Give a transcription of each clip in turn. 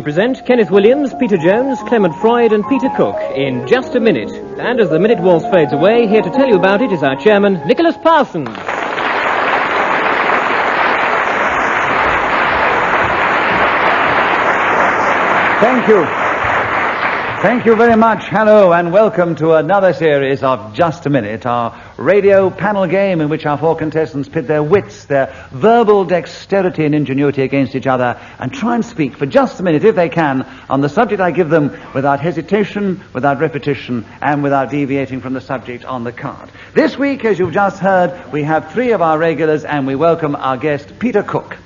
present Kenneth Williams, Peter Jones, Clement Freud and Peter Cook in Just a Minute. And as the minute waltz fades away, here to tell you about it is our chairman, Nicholas Parsons. Thank you. Thank you very much. Hello and welcome to another series of Just a Minute, our radio panel game in which our four contestants pit their wits, their verbal dexterity and ingenuity against each other and try and speak for just a minute, if they can, on the subject I give them without hesitation, without repetition and without deviating from the subject on the card. This week, as you've just heard, we have three of our regulars and we welcome our guest, Peter Cook.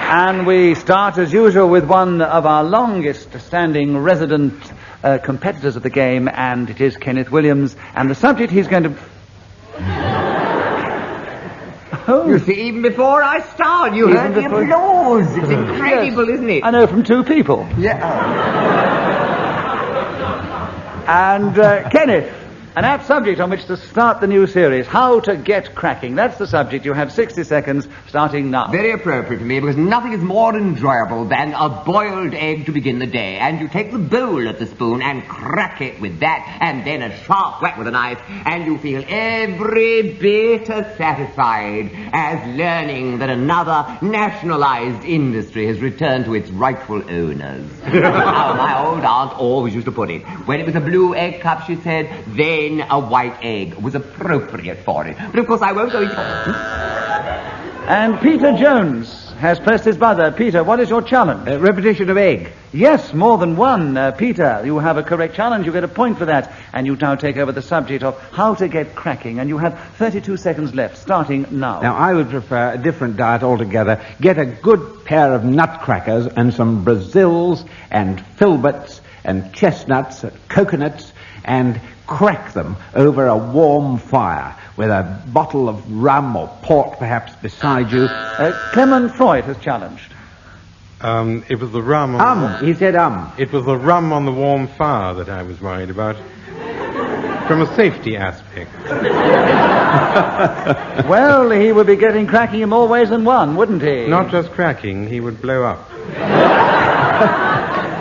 And we start, as usual, with one of our longest-standing resident competitors of the game, and it is Kenneth Williams. And the subject he's going to... Oh. You see, even before I start, you heard the applause. It's incredible, yes. Isn't it? I know, from two people. Yeah. And Kenneth, an apt subject on which to start the new series, How to Get Cracking. That's the subject. You have 60 seconds starting now. Very appropriate to me, because nothing is more enjoyable than a boiled egg to begin the day. And you take the bowl of the spoon and crack it with that, and then a sharp whack with a knife, and you feel every bit as satisfied as learning that another nationalized industry has returned to its rightful owners. How my old aunt always used to put it. When it was a blue egg cup, she said, then a white egg was appropriate for it. But of course I won't go into... And Peter Jones has pressed his buzzer. Peter, what is your challenge? Repetition of egg. Yes, more than one. Peter, you have a correct challenge. You get a point for that. And you now take over the subject of how to get cracking. And you have 32 seconds left, starting now. Now, I would prefer a different diet altogether. Get a good pair of nutcrackers and some Brazils and filberts and chestnuts and coconuts and crack them over a warm fire with a bottle of rum or port perhaps beside you. Clement Freud has challenged. It was the rum on He said It was the rum on the warm fire that I was worried about. From a safety aspect. Well, he would be getting cracking in more ways than one, wouldn't he? Not just cracking, he would blow up.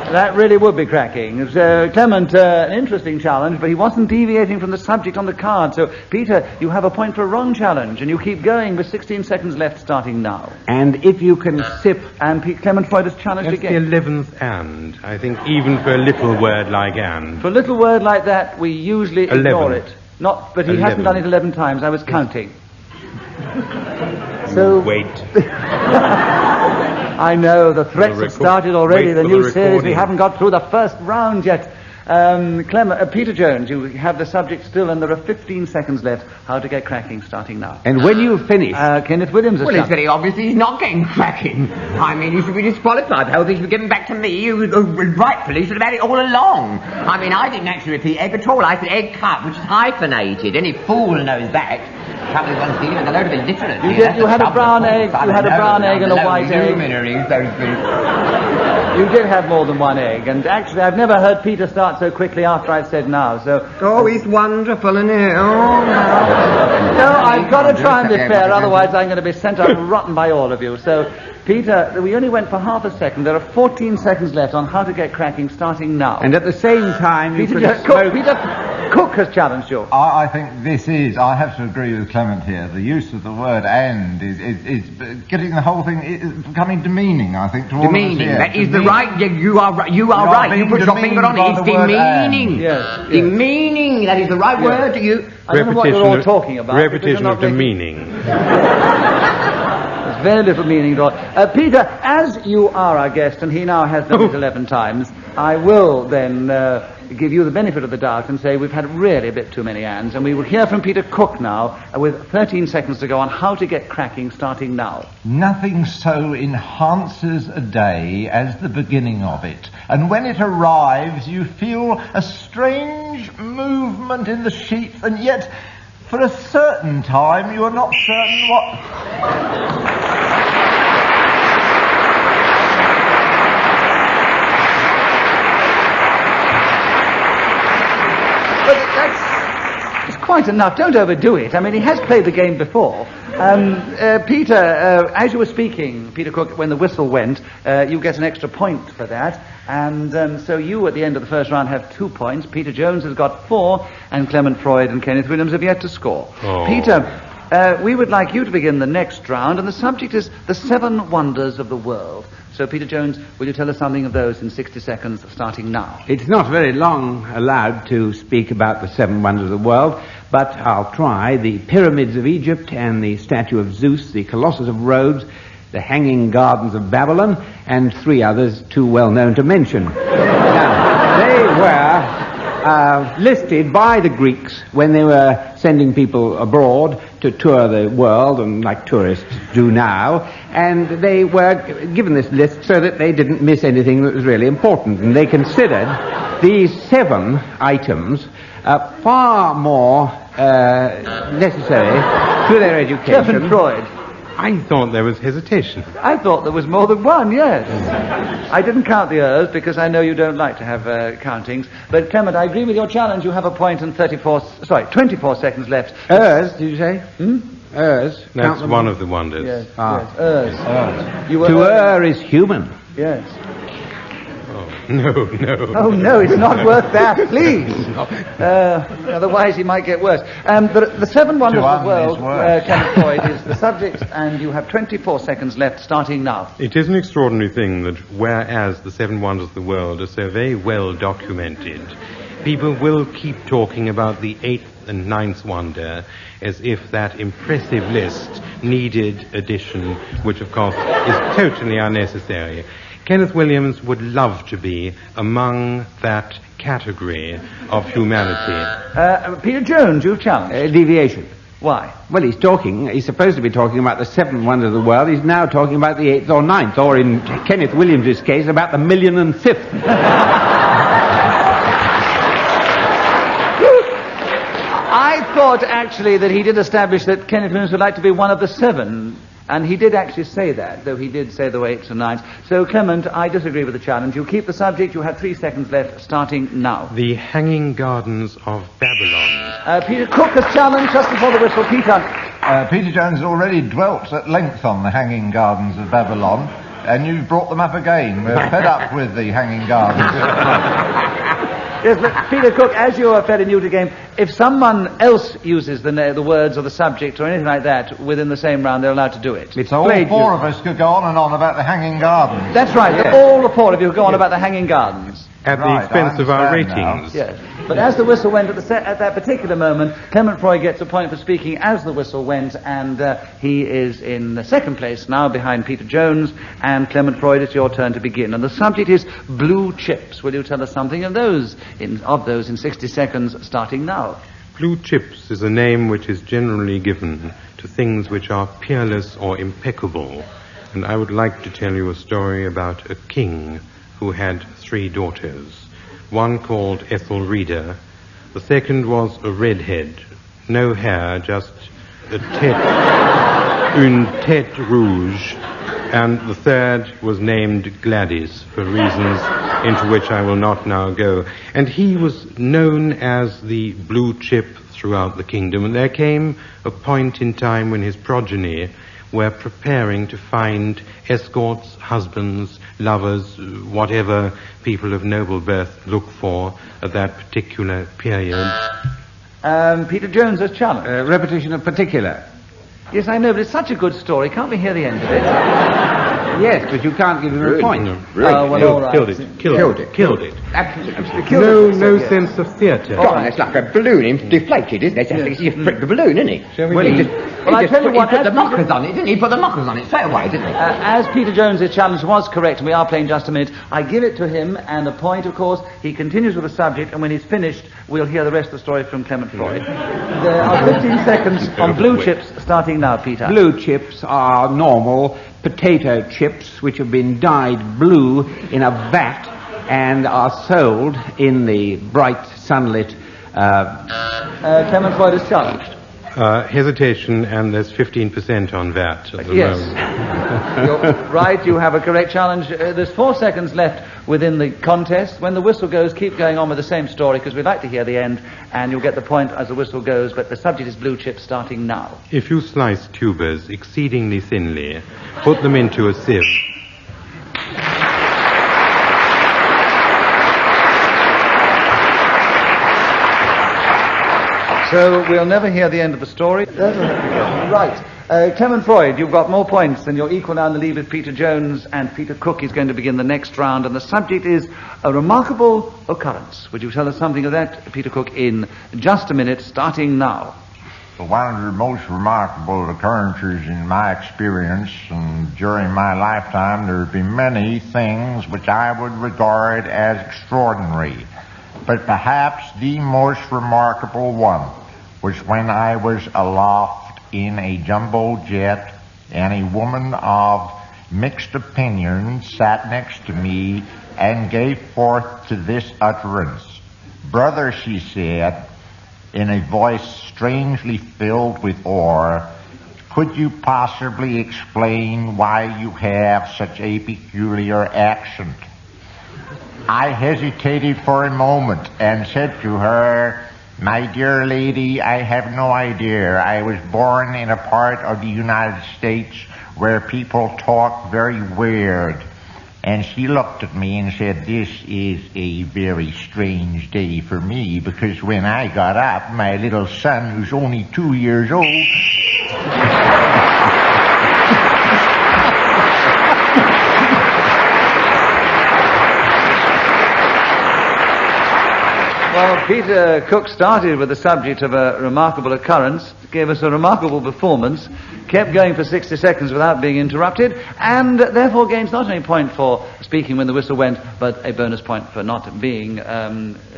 That really would be cracking. Clement, an interesting challenge, but he wasn't deviating from the subject on the card. So, Peter, you have a point for a wrong challenge, and you keep going with 16 seconds left starting now. And if you can sip... And Clement Freud has challenged That's again. the 11th and. I think even for a little word like and. For a little word like that, we usually ignore 11. it. But he 11. hasn't done it 11 times. I was counting. So... Wait. I know, the threats have started already, the new series. We haven't got through the first round yet. Peter Jones, you have the subject still, and there are 15 seconds left. How to get cracking, starting now. And when you've finished... Kenneth Williams has Well, it's very obvious he's not getting cracking. I mean, he should be disqualified. The whole thing should be given back to me. You rightfully should have had it all along. I mean, I didn't actually repeat egg at all. I said egg cup, which is hyphenated. Any fool knows that. Probably one's dealing with a load of illiterate. You had a brown egg. You had a brown egg and a white egg. You did have more than one egg, and actually I've never heard Peter start so quickly after I've said now, so... Oh, he's wonderful, isn't he? Oh, no. No, I've got to try and be fair, otherwise I'm going to be sent up rotten by all of you. So, Peter, we only went for half a second. There are 14 seconds left on how to get cracking, starting now. And at the same time, you Peter Cook has challenged you. I think I have to agree with Clement here. The use of the word and is getting the whole thing, is becoming demeaning, I think, to all of us Demeaning, here. that is the right, you are right, you put your finger on it, it's demeaning. Yes. Demeaning, that is the right word to you. I don't know what you're all talking about. Repetition of demeaning. There's very little meaning at all. Peter, as you are our guest, and he now has done it 11 times, I will then give you the benefit of the doubt and say we've had really a bit too many ands, and we will hear from Peter Cook now with 13 seconds to go on how to get cracking, starting now. Nothing so enhances a day as the beginning of it. And when it arrives, you feel a strange movement in the sheets, and yet, for a certain time, you are not certain what... quite enough. Don't overdo it. I mean, he has played the game before. Peter, as you were speaking, Peter Cook, when the whistle went, you get an extra point for that. And so you, at the end of the first round, have 2 points. Peter Jones has got 4, and Clement Freud and Kenneth Williams have yet to score. Oh. Peter, we would like you to begin the next round, and the subject is the 7 wonders of the world. So, Peter Jones, will you tell us something of those in 60 seconds, starting now? It's not very long allowed to speak about the 7 wonders of the world, but I'll try. The pyramids of Egypt and the statue of Zeus, the Colossus of Rhodes, the Hanging Gardens of Babylon, and 3 others too well known to mention. Now, they were listed by the Greeks when they were sending people abroad to tour the world, and like tourists do now, and they were given this list so that they didn't miss anything that was really important, and they considered these 7 items far more necessary to their education. Clement Freud. I thought there was hesitation. I thought there was more than one, yes. I didn't count the Ers because I know you don't like to have countings. But, Clement, I agree with your challenge. You have a point and 24 seconds left. Ers, did you say? Ers. That's one of the wonders. Yes, yes. Ers. You were to err is human. Yes. No. Oh, no, it's not worth that, please. Otherwise, he might get worse. The 7 wonders of the world, Kenneth Freud, is the subject, and you have 24 seconds left, starting now. It is an extraordinary thing that whereas the 7 wonders of the world are so very well documented, people will keep talking about the 8th and 9th wonder as if that impressive list needed addition, which, of course, is totally unnecessary. Kenneth Williams would love to be among that category of humanity. Peter Jones, you've challenged. Deviation. Why? Well, he's supposed to be talking about the 7 wonders of the world. He's now talking about the 8th or 9th, or in Kenneth Williams' case, about the 1,005,000th. I thought, actually, that he did establish that Kenneth Williams would like to be one of the 7. And he did actually say that, though he did say the 8s and 9s. So, Clement, I disagree with the challenge. You keep the subject. You have 3 seconds left, starting now. The Hanging Gardens of Babylon. Peter Cook has challenged just before the whistle. Peter. Peter Jones has already dwelt at length on the Hanging Gardens of Babylon, and you've brought them up again. We're fed up with the Hanging Gardens. Yes, but Peter Cook, as you are fairly new to the game, if someone else uses the words or the subject or anything like that within the same round, they're allowed to do it. It's all 4 of us could go on and on about the Hanging Gardens. That's right. Yes. All the 4 of you go on about the Hanging Gardens. At the expense of our ratings. Yes. But as the whistle went at that particular moment, Clement Freud gets a point for speaking as the whistle went, and he is in the 2nd place now behind Peter Jones. And Clement Freud, it's your turn to begin. And the subject is blue chips. Will you tell us something of those in 60 seconds, starting now? Blue chips is a name which is generally given to things which are peerless or impeccable. And I would like to tell you a story about a king who had 3 daughters. One called Ethelreda. The second was a redhead. No hair, just une tête rouge. And the third was named Gladys, for reasons into which I will not now go. And he was known as the blue chip throughout the kingdom. And there came a point in time when his progeny were preparing to find escorts, husbands, lovers, whatever people of noble birth look for at that particular period. Peter Jones has challenged. Repetition of particular. Yes, I know, but it's such a good story. Can't we hear the end of it? Yes, but you can't give him a point. All right. Killed it. Absolutely. No sense of theatre. God, it's like a balloon deflated, isn't it? You prick the balloon, isn't it? Shall we I tell you what, He put the mockers on it, didn't he? He put the mockers on it straight away, didn't he? As Peter Jones' challenge was correct, and we are playing just a minute, I give it to him, and a point, of course. He continues with the subject, and when he's finished, we'll hear the rest of the story from Clement Freud. There are 15 seconds on blue chips, starting now, Peter. Blue chips are normal potato chips which have been dyed blue in a vat and are sold in the bright sunlit... Clement Freud is challenged. Hesitation, and there's 15% on that at the moment. You're right, you have a correct challenge. There's 4 seconds left within the contest. When the whistle goes, keep going on with the same story, because we'd like to hear the end, and you'll get the point as the whistle goes, but the subject is blue chips starting now. If you slice tubers exceedingly thinly, put them into a sieve. So we'll never hear the end of the story. Right. Clement Freud, you've got more points than you're equal now in the lead with Peter Jones, and Peter Cook is going to begin the next round, and the subject is a remarkable occurrence. Would you tell us something of that, Peter Cook, in just a minute, starting now? One of the most remarkable occurrences in my experience and during my lifetime, there have been many things which I would regard as extraordinary. But perhaps the most remarkable one was when I was aloft in a jumbo jet and a woman of mixed opinions sat next to me and gave forth to this utterance. "Brother," she said, in a voice strangely filled with awe, "could you possibly explain why you have such a peculiar accent?" I hesitated for a moment and said to her, "My dear lady, I have no idea. I was born in a part of the United States where people talk very weird." And she looked at me and said, "This is a very strange day for me, because when I got up, my little son, who's only 2 years old..." Well, Peter Cook started with the subject of a remarkable occurrence, gave us a remarkable performance, kept going for 60 seconds without being interrupted, and therefore gains not only a point for speaking when the whistle went, but a bonus point for not being,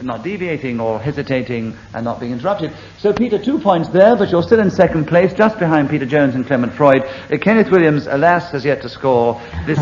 not deviating or hesitating and not being interrupted. So, Peter, 2 points there, but you're still in second place, just behind Peter Jones and Clement Freud. Kenneth Williams, alas, has yet to score. This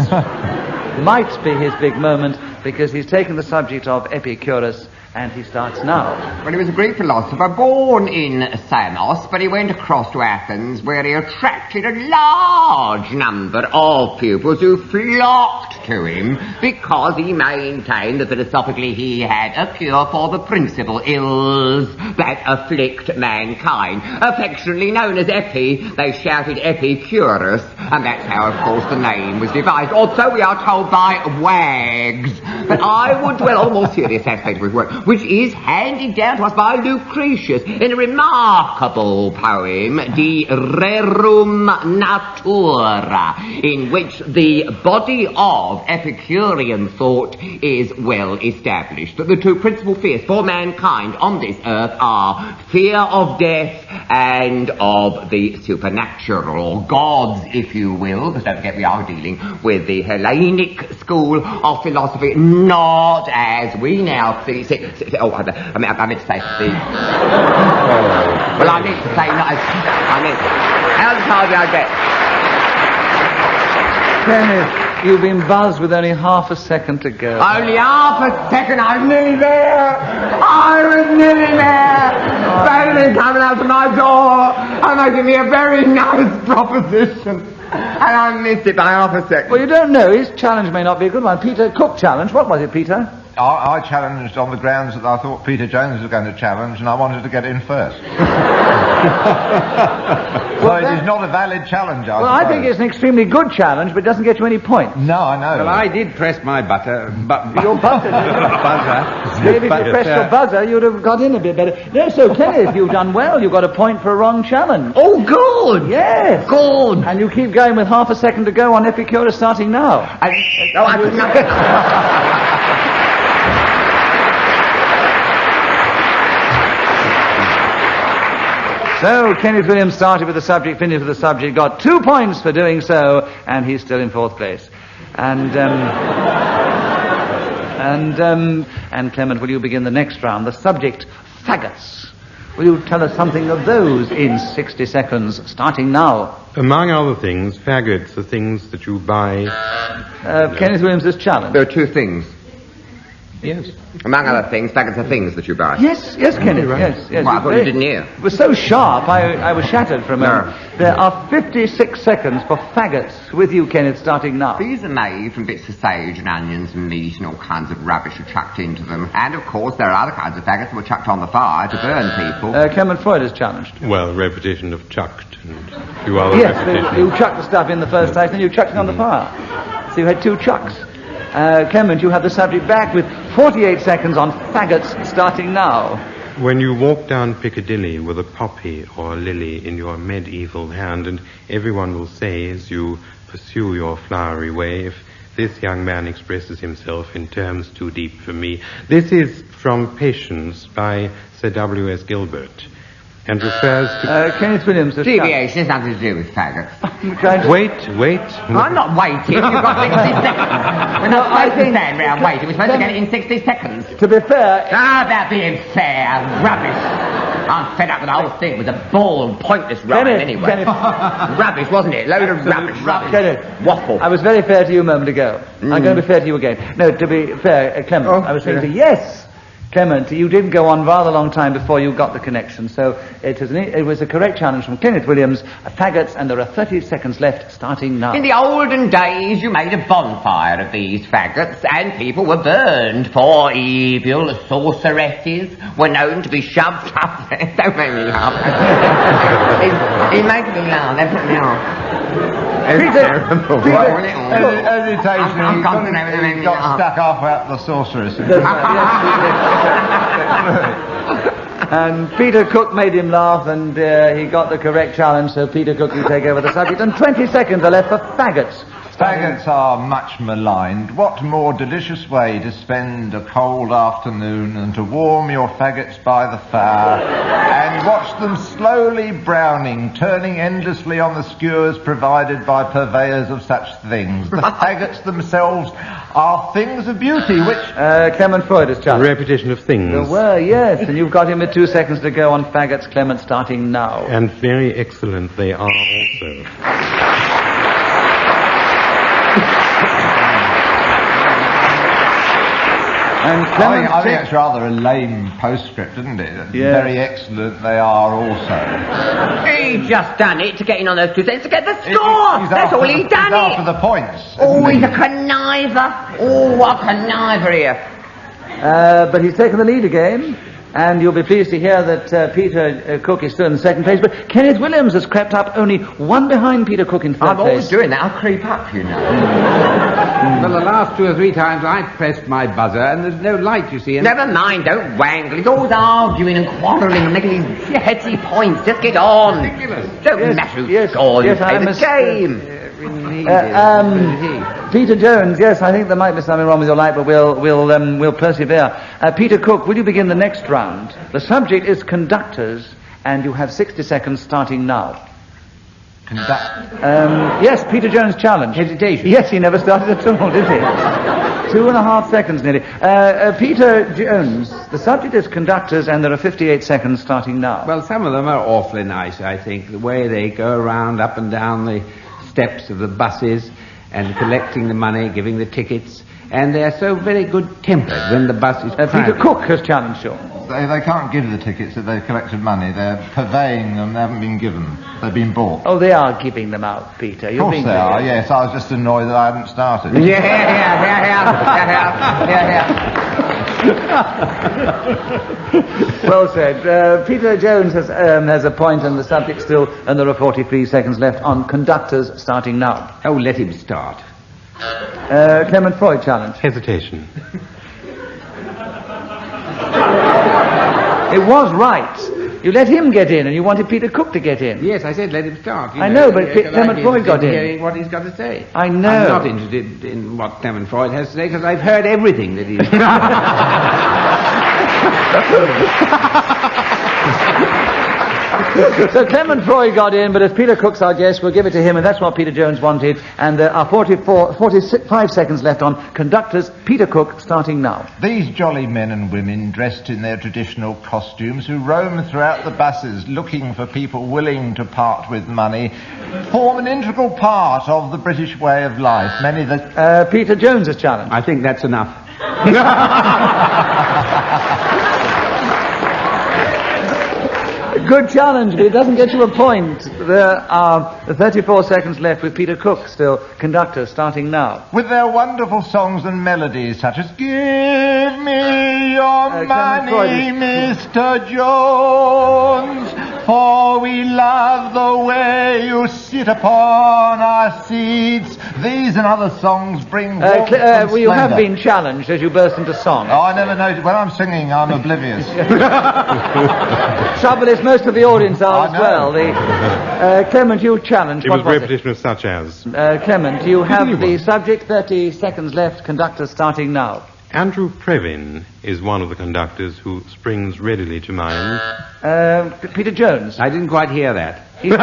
might be his big moment, because he's taken the subject of Epicurus, and he starts now. Well, he was a great philosopher, born in Samos, but he went across to Athens, where he attracted a large number of pupils who flocked to him because he maintained that philosophically he had a cure for the principal ills that afflict mankind. Affectionately known as Epi, they shouted Epicurus, and that's how, of course, the name was devised. Also, we are told by wags. But I would dwell on the more serious aspect of his work, which is handed down to us by Lucretius in a remarkable poem, De Rerum Natura, in which the body of Epicurean thought is well established. That the two principal fears for mankind on this earth are fear of death and of the supernatural, or gods, if you will, because don't forget we are dealing with the Hellenic school of philosophy, not as we now see. I meant to say the... Well, I meant to say not as... How hard did I get? Kenneth, you've been buzzed with only half a second to go. Only half a second, I was nearly there! I was nearly there! Bailey coming out to my door and making me a very nice proposition. And I missed it by half a second. Well, you don't know. His challenge may not be a good one. Peter Cook challenge. What was it, Peter? I challenged on the grounds that I thought Peter Jones was going to challenge, and I wanted to get in first. So it is not a valid challenge, I suppose. I think it's an extremely good challenge, but it doesn't get you any points. No, I know. Well, I did press my buzzer. Your buzzer? Buzzer. Maybe if you pressed your buzzer, you'd have got in a bit better. No, so, Kenneth, you've done well. You got a point for a wrong challenge. Oh, good! Yes. Good! And you keep going with half a second to go on Epicurus starting now. So, Kenneth Williams started with the subject, finished with the subject, got 2 points for doing so, and he's still in 4th place. And Clement, will you begin the next round? The subject, faggots. Will you tell us something of those in 60 seconds, starting now? Among other things, faggots are things that you buy... Kenneth Williams' challenge. There are 2 things. Yes. Among other things, faggots are things that you buy. Yes, Kenneth, Right. yes. Well, I thought you didn't hear. It was so sharp, I was shattered for a moment. No. There are 56 seconds for faggots with you, Kenneth, starting now. These are made from bits of sage and onions and meat and all kinds of rubbish are chucked into them. And, of course, there are other kinds of faggots that were chucked on the fire to burn people. Clement Freud is challenged. Well, repetition of chucked and a few other Yes, repetitions. you chucked the stuff in the first place, then you chucked it on the fire. So you had 2 chucks. Clement, you have the subject back with 48 seconds on faggots starting now. When you walk down Piccadilly with a poppy or a lily in your medieval hand, and everyone will say as you pursue your flowery way, if this young man expresses himself in terms too deep for me. This is from Patience by Sir W.S. Gilbert, and refers to... Kenneth Williams has Deviation has nothing to do with faggots. Wait. I'm not waiting. You've got 60 seconds. We're not supposed to stand around waiting. We're supposed to get it in 60 seconds. To be fair... That being fair. Rubbish. I'm fed up with the whole thing with a bald, pointless rhyme anyway. Rubbish, wasn't it? Load of rubbish. Kenneth, Waffle. I was very fair to you a moment ago. I'm going to be fair to you again. No, to be fair, Clement, I was saying to you, yes, Clement, you did go on rather long time before you got the connection, so it was a correct challenge from Kenneth Williams, faggots, and there are 30 seconds left, starting now. In the olden days, you made a bonfire of these faggots, and people were burned, for evil sorceresses were known to be shoved up. Don't make me laugh. It makes me laugh. That put me off. Hesitation. I'm He concentrating. got stuck halfway up the sorceress. And Peter Cook made him laugh, and he got the correct challenge, so Peter Cook, you take over the subject. And 20 seconds are left for faggots. Faggots are much maligned. What more delicious way to spend a cold afternoon than to warm your faggots by the fire and watch them slowly browning, turning endlessly on the skewers provided by purveyors of such things. The faggots themselves are things of beauty, which... Clement Freud is challenged. Repetition of things. There were, yes, and you've got him with 2 seconds to go on faggots, Clement, starting now. And very excellent they are also. And I Clement think it's rather a lame postscript, isn't it? Yes. Very excellent they are also. He just done it to get in on those 2 seconds to get the score. That's all he done He's it. after the points. Oh, he's a conniver. Oh, a conniver here. but he's taken the lead again, and you'll be pleased to hear that Peter Cook is still in second place, but Kenneth Williams has crept up only 1 behind Peter Cook in third I'm place. always doing that. I'll creep up, you know. Well, the last 2 or 3 times I pressed my buzzer, and there's no light, you see. And Never mind, don't wangle. He's always arguing and quarrelling and making these petty points. Just get on. Ridiculous. Don't matter who yes, scores. yes, You I play the must, game. Peter Jones, yes, I think there might be something wrong with your light, but we'll persevere. Peter Cook, will you begin the next round? The subject is Conductors, and you have 60 seconds starting now. Yes, Peter Jones challenge. Hesitation. Yes, he never started at all, did he? 2.5 seconds nearly. Peter Jones, the subject is Conductors, and there are 58 seconds starting now. Well, some of them are awfully nice, I think. The way they go around up and down the steps of the buses and collecting the money, giving the tickets, and they're so very good-tempered when the bus is Peter crowded. Cook has challenged you. They can't give the tickets that they've collected money. They're purveying them. They haven't been given. They've been bought. Oh, they are giving them out, Peter. Of course they are, yes. I was just annoyed that I hadn't started. Well said. Peter Jones has a point on the subject still, and there are 43 seconds left on Conductors starting now. Oh, let him start. Clement Freud challenge. Hesitation. It was right. You let him get in, and you wanted Peter Cook to get in. Yes, I said let him start. I know, but Clement Freud got in. Hearing what he's got to say. I know. I'm not interested in what Clement Freud has to say because I've heard everything that he's. So Clement Freud got in, but as Peter Cook's our guest, we'll give it to him, and that's what Peter Jones wanted. And there are 45 seconds left on Conductors. Peter Cook starting now. These jolly men and women dressed in their traditional costumes who roam throughout the buses looking for people willing to part with money form an integral part of the British way of life. Many that... Peter Jones is challenged. I think that's enough. Good challenge, but it doesn't get you a point. There are 34 seconds left with Peter Cook still, Conductors, starting now. With their wonderful songs and melodies such as Give me your money, Mr. Jones, for we love the way you sit upon our seats. These and other songs bring warmth and well, you have splendour. been challenged as you burst into song. Oh, I never noticed. When I'm singing, I'm oblivious. Trouble is, most of the audience are I as know. well. Clement, you challenged. It What was was repetition of such as. Clement, you have the subject, 30 seconds left, Conductors starting now. Andrew Previn is one of the conductors who springs readily to mind. Peter Jones. I didn't quite hear that. He said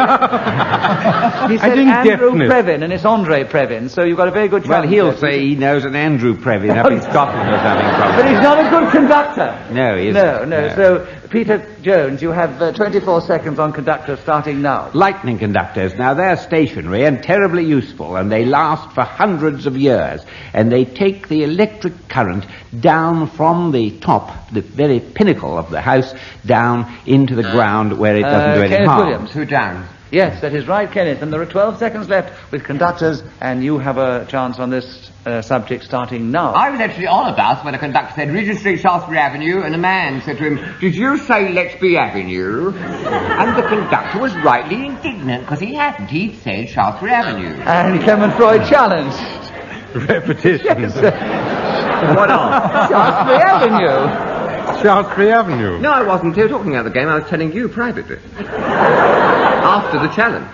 think Andrew definite. Previn, and it's Andre Previn, so you've got a very good Well, chance. he'll there. say he knows an Andrew Previn up in Scotland or something. Probably. But he's not a good conductor. No, he isn't. No. So, Peter Jones, you have 24 seconds on Conductors starting now. Lightning conductors, now they're stationary and terribly useful, and they last for hundreds of years, and they take the electric current down from the top, the very pinnacle of the house, down into the ground where it doesn't do any Kenneth harm. Williams. Who down? Yes, that is right, Kenneth. And there are 12 seconds left with Conductors, and you have a chance on this subject starting now. I was actually on a bus when a conductor said Regent Street, Shaftesbury Avenue, and a man said to him, "Did you say Lexby Avenue?" And the conductor was rightly indignant because he hadn't. He'd said Shaftesbury Avenue. And Clement Freud challenged. Repetition. What on? Shaftesbury Avenue. Shaftesbury Avenue. No, I wasn't talking about the game. I was telling you privately. After the challenge.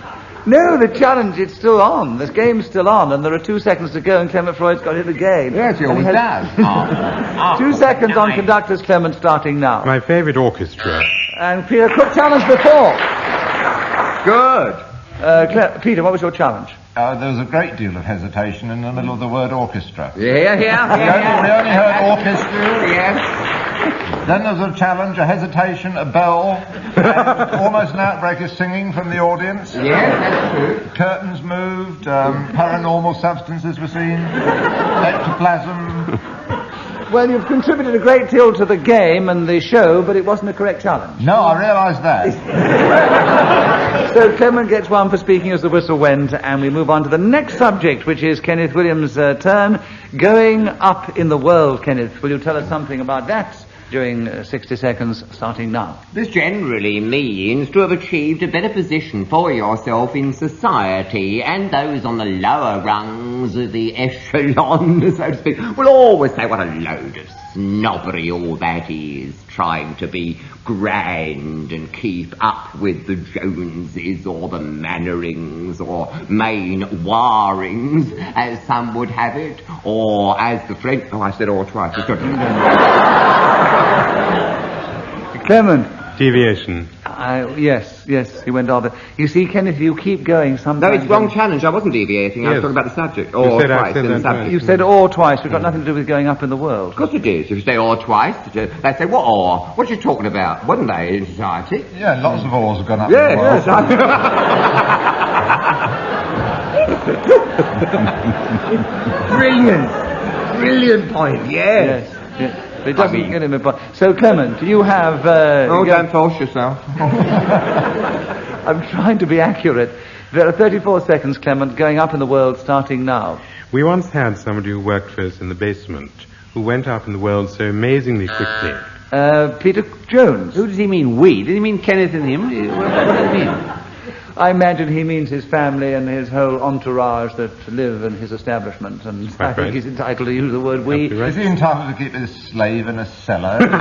No, the challenge, it's still on. This game's still on, and there are 2 seconds to go, and Clement Freud's got hit again. Yes, he always does. 2 seconds on Conductors, Clement, starting now. My favourite orchestra. And Peter Cook challenged before. Good. Peter, what was your challenge? There was a great deal of hesitation in the middle of the word orchestra. Yeah. We only heard orchestra. Yes. Then there was a challenge, a hesitation, a bell, and almost an outbreak of singing from the audience. Yes, that's true. Curtains moved, paranormal substances were seen, ectoplasm. Well, you've contributed a great deal to the game and the show, but it wasn't a correct challenge. No, I realised that. So Clement gets one for speaking as the whistle went, and we move on to the next subject, which is Kenneth Williams' turn. Going up in the world, Kenneth. Will you tell us something about that during 60 seconds, starting now? This generally means to have achieved a better position for yourself in society, and those on the lower rungs of the echelon, so to speak, will always say what a load of snobbery all that is, trying to be grand and keep up with the Joneses or the Mannerings or Main Warings, as some would have it, or as the French... Oh, I said all twice. Clement. Deviation. Yes, he went on. You see, Kenneth, you keep going sometimes. No, it's wrong challenge. I wasn't deviating. I was Yes. talking about the subject. You Or said I twice said in the that subject. You said or twice. We've got nothing to do with going up in the world. Of course it is. If you say or twice, they say, what or? What are you talking about? Wasn't they in society? Yeah, lots of oars have gone up. Yes, in the world. Brilliant point, yes. Yes. But it doesn't get him a point. So, Clement, you have... Don't force yourself. I'm trying to be accurate. There are 34 seconds, Clement, going up in the world, starting now. We once had somebody who worked for us in the basement who went up in the world so amazingly quickly. Peter Jones. Who does he mean, we? Did he mean Kenneth and him? What does he mean? I imagine he means his family and his whole entourage that live in his establishment, and I think right. he's entitled to use the word we. Absolutely right. Is he entitled to keep his slave in a cellar? Yes,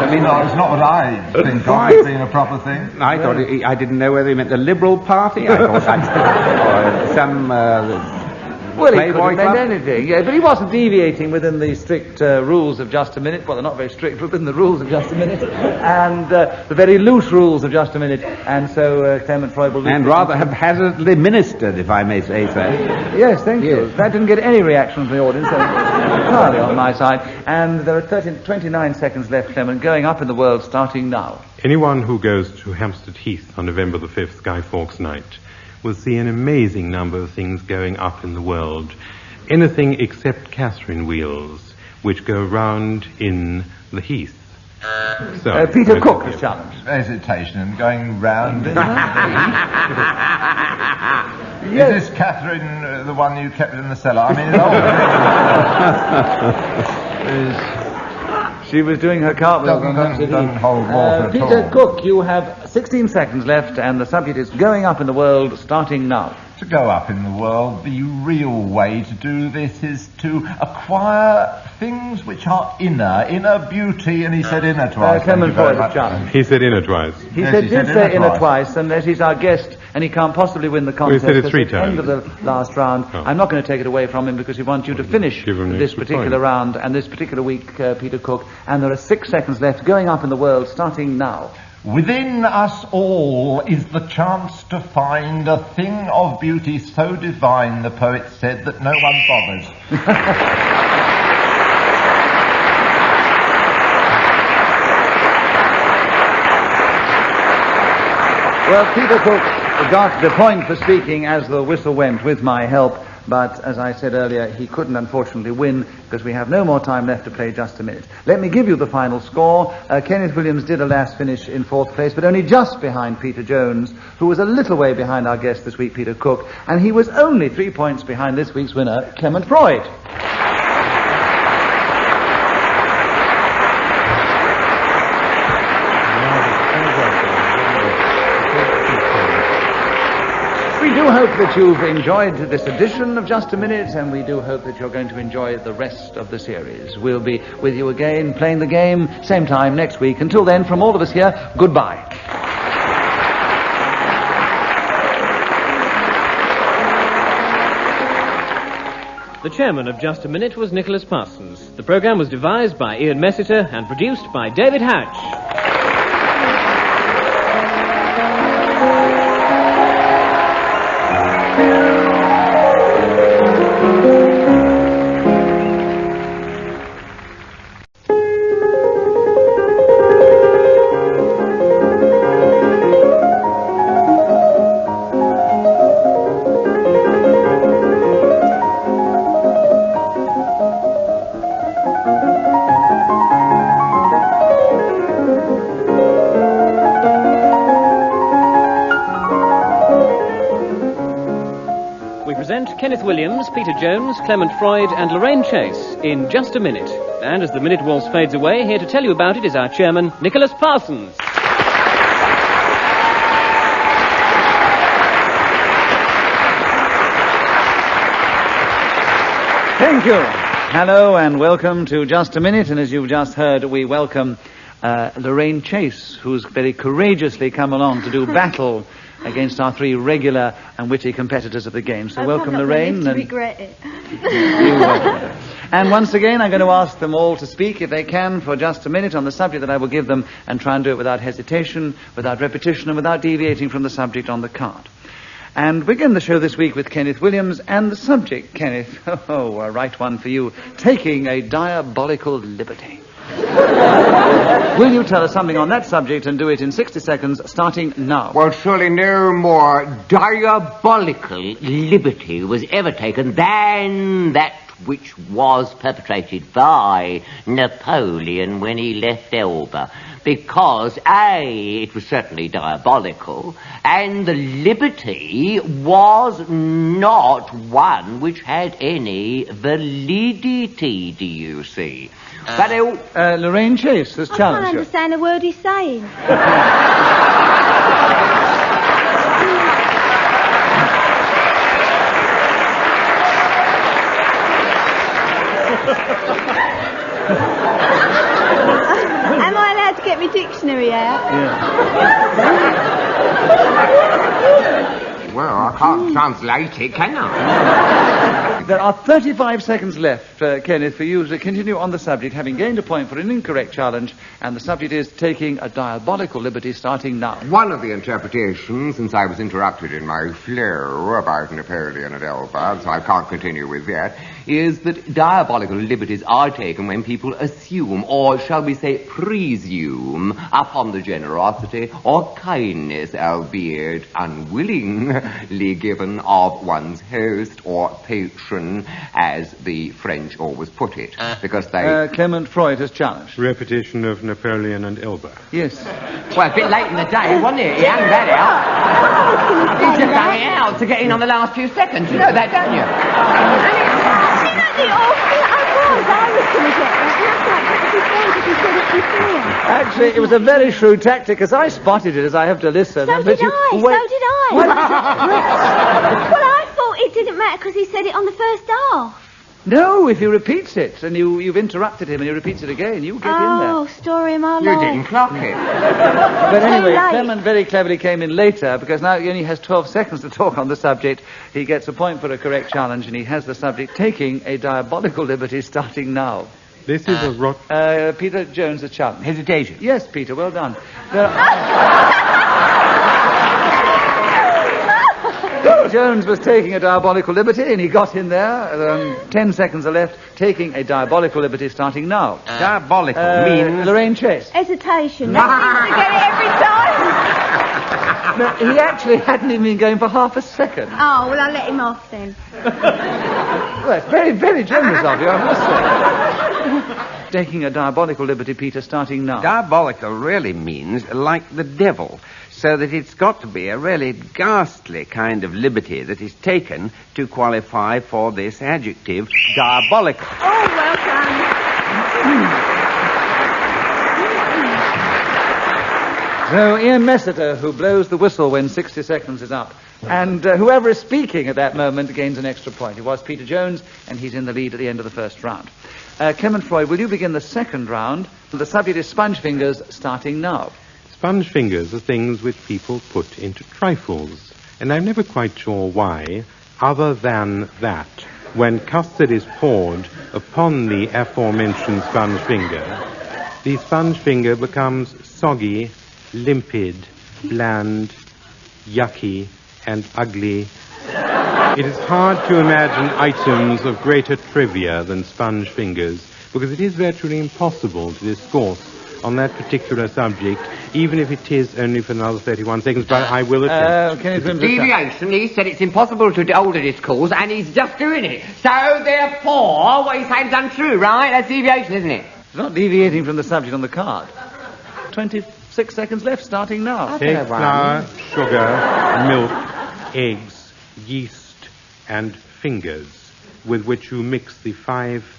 I mean... No, it's not what I think of as being a proper thing. I thought I didn't know whether he meant the Liberal Party. I thought or some Well, he could Playboy have meant Club. anything, yeah, but he wasn't deviating within the strict rules of just a minute. Well, they're not very strict, but within the rules of just a minute, and the very loose rules of just a minute. And so Clement Freud will... And rather haphazardly ministered, if I may say so. Yes, thank you. That didn't get any reaction from the audience, so entirely on my side. And there are 29 seconds left, Clement, going up in the world, starting now. Anyone who goes to Hampstead Heath on November the 5th, Guy Fawkes night, will see an amazing number of things going up in the world. anything except Catherine wheels, which go round in the heath. So, Peter Cook is challenged. Hesitation, going round. Is this Catherine, the one you kept in the cellar? I mean, She was doing her cartwheel. Doesn't hold water at Peter all. Cook, you have 16 seconds left, and the subject is going up in the world, starting now. To go up in the world, the real way to do this is to acquire things which are inner beauty, and he said inner twice. Clement Freud is challenged. He said inner twice. He Yes, said, he did said say inner inner twice, and that he's our guest, and he can't possibly win the contest. Well, he said it 3 at the end of the last round. Oh. I'm not going to take it away from him because we want you to finish give him an this extra particular point. round and this particular week, Peter Cook, and there are 6 seconds left, going up in the world, starting now. Within us all is the chance to find a thing of beauty so divine, the poet said, that no one bothers. Well, Peter Cook got the point for speaking as the whistle went with my help, but as I said earlier, he couldn't unfortunately win because we have no more time left to play just a minute. Let me give you the final score. Kenneth Williams did alas finish in 4th place, but only just behind Peter Jones, who was a little way behind our guest this week, Peter Cook, and he was only 3 points behind this week's winner, Clement Freud. We do hope that you've enjoyed this edition of Just a Minute, and we do hope that you're going to enjoy the rest of the series. We'll be with you again, playing the game, same time next week. Until then, from all of us here, goodbye. The chairman of Just a Minute was Nicholas Parsons. The programme was devised by Ian Messiter and produced by David Hatch. Kenneth Williams, Peter Jones, Clement Freud and Lorraine Chase in Just a Minute. And as the minute waltz fades away, here to tell you about it is our chairman, Nicholas Parsons. Thank you. Hello and welcome to Just a Minute, and as you've just heard, we welcome Lorraine Chase, who's very courageously come along to do battle against our 3 regular and witty competitors of the game. So welcome, Lorraine. To regret it. And once again, I'm going to ask them all to speak, if they can, for just a minute on the subject that I will give them, and try and do it without hesitation, without repetition, and without deviating from the subject on the card. And we begin the show this week with Kenneth Williams, and the subject, Kenneth, a right one for you, taking a diabolical liberty. Will you tell us something on that subject and do it in 60 seconds, starting now? Well, surely no more diabolical liberty was ever taken than that which was perpetrated by Napoleon when he left Elba. Because, A, it was certainly diabolical, and the liberty was not one which had any validity, do you see? But Lorraine Chase has I can't challenged you. understand a word he's saying. Am I allowed to get my dictionary out? well, I can't translate it, can I? There are 35 seconds left, Kenneth, for you to continue on the subject, having gained a point for an incorrect challenge, and the subject is taking a diabolical liberty, starting now. One of the interpretations, since I was interrupted in my flow about Napoleon at Elba, so I can't continue with that, is that diabolical liberties are taken when people assume, or shall we say presume, upon the generosity or kindness, albeit unwillingly, be given of one's host or patron, as the French always put it, because they... Clement Freud has challenged. Repetition of Napoleon and Elba. Yes. Well, a bit late in the day, wasn't it? He hung that out. He just hung it out to get in on the last few seconds. You know that, don't you? You know the awful I was going to get that. And that's like if he said it before. Actually, it was a very shrewd tactic, as I spotted it, as I have to listen. So did I. Well, I thought it didn't matter because he said it on the first half. No, if he repeats it, and you've interrupted him and he repeats it again, you get in there. Oh, story of my You life. didn't clock it. But anyway, late. Clement very cleverly came in later, because now he only has 12 seconds to talk on the subject. He gets a point for a correct challenge, and he has the subject taking a diabolical liberty starting now. This is a rot... Peter Jones, a challenge. Hesitation. Yes, Peter, well done. Jones was taking a diabolical liberty, and he got in there. 10 seconds are left, taking a diabolical liberty starting now. Diabolical means... Lorraine Chase. Hesitation. That seems to get it every time. No, he actually hadn't even been going for half a second. Oh, well, I'll let him off then. Well, it's very, very generous of you, I must say. Taking a diabolical liberty, Peter, starting now. Diabolical really means like the devil, so that it's got to be a really ghastly kind of liberty that is taken to qualify for this adjective, diabolical. Oh, well done. So, Ian Messiter, who blows the whistle when 60 seconds is up. And whoever is speaking at that moment gains an extra point. It was Peter Jones, and he's in the lead at the end of the first round. Clement Freud, will you begin the second round? The subject is sponge fingers, starting now. Sponge fingers are things which people put into trifles. And I'm never quite sure why, other than that, when custard is poured upon the aforementioned sponge finger, the sponge finger becomes soggy, limpid, bland, yucky, and ugly. It is hard to imagine items of greater trivia than sponge fingers, because it is virtually impossible to discourse on that particular subject, even if it is only for another 31 seconds, but I will attempt. Deviation, he said it's impossible to hold a discourse, and he's just doing it. So, therefore, what he's saying is untrue, right? That's deviation, isn't it? It's not deviating from the subject on the card. 26 seconds left, starting now. Take flour, sugar, milk, eggs, yeast, and fingers, with which you mix the 5...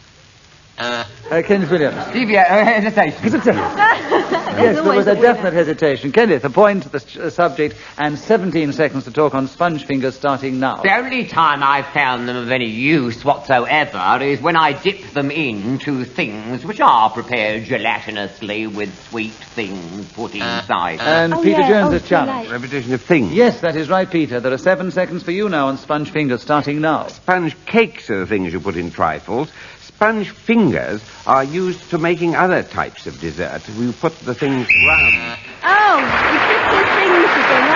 Kenneth Williams. Hesitation. Yes, there was a definite hesitation. Kenneth, a point to the subject and 17 seconds to talk on sponge fingers starting now. The only time I've found them of any use whatsoever is when I dip them into things which are prepared gelatinously with sweet things put inside. And Peter Jones has challenged. Repetition of things. Yes, that is right, Peter. There are 7 seconds for you now on sponge fingers starting now. Sponge cakes are the things you put in trifles. Sponge fingers are used for making other types of dessert. You put the things round. Oh, you put the things again,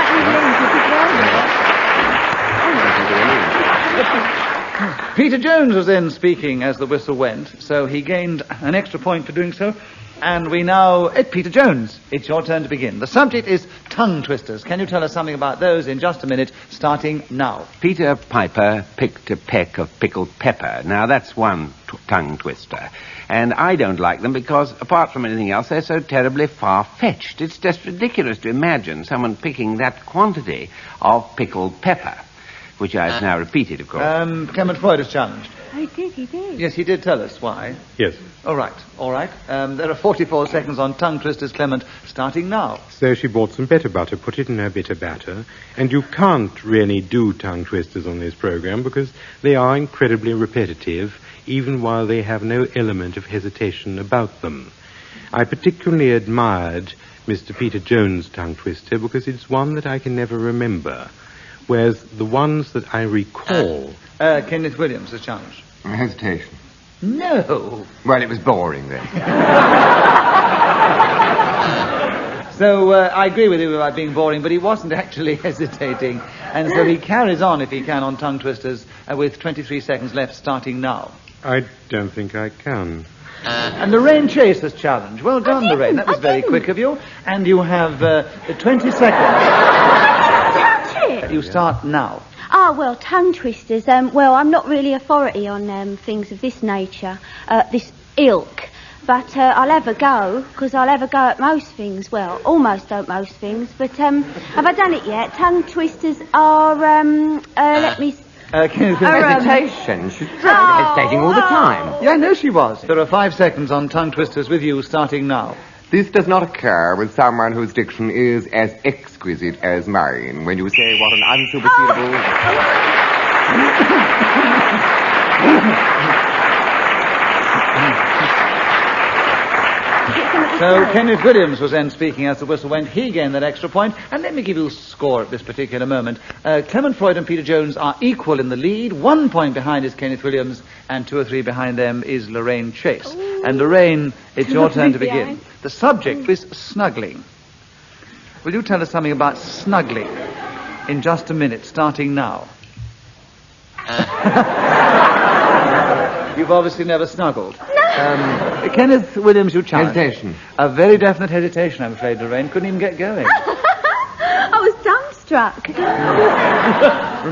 that Peter Jones was then speaking as the whistle went, so he gained an extra point for doing so. And we now... Peter Jones, it's your turn to begin. The subject is tongue twisters. Can you tell us something about those in just a minute, starting now? Peter Piper picked a peck of pickled pepper. Now, that's one tongue twister. And I don't like them because, apart from anything else, they're so terribly far-fetched. It's just ridiculous to imagine someone picking that quantity of pickled pepper, which I've now repeated, of course. Clement Freud is challenged. he did. Yes, he did tell us why. Yes. All right. There are 44 seconds on tongue twisters, Clement, starting now. So she bought some bitter butter, put it in her bitter batter, and you can't really do tongue twisters on this program because they are incredibly repetitive, even while they have no element of hesitation about them. I particularly admired Mr. Peter Jones' tongue twister because it's one that I can never remember, whereas the ones that I recall... Kenneth Williams, the challenge. Hesitation. No. Well, it was boring then. So I agree with you about being boring, but he wasn't actually hesitating. And so he carries on, if he can, on tongue twisters with 23 seconds left, starting now. I don't think I can. And Lorraine Chase has challenged. Well done, Lorraine. That was very quick of you. And you have 20 seconds. Touch it. You start now. Well, tongue twisters. Well, I'm not really authority on things of this nature, this ilk. But I'll have a go, because I'll have a go at most things. Well, almost at most things. But have I done it yet? Tongue twisters are, let me... Hesitation. She's hesitating all the time. Yeah, I know she was. There are 5 seconds on tongue twisters with you starting now. This does not occur with someone whose diction is as exquisite as mine. When you say what an unsupersedable... So Kenneth Williams was then speaking as the whistle went. He gained that extra point. And let me give you a score at this particular moment. Clement, Freud and Peter Jones are equal in the lead. 1 point behind is Kenneth Williams, and 2 or 3 behind them is Lorraine Chase. Ooh. And Lorraine, it's your turn to begin. The subject is snuggling. Will you tell us something about snuggling in just a minute, starting now? You've obviously never snuggled. Kenneth Williams, you challenge. Hesitation. A very definite hesitation, I'm afraid, Lorraine. Couldn't even get going. I was dumbstruck.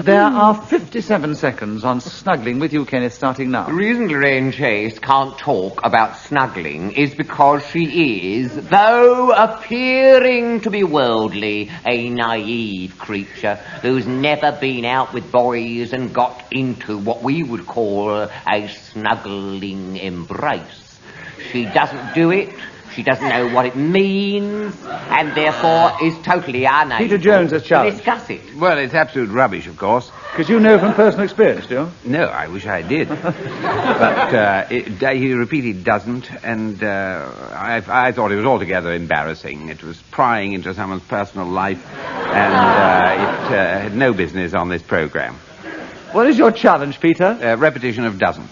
There are 57 seconds on snuggling with you, Kenneth, starting now. The reason Lorraine Chase can't talk about snuggling is because she is, though appearing to be worldly, a naive creature who's never been out with boys and got into what we would call a snuggling embrace. She doesn't do it. She doesn't know what it means, and therefore is totally unable Peter Jones has challenged. to discuss it. Well, it's absolute rubbish, of course. Because you know from personal experience, do you? No, I wish I did. But he repeated doesn't, and I thought it was altogether embarrassing. It was prying into someone's personal life, and it had no business on this program. What is your challenge, Peter? Repetition of doesn't.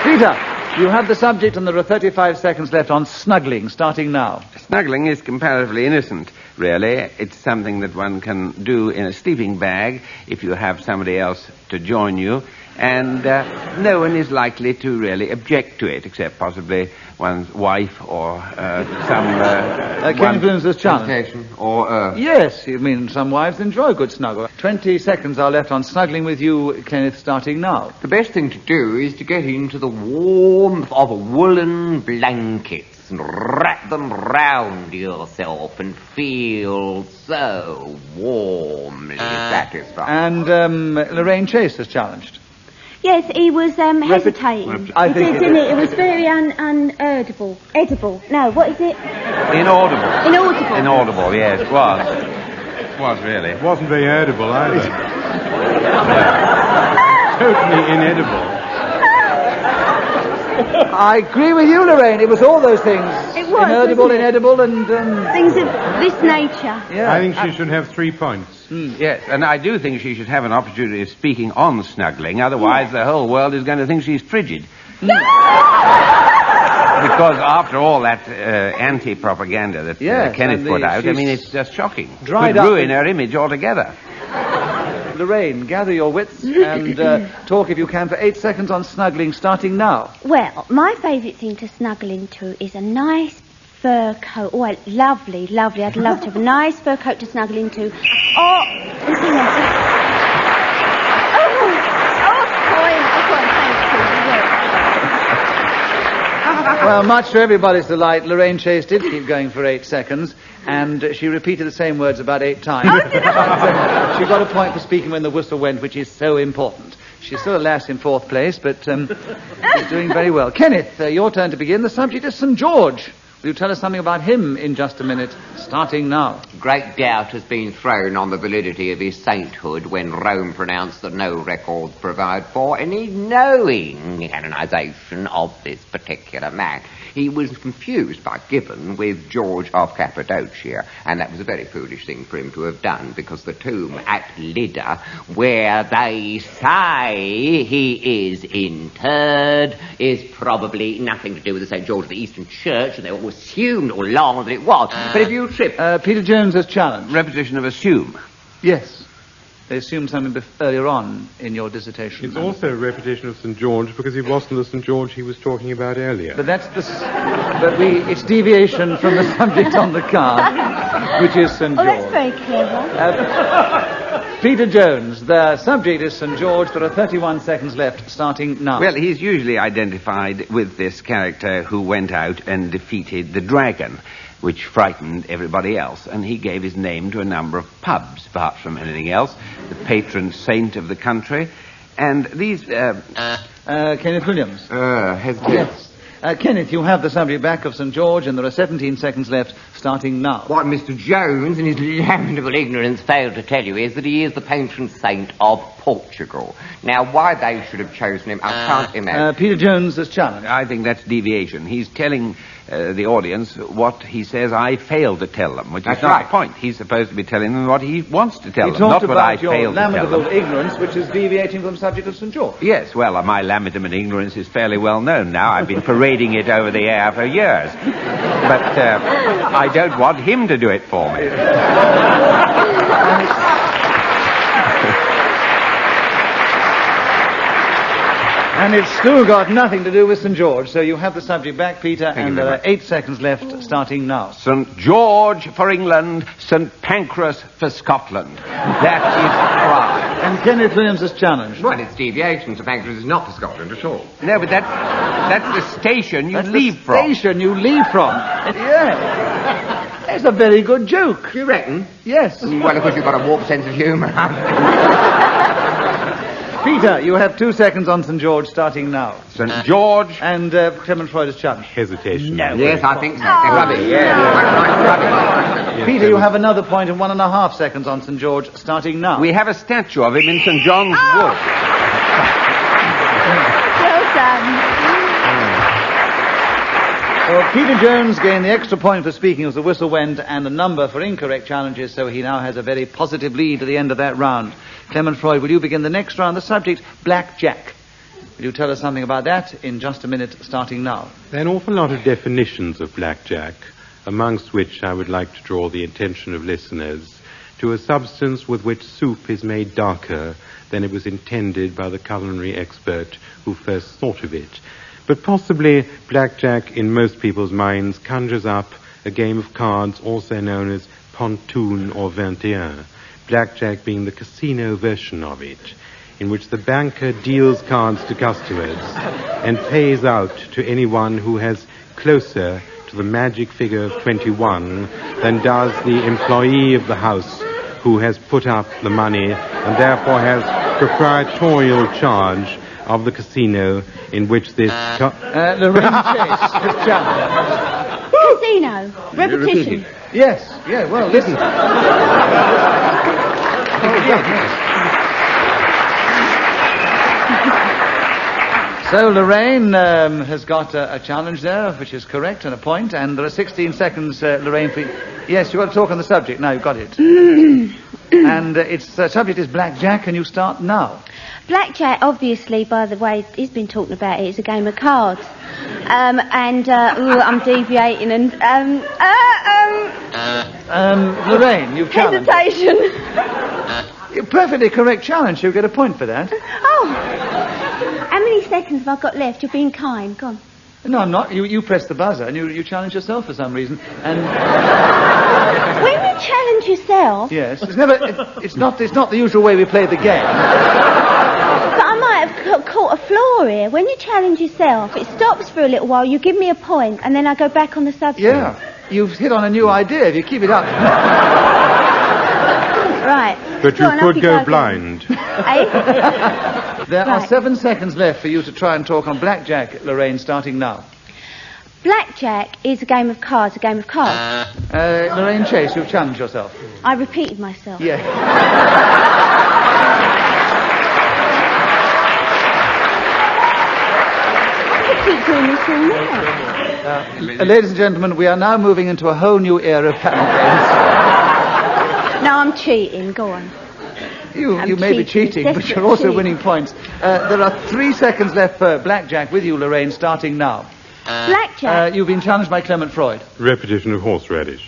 Peter, you have the subject and there are 35 seconds left on snuggling, starting now. Snuggling is comparatively innocent, really. It's something that one can do in a sleeping bag if you have somebody else to join you, and no one is likely to really object to it, except possibly one's wife or Kenneth Williams' challenge. Or, Yes, I mean, some wives enjoy a good snuggle. 20 seconds are left on snuggling with you, Kenneth, starting now. The best thing to do is to get into the warmth of woolen blankets and wrap them round yourself and feel so warmly satisfied. And Lorraine Chase has challenged. Yes, he was hesitating. I think did, didn't he? It was very unedible. Edible. No, what is it? Inaudible. Inaudible. Inaudible, yes, it was. It was, really. It wasn't very edible either. Totally inedible. I agree with you, Lorraine. It was all those things. It was, inaudible, wasn't it? inedible, and... Things of this nature. Yeah. I think she should have 3 points. Yes, and I do think she should have an opportunity of speaking on snuggling, otherwise the whole world is going to think she's frigid. Because after all that anti-propaganda that Kenneth put out, I mean, it's just shocking. Could ruin her image altogether. Lorraine, gather your wits and talk, if you can, for 8 seconds on snuggling, starting now. Well, my favourite thing to snuggle into is a nice fur coat. Oh, lovely, lovely. I'd love to have a nice fur coat to snuggle into. Well, much to everybody's delight, Lorraine Chase did keep going for 8 seconds, and she repeated the same words about 8 times. She got a point for speaking when the whistle went, which is so important. She's still a lass in 4th place, but she's doing very well. Kenneth, your turn to begin. The subject is St. George. Will you tell us something about him in just a minute, starting now? Great doubt has been thrown on the validity of his sainthood when Rome pronounced that no records provide for any knowing canonization of this particular man. He was confused by Gibbon with George of Cappadocia, and that was a very foolish thing for him to have done, because the tomb at Lydda, where they say he is interred, is probably nothing to do with the St. George of the Eastern Church, and they all assumed all along that it was. But if you trip... Peter Jones has challenged. Repetition of assume. Yes. They assumed something earlier on in your dissertation. It's also a repetition of St. George because it wasn't the St. George he was talking about earlier. But it's deviation from the subject on the card, which is St. George. Oh, that's very clever. Peter Jones, the subject is St. George. There are 31 seconds left, starting now. Well, he's usually identified with this character who went out and defeated the dragon, which frightened everybody else, and he gave his name to a number of pubs, apart from anything else, the patron saint of the country, and these... Kenneth Williams. Hesitate. Yes. Kenneth, you have the subject back of St. George, and there are 17 seconds left, starting now. What Mr. Jones, in his lamentable ignorance, failed to tell you is that he is the patron saint of Portugal. Now, why they should have chosen him, I can't imagine. Peter Jones has challenged. I think that's deviation. He's telling the audience what he says I failed to tell them, which is not the point. He's supposed to be telling them what he wants to tell them, not what I failed to tell them. He talked about your lamentable ignorance, which is deviating from the subject of St. George. Yes, well, my lamentable ignorance is fairly well known now. I've been parading it over the air for years. But I don't want him to do it for me. And it's still got nothing to do with St. George, so you have the subject back, Peter, and there are 8 seconds left, starting now. St. George for England, St. Pancras for Scotland. That is pride. And Kenneth Williams has challenged. Well, it's deviation. St. Pancras is not for Scotland at all. No, but that's the station you leave from. That's the station you leave from. Yeah. It's a very good joke. You reckon? Yes. Well, of course, you've got a warped sense of humour. Peter, you have 2 seconds on St. George, starting now. St. George. And Clement Freud has challenged. Hesitation. No. Yes, I think so. Rubbish. Yes, Peter, you have another point in 1.5 seconds on St. George, starting now. We have a statue of him in St. John's Wood. Well done. Well, Peter Jones gained the extra point for speaking as the whistle went and a number for incorrect challenges, so he now has a very positive lead at the end of that round. Clement Freud, will you begin the next round? The subject, Blackjack. Will you tell us something about that in just a minute, starting now? There are an awful lot of definitions of blackjack, amongst which I would like to draw the attention of listeners to a substance with which soup is made darker than it was intended by the culinary expert who first thought of it. But possibly blackjack in most people's minds conjures up a game of cards also known as pontoon or 21, blackjack being the casino version of it, in which the banker deals cards to customers and pays out to anyone who has closer to the magic figure of 21 than does the employee of the house who has put up the money and therefore has proprietorial charge of the casino in which this... Lorraine Chase has challenged. Casino. Repetition. Yes, well, listen. So Lorraine has got a challenge there, which is correct, and a point, and there are 16 seconds, Lorraine, for... Yes, you've got to talk on the subject. Now, you've got it. And its subject is Blackjack, and you start now. Blackjack, obviously, by the way, he's been talking about it, it's a game of cards. I'm deviating and... Lorraine, you've challenged. Hesitation. Perfectly correct challenge. You'll get a point for that. Oh. How many seconds have I got left? You're being kind. Go on. No, I'm not. You press the buzzer and you challenge yourself for some reason. And when you challenge yourself... Yes. It's not the usual way we play the game. But I might have caught a flaw here. When you challenge yourself, it stops for a little while, you give me a point, and then I go back on the subject. Yeah. You've hit on a new idea if you keep it up. Right. But you could go blind. There are 7 seconds left for you to try and talk on Blackjack, Lorraine, starting now. Blackjack is a game of cards, Lorraine Chase, you've challenged yourself. I repeated myself. Yeah. I could keep doing this all night. Ladies and gentlemen, we are now moving into a whole new era of panel games. No, I'm cheating. Go on. You may be cheating, but you're also winning points. There are 3 seconds left for Blackjack with you, Lorraine, starting now. Blackjack? You've been challenged by Clement Freud. Repetition of horseradish.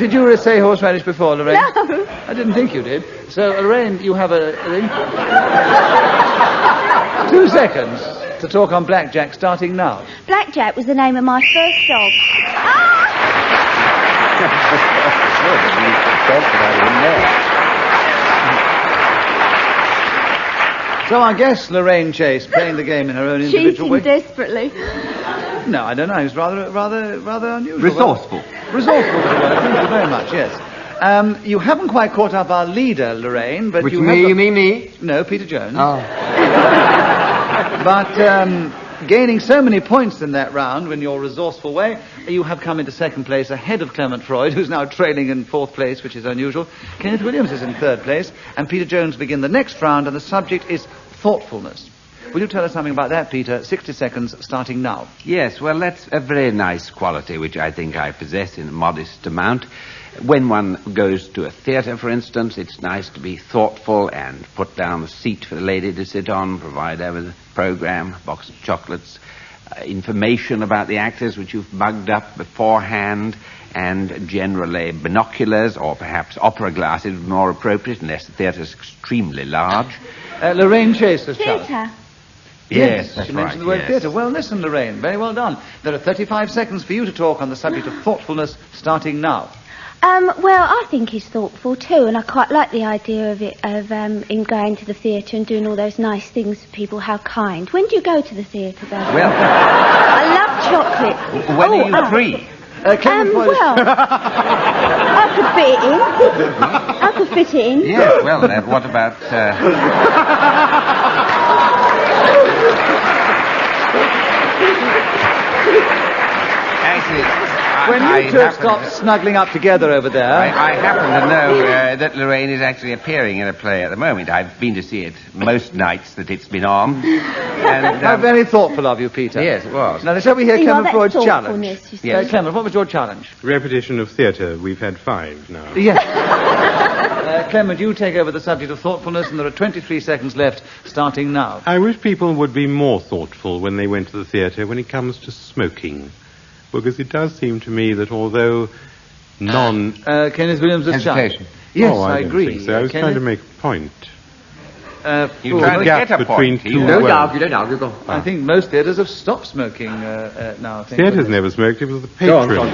Did you say horseradish before, Lorraine? No. I didn't think you did. So, Lorraine, you have a 2 seconds to talk on Blackjack, starting now. Blackjack was the name of my first dog. So I guess Lorraine Chase playing the game in her own individual way. Cheating desperately. No, I don't know. It's rather unusual. Resourceful. Resourceful is the word. Thank you very much. Yes. You haven't quite caught up our leader, Lorraine, but Which you me? have You mean me? No, Peter Jones. Oh. But gaining so many points in that round in your resourceful way, you have come into second place ahead of Clement Freud, who's now trailing in fourth place, which is unusual. Kenneth Williams is in third place, and Peter Jones begin the next round, and the subject is thoughtfulness. Will you tell us something about that, Peter? 60 seconds, starting now. Yes, well, that's a very nice quality, which I think I possess in a modest amount. When one goes to a theatre, for instance, it's nice to be thoughtful and put down a seat for the lady to sit on, provide her with a programme, a box of chocolates, information about the actors which you've mugged up beforehand, and generally binoculars or perhaps opera glasses would be more appropriate unless the theatre's extremely large. Lorraine Chase has challenged. Theatre. Yes, that's she right, mentioned the word yes. theatre. Well, listen, Lorraine, very well done. There are 35 seconds for you to talk on the subject of thoughtfulness, starting now. Well, I think he's thoughtful too, and I quite like the idea of him going to the theatre and doing all those nice things for people. How kind. When do you go to the theatre, though? Well, I love chocolate. when are you free? Well, I could fit it in. I could fit it in. Yes, well, what about... Actually... When you two have stopped snuggling up together over there... I happen to know that Lorraine is actually appearing in a play at the moment. I've been to see it most nights that it's been on. And, How very thoughtful of you, Peter. Yes, it was. Now, shall we hear Clement Freud's challenge? thoughtfulness, you see. Yes. Clement, what was your challenge? Repetition of theatre. We've had 5 now. Yes. Clement, you take over the subject of thoughtfulness, and there are 23 seconds left, starting now. I wish people would be more thoughtful when they went to the theatre when it comes to smoking. Because it does seem to me that although Kenneth Williams' challenge. Hesitation. Yes, I I don't agree. think so. I was trying to make a point. You try to gap get a between point. two Don't words. argue, go. I think most theatres have stopped smoking now. I think. Theatre's never smoked. It was the Go on, patron.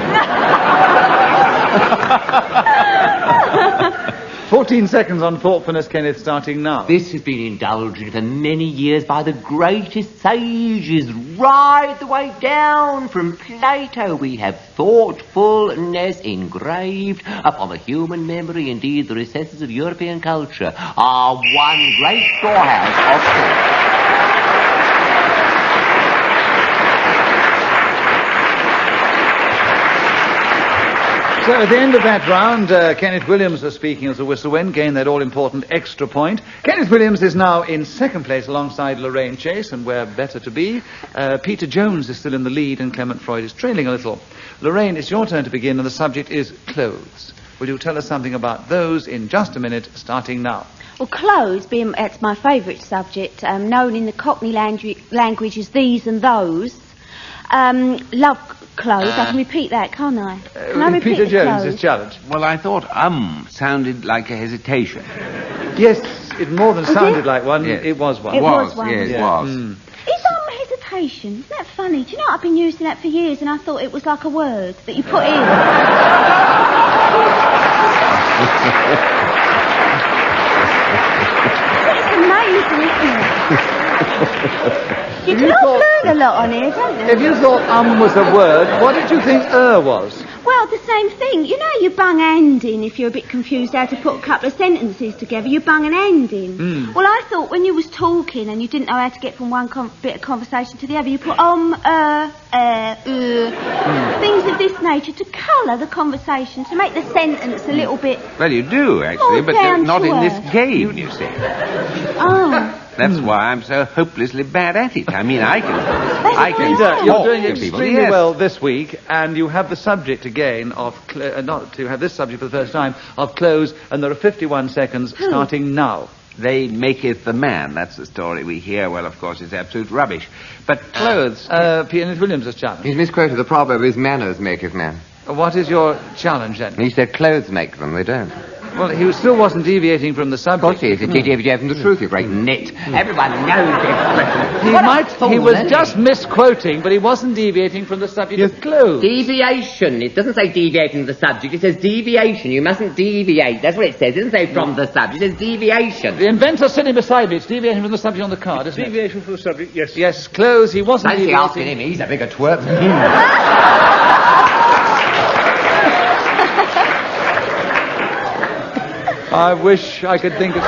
14 seconds on thoughtfulness, Kenneth, starting now. This has been indulged in for many years by the greatest sages, right the way down from Plato. We have thoughtfulness engraved upon the human memory. Indeed, the recesses of European culture are one great storehouse of thought. So at the end of that round, Kenneth Williams was speaking as a whistle went, gained that all-important extra point. Kenneth Williams is now in second place alongside Lorraine Chase, and where better to be. Peter Jones is still in the lead, and Clement Freud is trailing a little. Lorraine, it's your turn to begin, and the subject is clothes. Will you tell us something about those in just a minute, starting now? Well, clothes, it's my favourite subject, known in the Cockney language as these and those. Love clothes. I can repeat that, can't I? Can I repeat Peter the Jones' clothes? challenge. Well, I thought sounded like a hesitation. Yes, it more than sounded it? like one. Yes. It was one. It was one. Yes, Yeah. it was. Is hesitation? Isn't that funny? Do you know, I've been using that for years, and I thought it was like a word that you put in. It's amazing, isn't it? You can all learn a lot on here, don't you? If you thought was a word, what did you think was? Well, the same thing. You know, you bung end in if you're a bit confused how to put a couple of sentences together. You bung an end in. Well, I thought when you was talking and you didn't know how to get from one bit of conversation to the other, you put things of this nature to colour the conversation, to make the sentence a little bit... Well, you do, actually, but down not to in this earth. game, you see. Oh. That's why I'm so hopelessly bad at it. I mean, I can Peter, talk you're doing to people. extremely Yes. well this week, and you have the subject again of, not to have this subject for the first time, of clothes, and there are 51 seconds starting now. They maketh the man. That's the story we hear. Well, of course, it's absolute rubbish. But clothes... Kenneth Williams' challenge. He's misquoted. The proverb is manners maketh man. What is your challenge, then? He said clothes make them, they don't. Well, he still wasn't deviating from the subject. Of course he is. If he deviated from the truth, you great nit. Everyone knows this. He was just misquoting, but he wasn't deviating from the subject of clothes. Deviation. It doesn't say deviating from the subject. It says deviation. You mustn't deviate. That's what it says. It doesn't say from the subject. It says deviation. The inventor sitting beside me. It's deviating from the subject on the card, isn't it? Deviation from the subject, yes. Yes, clothes. He wasn't Fancy deviating. asking him. He's a bigger twerp than him. I wish I could think of...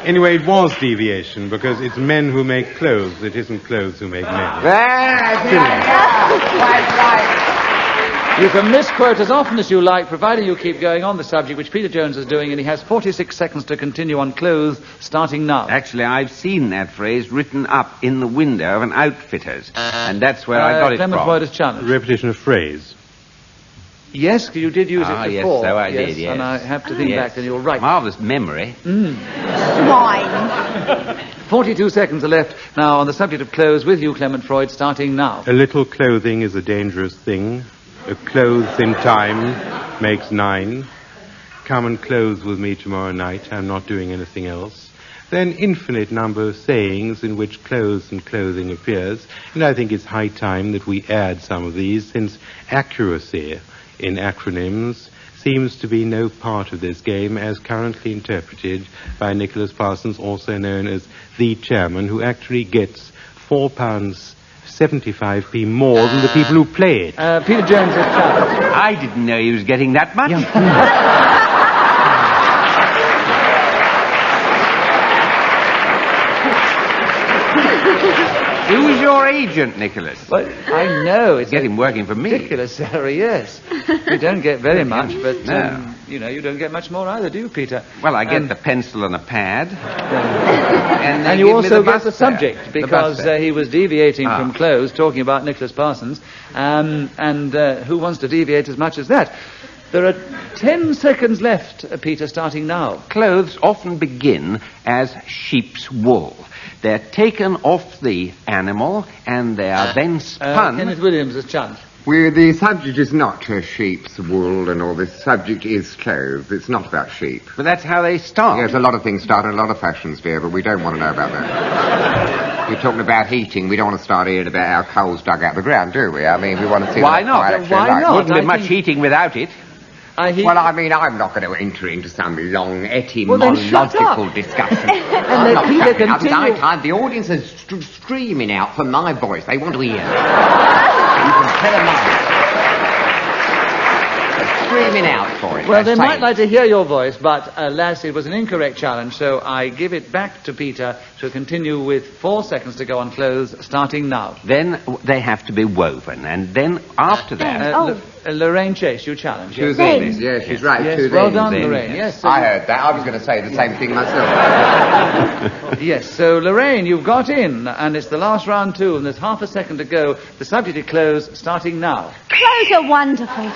Anyway, it was deviation, because it's men who make clothes. It isn't clothes who make men. You can misquote as often as you like, providing you keep going on the subject, which Peter Jones is doing, and he has 46 seconds to continue on clothes, starting now. Actually, I've seen that phrase written up in the window of an outfitter's, and that's where I got it Clement from. Freud is challenged. Repetition of phrase. Yes, you did use it yes, before. so I did, yes. And I have to think back, and you're right. Marvellous memory. Swine. 42 seconds are left now on the subject of clothes with you, Clement Freud, starting now. A little clothing is a dangerous thing. A clothes in time makes 9. Come and clothe with me tomorrow night. I'm not doing anything else. There are an infinite number of sayings in which clothes and clothing appears, and I think it's high time that we add some of these, since accuracy in acronyms seems to be no part of this game as currently interpreted by Nicholas Parsons, also known as the chairman, who actually gets £4.75 more than the people who play it. Peter Jones is challenged. I didn't know he was getting that much. Who's your agent, Nicholas? But I know. It's Get him working for me. ridiculous salary, yes. We don't get very much, but, No. you don't get much more either, do you, Peter? Well, I get the pencil and a pad. And you also get the subject, because fare. he was deviating from clothes, talking about Nicholas Parsons, and who wants to deviate as much as that? There are 10 seconds left, Peter, starting now. Clothes often begin as sheep's wool. They're taken off the animal and they are then spun. Kenneth Williams is challenged. The subject is not sheep's wool and all this. Subject is clothes. It's not about sheep. But that's how they start. Yes, a lot of things start in a lot of fashions, dear, but we don't want to know about that. You're talking about heating. We don't want to start hearing about how coal's dug out of the ground, do we? I mean, we want to see... Why what not? actually Why like. not? Wouldn't be I much think- heating without it. Well, I mean, I'm not going to enter into some long then shut etymological up. discussion. And then Peter It's continue. high time. The audience is streaming out for my voice. They want to hear. You can tell them that. They're screaming out for it. Well, they They're might saying- like to hear your voice, but alas, it was an incorrect challenge, so I give it back to Peter to continue with 4 seconds to go on clothes, starting now. Then they have to be woven, and then after that... Lorraine Chase, you challenge. Two Yes, things. Yes, she's right. yes two well things. done, then, Lorraine. yes. Yes, so I heard that. I was going to say the same thing myself. yes, so Lorraine, you've got in, and it's the last round too, and there's half a second to go. The subject is clothes, starting now. Clothes are wonderful.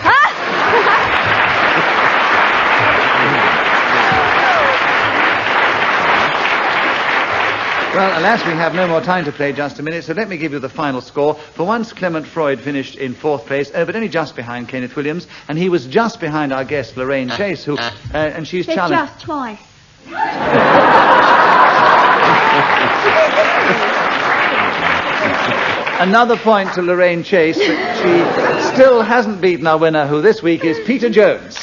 Well, alas, we have no more time to play just a minute, so let me give you the final score. For once, Clement Freud finished in 4th place, but only just behind Kenneth Williams, and he was just behind our guest, Lorraine Chase, who, and she's They're challenged. just twice. Another point to Lorraine Chase, that she still hasn't beaten our winner, who this week is Peter Jones.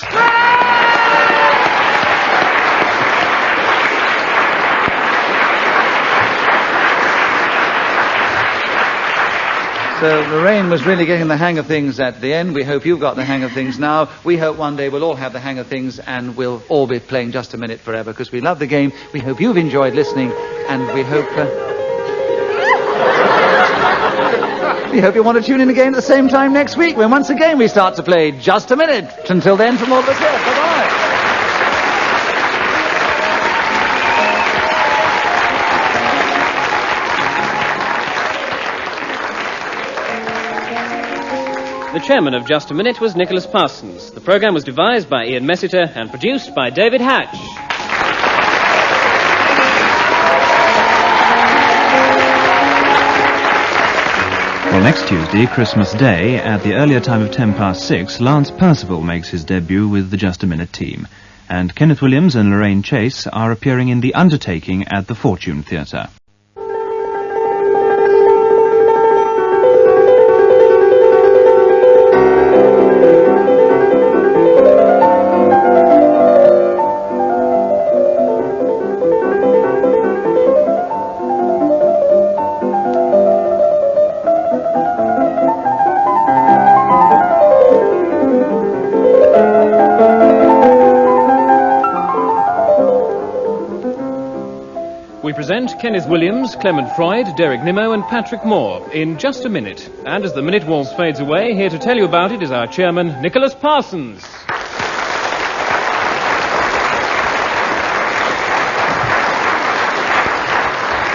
So Lorraine was really getting the hang of things at the end. We hope you've got the hang of things now. We hope one day we'll all have the hang of things and we'll all be playing Just a Minute forever, because we love the game. We hope you've enjoyed listening, and we hope you want to tune in again at the same time next week, when once again we start to play Just a Minute. Until then, from all of us here, bye-bye. The chairman of Just a Minute was Nicholas Parsons. The programme was devised by Ian Messiter and produced by David Hatch. The Next Tuesday, Christmas Day, at the earlier time of 6:10, Lance Percival makes his debut with the Just a Minute team. And Kenneth Williams and Lorraine Chase are appearing in The Undertaking at the Fortune Theatre. We present Kenneth Williams, Clement Freud, Derek Nimmo and Patrick Moore in Just a Minute. And as the minute waltz fades away, here to tell you about it is our chairman, Nicholas Parsons.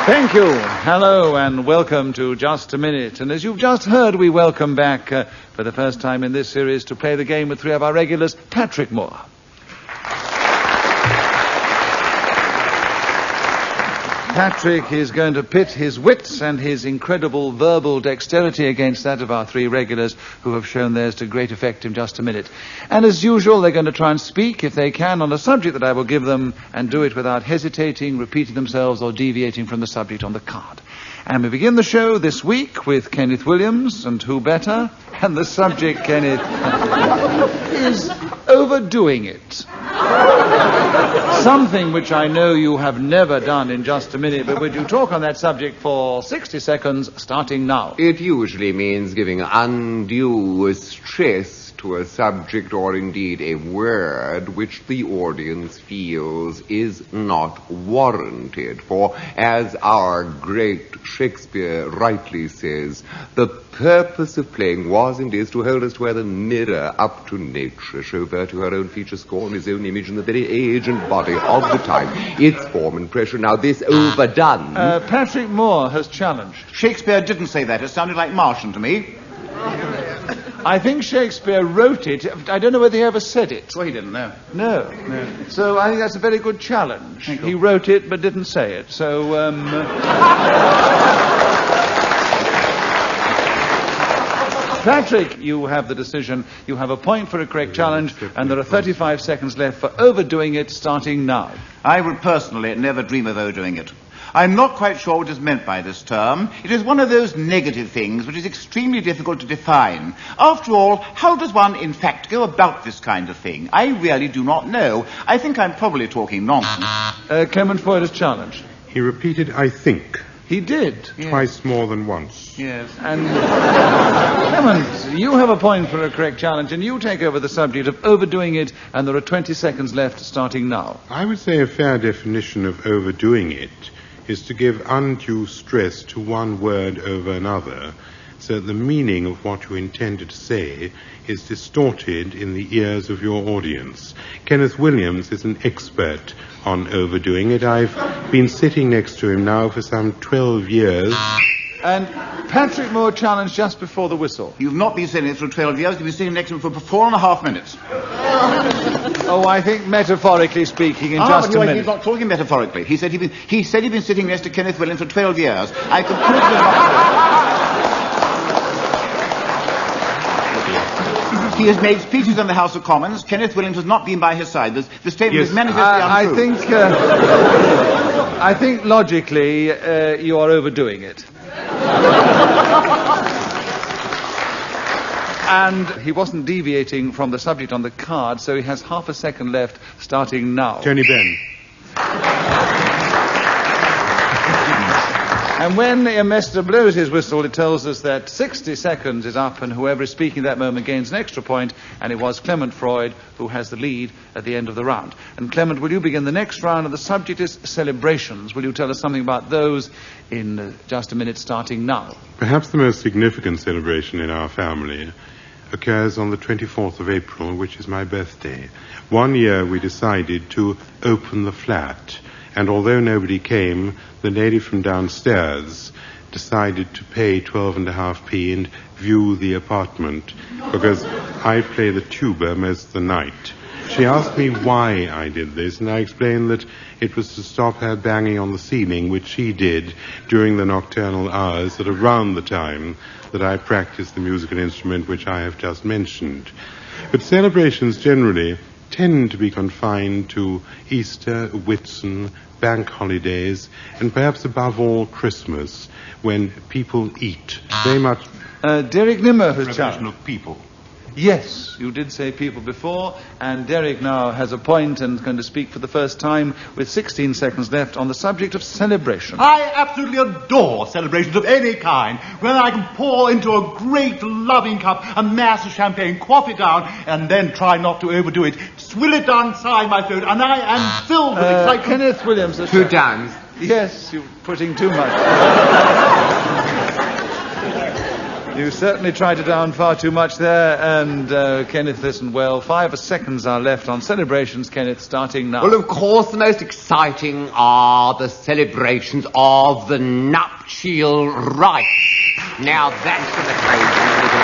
Thank you. Hello and welcome to Just a Minute. And as you've just heard, we welcome back for the first time in this series to play the game with three of our regulars, Patrick Moore. Patrick is going to pit his wits and his incredible verbal dexterity against that of our three regulars who have shown theirs to great effect in Just a Minute. And as usual, they're going to try and speak, if they can, on a subject that I will give them and do it without hesitating, repeating themselves or deviating from the subject on the card. And we begin the show this week with Kenneth Williams, and who better? And the subject, Kenneth, is overdoing it. Something which I know you have never done in Just a Minute, but would you talk on that subject for 60 seconds, starting now? It usually means giving undue stress to a subject or indeed a word which the audience feels is not warranted. For, as our great Shakespeare rightly says, the purpose of playing was and is to hold us to where the mirror up to nature, show her to her own feature scorn, his own image in the very age and body of the time, its form and pressure. Now this overdone... Patrick Moore has challenged. Shakespeare didn't say that. It sounded like Martian to me. I think Shakespeare wrote it. I don't know whether he ever said it. Well, he didn't know. No. So I think that's a very good challenge. He wrote it but didn't say it. So, Patrick, you have the decision. You have a point for a correct challenge, and there are 35 seconds left for overdoing it, starting now. I would personally never dream of overdoing it. I'm not quite sure what is meant by this term. It is one of those negative things which is extremely difficult to define. After all, how does one, in fact, go about this kind of thing? I really do not know. I think I'm probably talking nonsense. Clement Freud has challenged. He repeated, I think. He did. Twice more than once. Yes, and Clement, you have a point for a correct challenge, and you take over the subject of overdoing it, and there are 20 seconds left, starting now. I would say a fair definition of overdoing it is to give undue stress to one word over another, so that the meaning of what you intended to say is distorted in the ears of your audience. Kenneth Williams is an expert on overdoing it. I've been sitting next to him now for some 12 years. And Patrick Moore challenged just before the whistle. You've not been sitting next to him for 12 years. You've been sitting next to him for 4.5 minutes. Oh, I think metaphorically speaking, in just a minute. He's not talking metaphorically. He said he'd been sitting next to Kenneth Williams for 12 years. I completely... He has made speeches in the House of Commons. Kenneth Williams has not been by his side. The statement is manifestly untrue. I think logically you are overdoing it. And he wasn't deviating from the subject on the card, so he has half a second left, starting now. Tony Benn. And when a master blows his whistle, it tells us that 60 seconds is up, and whoever is speaking at that moment gains an extra point, and it was Clement Freud who has the lead at the end of the round. And Clement, will you begin the next round? And the subject is celebrations. Will you tell us something about those in just a minute, starting now? Perhaps the most significant celebration in our family occurs on the 24th of April, which is my birthday. One year we decided to open the flat, and although nobody came, the lady from downstairs decided to pay 12.5p and view the apartment, because I play the tuba most of the night. She asked me why I did this, and I explained that it was to stop her banging on the ceiling, which she did during the nocturnal hours at around the time that I practiced the musical instrument which I have just mentioned. But celebrations generally tend to be confined to Easter, Whitsun, bank holidays, and perhaps above all Christmas, when people eat. Very much... Derek Nimmo has Celebration of people. Yes, you did say people before, and Derek now has a point and is going to speak for the first time with 16 seconds left on the subject of celebration. I absolutely adore celebrations of any kind, when I can pour into a great loving cup a mass of champagne, quaff it down, and then try not to overdo it, swill it down inside my throat, and I am filled with excitement. Kenneth Williams. 2 times. Yes, you're putting too much. You certainly tried to down far too much there, and Kenneth listened well. 5 seconds are left on celebrations, Kenneth, starting now. Well, of course, the most exciting are the celebrations of the nuptial rite. Now, that's an occasion when we can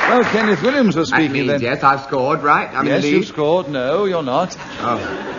all... Well, Kenneth Williams was speaking then. Yes, I've scored, right? I'm in yes, the lead. you've scored. No, you're not. Oh.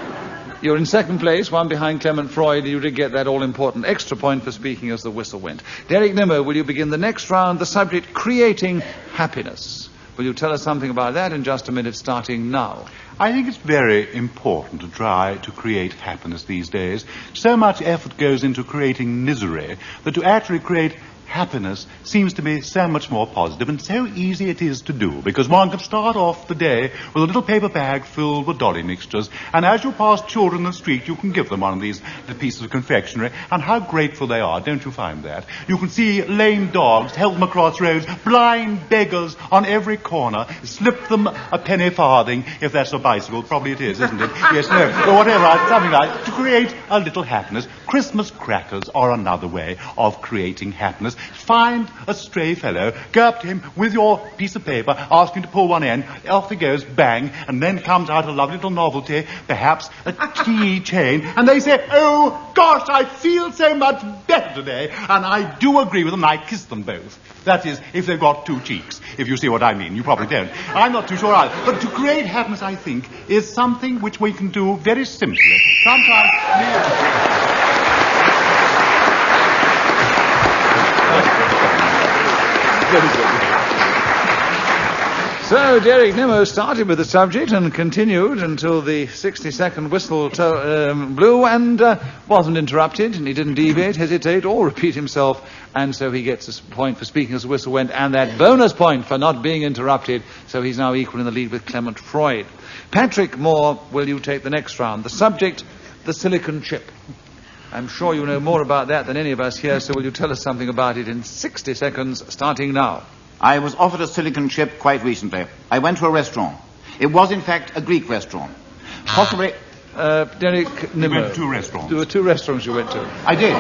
You're in second place, one behind Clement Freud. You did get that all-important extra point for speaking as the whistle went. Derek Nimmo, will you begin the next round? The subject, creating happiness. Will you tell us something about that in just a minute, starting now? I think it's very important to try to create happiness these days. So much effort goes into creating misery that to actually create happiness seems to be so much more positive and so easy it is to do, because one can start off the day with a little paper bag filled with dolly mixtures, and as you pass children in the street you can give them one of these pieces of confectionery, and how grateful they are, don't you find that? You can see lame dogs, help them across roads, blind beggars on every corner, slip them a penny farthing, if that's a bicycle, probably it is, isn't it? Yes, no, or whatever, something like, to create a little happiness. Christmas crackers are another way of creating happiness. Find a stray fellow, go up to him with your piece of paper, ask him to pull one end, off he goes, bang, and then comes out a lovely little novelty, perhaps a key chain, and they say, oh, gosh, I feel so much better today, and I do agree with them, I kiss them both. That is, if they've got 2 cheeks, if you see what I mean. You probably don't. I'm not too sure either. But to create happiness, I think, is something which we can do very simply. Sometimes... So, Derek Nimmo started with the subject and continued until the 60-second whistle blew and wasn't interrupted, and he didn't deviate, hesitate, or repeat himself, and so he gets a point for speaking as the whistle went, and that bonus point for not being interrupted, so he's now equal in the lead with Clement Freud. Patrick Moore, will you take the next round? The subject, the silicon chip. I'm sure you know more about that than any of us here, so will you tell us something about it in 60 seconds, starting now? I was offered a silicon chip quite recently. I went to a restaurant. It was, in fact, a Greek restaurant. Possibly... Derek Nimmo. You went to 2 restaurants. There were 2 restaurants you went to. I did.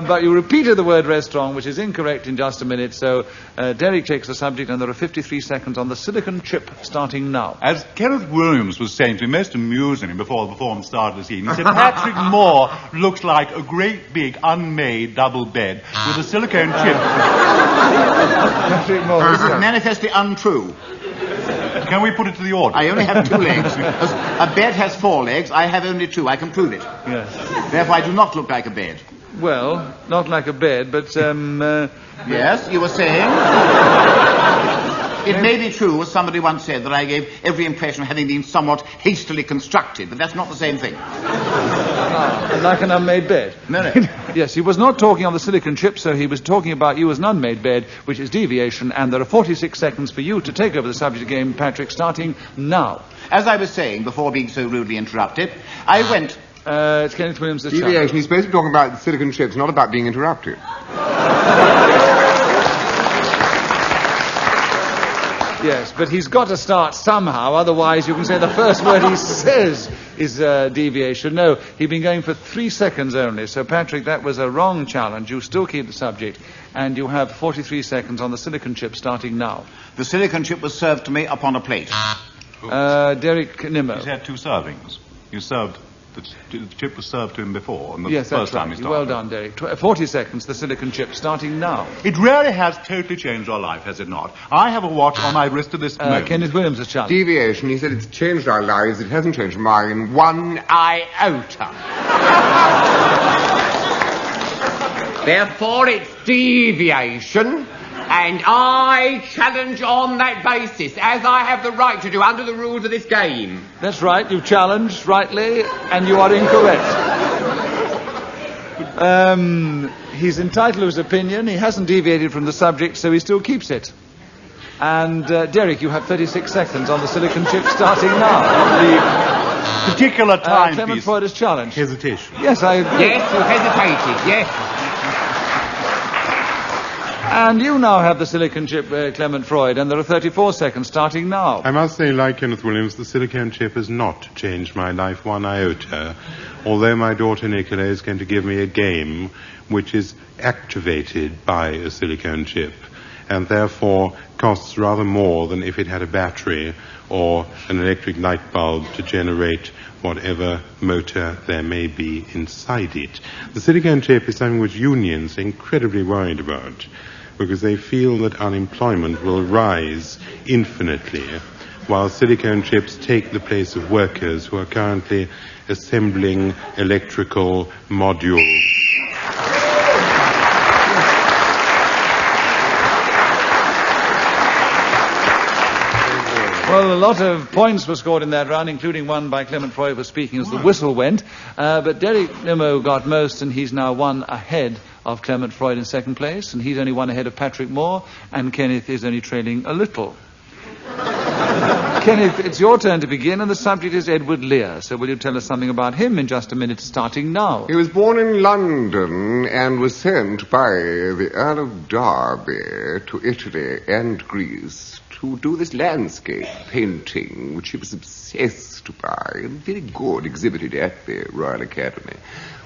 But you repeated the word restaurant, which is incorrect in just a minute, so Derek takes the subject, and there are 53 seconds on the silicon chip, starting now. As Kenneth Williams was saying to me most amusingly before the performance started this evening, he said, Patrick Moore looks like a great big unmade double bed with a silicone chip. Patrick Moore. This is manifestly untrue. Can we put it to the audience? I only have 2 legs. A bed has 4 legs. I have only 2. I can prove it. Yes. Therefore, I do not look like a bed. Well, not like a bed, but, Yes, you were saying? It may be true, as somebody once said, that I gave every impression of having been somewhat hastily constructed, but that's not the same thing. Like an unmade bed? No. Yes, he was not talking on the silicon chip, so he was talking about you as an unmade bed, which is deviation, and there are 46 seconds for you to take over the subject of the game, Patrick, starting now. As I was saying, before being so rudely interrupted, I went... It's Kenneth Williams this time. Deviation, he's supposed to be talking about the silicon chips, not about being interrupted. Yes, but he's got to start somehow, otherwise you can say the first word he says is deviation. No, he'd been going for 3 seconds only, so Patrick, that was a wrong challenge. You still keep the subject, and you have 43 seconds on the silicon chip, starting now. The silicon chip was served to me upon a plate. Derek Nimmo. He's had 2 servings. You served the chip was served to him before, and the Yes, first that's time right. he started. Well done, Derek. 40 seconds, the silicon chip, starting now. It really has totally changed our life, has it not? I have a watch on my wrist at this moment. Kenneth Williams has challenged. Deviation, he said it's changed our lives. It hasn't changed mine one iota. Therefore, it's deviation, and I challenge on that basis, as I have the right to do under the rules of this game. That's right, you challenged rightly, and you are incorrect. He's entitled to his opinion. He hasn't deviated from the subject, so he still keeps it. And, Derek, you have 36 seconds on the silicon chip starting now. The particular timepiece. Clement Freud has challenged. Hesitation. Yes, I agree. Yes, you hesitated, yes. And you now have the silicon chip, Clement Freud, and there are 34 seconds starting now. I must say, like Kenneth Williams, the silicone chip has not changed my life one iota, although my daughter Nicola is going to give me a game which is activated by a silicone chip, and therefore costs rather more than if it had a battery or an electric light bulb to generate whatever motor there may be inside it. The silicone chip is something which unions are incredibly worried about, because they feel that unemployment will rise infinitely, while silicone chips take the place of workers who are currently assembling electrical modules. Well, a lot of points were scored in that round, including one by Clement Freud for speaking as the whistle went. But Derek Nimmo got most, and he's now one ahead of Clement Freud in second place, and he's only one ahead of Patrick Moore, and Kenneth is only trailing a little. Kenneth, it's your turn to begin, and the subject is Edward Lear. So will you tell us something about him in just a minute, starting now? He was born in London and was sent by the Earl of Derby to Italy and Greece to do this landscape painting, which he was obsessed by, and very good, exhibited at the Royal Academy.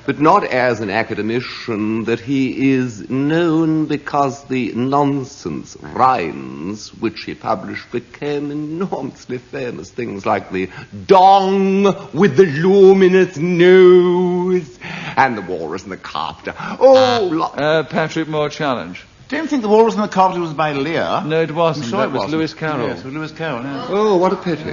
But not as an academician, that he is known because the nonsense rhymes which he published became enormously famous. Things like the dong with the luminous nose and the walrus and the carpenter. Patrick Moore challenge. Don't think the Walrus and the Carpenter was by Lear. No, it wasn't. I'm sure That it was wasn't. Lewis Carroll. Yes, it was Lewis Carroll, yes. Oh, what a pity.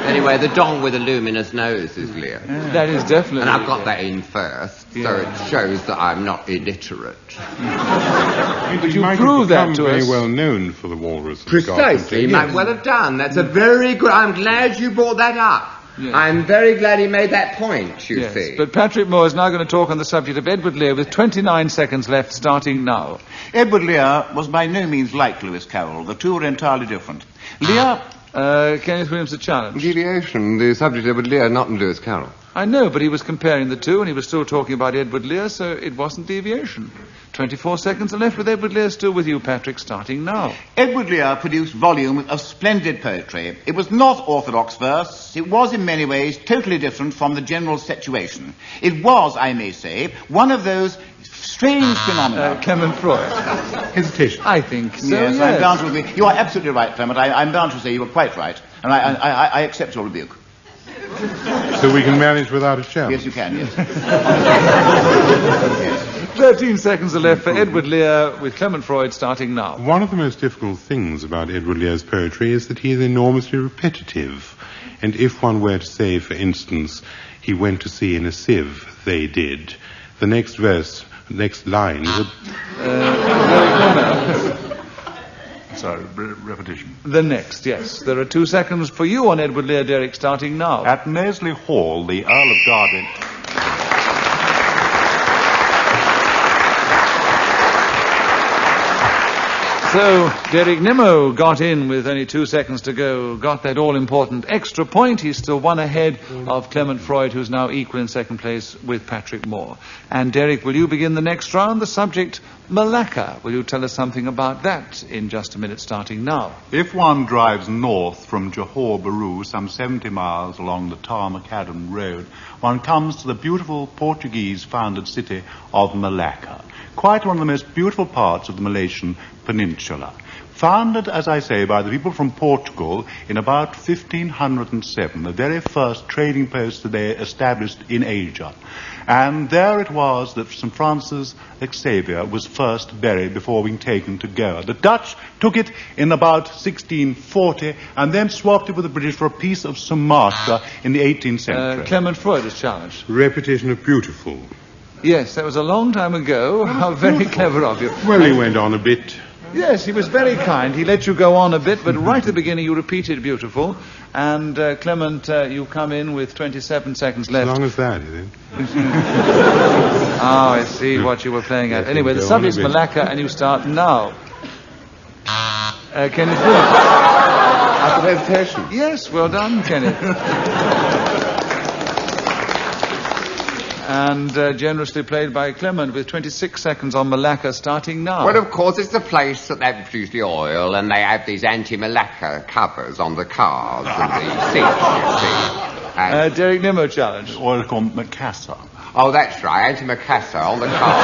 Anyway, the dong with the luminous nose is Lear. That is definitely. And I've got that in first, so it shows that I'm not illiterate. But you prove that to very us. well known for the walrus. and Precisely, you carpenter. might well have done. That's a very good... I'm glad you brought that up. Yes. I'm very glad he made that point, you Yes, see. but Patrick Moore is now going to talk on the subject of Edward Lear with 29 seconds left, starting now. Edward Lear was by no means like Lewis Carroll. The two were entirely different. Lear... Kenneth Williams, a challenge. Deviation, the subject of Edward Lear, not Lewis Carroll. I know, but he was comparing the two, and he was still talking about Edward Lear, so it wasn't deviation. 24 seconds are left with Edward Lear still with you, Patrick, starting now. Edward Lear produced volume of splendid poetry. It was not orthodox verse. It was in many ways totally different from the general situation. It was, I may say, one of those strange phenomena. Clement Freud. Hesitation. I think so, yes, yes. I'm bound to agree. You are absolutely right, Clement. I'm bound to say you were quite right. And I accept your rebuke. So we can manage without a challenge. Yes, you can, yes. 13 seconds are left for Edward Lear with Clement Freud starting now. One of the most difficult things about Edward Lear's poetry is that he is enormously repetitive. And if one were to say, for instance, he went to sea in a sieve, they did, the next verse, next line would... Sorry, repetition. The next, yes. There are 2 seconds for you on Edward Lear, Derek, starting now. At Knaisley Hall, the Earl of Derby... So, Derek Nimmo got in with only 2 seconds to go, got that all-important extra point. He's still one ahead of Clement Freud, who's now equal in second place with Patrick Moore. And, Derek, will you begin the next round? The subject, Malacca. Will you tell us something about that in just a minute, starting now? If one drives north from Johor Bahru, some 70 miles along the Tar Macadam Road, one comes to the beautiful Portuguese-founded city of Malacca. Quite one of the most beautiful parts of the Malaysian peninsula. Founded, as I say, by the people from Portugal in about 1507, the very first trading post that they established in Asia. And there it was that St. Francis Xavier was first buried before being taken to Goa. The Dutch took it in about 1640 and then swapped it with the British for a piece of Sumatra in the 18th century. Clement Freud is challenged. Repetition of beautiful. Yes, that was a long time ago. How very clever of you. Well, he went on a bit. Yes, he was very kind. He let you go on a bit, but right at the beginning you repeated beautiful. And Clement, you come in with 27 seconds left. As long as that, is it? Oh, I see what you were playing at. Anyway, the subject is Malacca, and you start now. Kenneth Williams. After hesitation. Yes, well done, Kenneth. And generously played by Clement with 26 seconds on Malacca starting now. Well, of course, it's the place that they produce the oil, and they have these anti-Malacca covers on the cars and the seats, you see. And Derek Nimmo challenge. Oil called Macassar. oh, that's right, anti-Macassar on the car.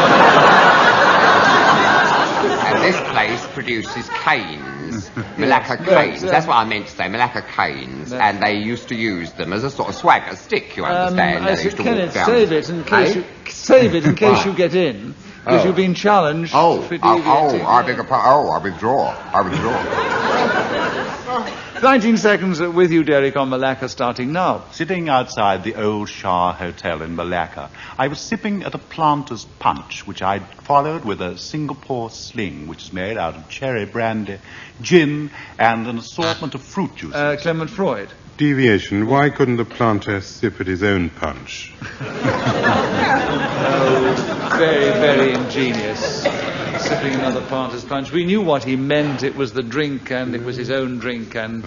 And this place produces canes, Malacca canes. That's what I meant to say, Malacca canes. And they used to use them as a sort of swagger stick, you understand. I said, Kenneth, save it in case you get in, because you've been challenged for deviating. I beg your pardon. I withdraw. 19 seconds with you, Derek, on Malacca starting now. Sitting outside the Old Shah Hotel in Malacca, I was sipping at a planter's punch, which I'd followed with a Singapore sling, which is made out of cherry brandy, gin, and an assortment of fruit juices. Clement Freud. Deviation. Why couldn't the planter sip at his own punch? Very, very ingenious. Sipping another planter's punch. We knew what he meant. It was the drink, and it was his own drink, and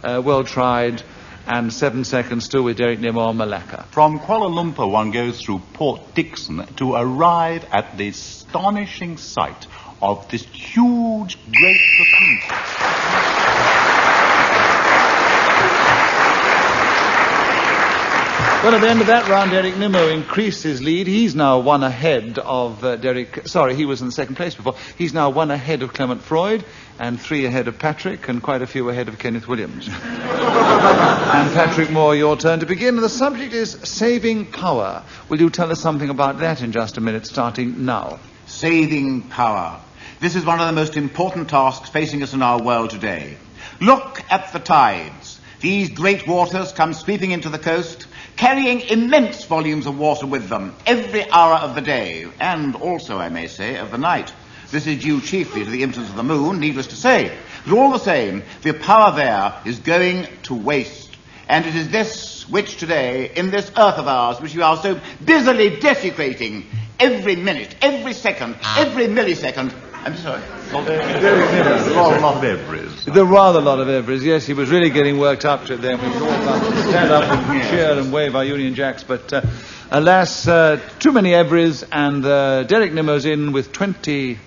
well tried. And 7 seconds still with Derek Nimmo on Malacca. From Kuala Lumpur, one goes through Port Dickson to arrive at the astonishing sight of this huge, great cathedral. Well, at the end of that round, Derek Nimmo increased his lead. He's now one ahead of he was in second place before. He's now one ahead of Clement Freud, and 3 ahead of Patrick, and quite a few ahead of Kenneth Williams. And Patrick Moore, your turn to begin. The subject is saving power. Will you tell us something about that in just a minute, starting now? Saving power. This is one of the most important tasks facing us in our world today. Look at the tides. These great waters come sweeping into the coast, carrying immense volumes of water with them every hour of the day, and also, I may say, of the night. This is due chiefly to the influence of the moon, needless to say. But all the same, the power there is going to waste. And it is this which today, in this earth of ours, which we are so busily desecrating, every minute, every second, every millisecond. I'm sorry. There are a lot of everys. There were a lot of everys, yes. He was really getting worked up to it then. We could all stand up and cheer and wave our Union Jacks, but alas, too many everys, and Derek Nimmo's in with 30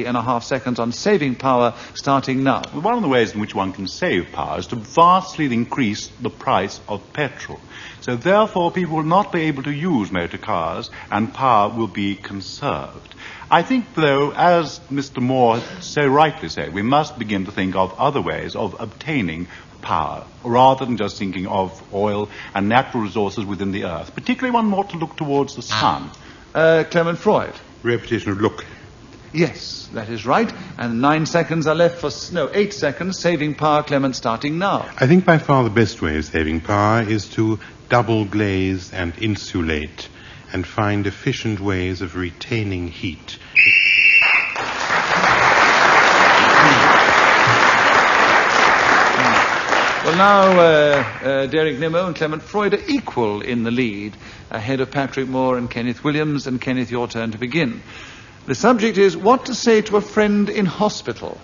and a half seconds on saving power starting now. Well, one of the ways in which one can save power is to vastly increase the price of petrol. So therefore people will not be able to use motor cars and power will be conserved. I think, though, as Mr. Moore so rightly said, we must begin to think of other ways of obtaining power, rather than just thinking of oil and natural resources within the earth. Particularly one ought to look towards the sun. Clement Freud. Repetition of look. Yes, that is right. And 9 seconds are left for... 8 seconds. Saving power, Clement, starting now. I think by far the best way of saving power is to double glaze and insulate and find efficient ways of retaining heat. Well, now Derek Nimmo and Clement Freud are equal in the lead, ahead of Patrick Moore and Kenneth Williams. And Kenneth, your turn to begin. The subject is what to say to a friend in hospital.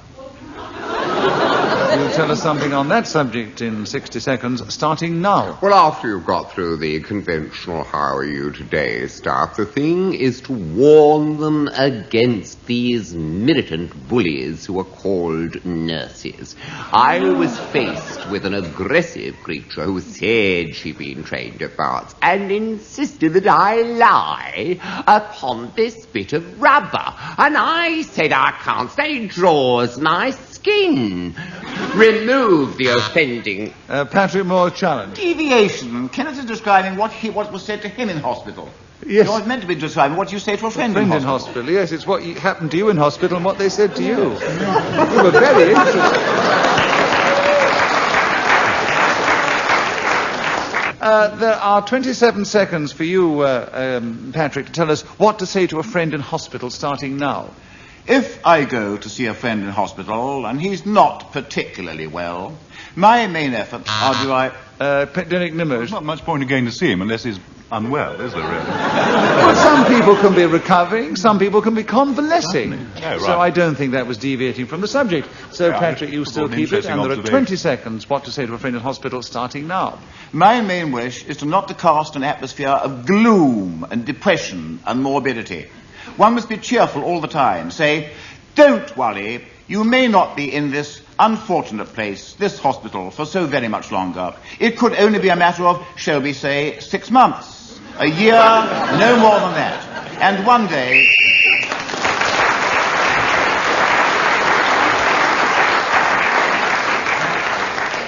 You'll tell us something on that subject in 60 seconds, starting now. Well, after you've got through the conventional how are you today stuff, the thing is to warn them against these militant bullies who are called nurses. I was faced with an aggressive creature who said she'd been trained at Barts and insisted that I lie upon this bit of rubber. And I said I can't say draws my skin. Remove the offending... Patrick Moore, challenge. Deviation. Kenneth is describing what was said to him in hospital. Yes. You're meant to be describing what you say to a friend in hospital. Yes, it's what happened to you in hospital and what they said to you. You were very interested. There are 27 seconds for you, Patrick, to tell us what to say to a friend in hospital, starting now. If I go to see a friend in hospital and he's not particularly well, my main efforts are to Derek Nimmo. There's not much point in going to see him unless he's unwell, is there, really? Well, some people can be recovering, some people can be convalescing. Right. So I don't think that was deviating from the subject. So, yeah, Patrick, you still keep it, and there are 20 seconds. What to say to a friend in hospital, starting now. My main wish is to not to cast an atmosphere of gloom and depression and morbidity. One must be cheerful all the time. Say, don't worry, you may not be in this unfortunate place, this hospital, for so very much longer. It could only be a matter of, shall we say, 6 months, a year, no more than that. And one day...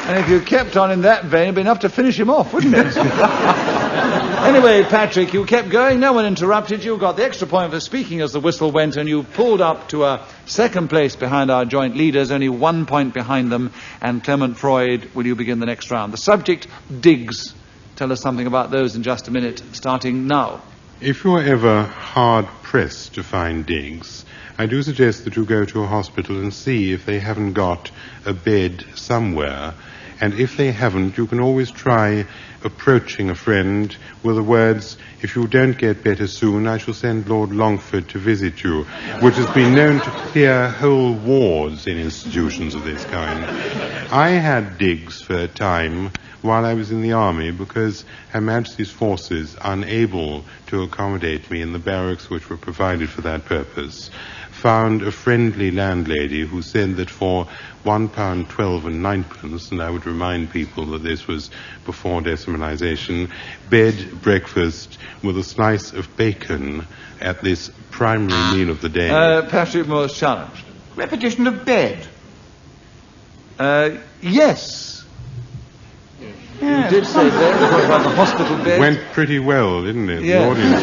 And if you kept on in that vein, it'd be enough to finish him off, wouldn't it? Anyway, Patrick, you kept going, no one interrupted you, got the extra point for speaking as the whistle went, and you pulled up to a second place behind our joint leaders, only 1 point behind them. And Clement, Freud, will you begin the next round? The subject, digs. Tell us something about those in just a minute, starting now. If you're ever hard-pressed to find digs, I do suggest that you go to a hospital and see if they haven't got a bed somewhere. And if they haven't, you can always try approaching a friend with the words, if you don't get better soon, I shall send Lord Longford to visit you, which has been known to clear whole wards in institutions of this kind. I had digs for a time while I was in the army because Her Majesty's forces, unable to accommodate me in the barracks which were provided for that purpose, found a friendly landlady who said that for £1.12 and 9pence, and I would remind people that this was before decimalisation, bed, breakfast, with a slice of bacon at this primary meal of the day. Patrick Moore's challenge. Repetition of bed. Yes. Yeah. You did say bed, about the hospital bed. Went pretty well, didn't it? Yeah. The audience.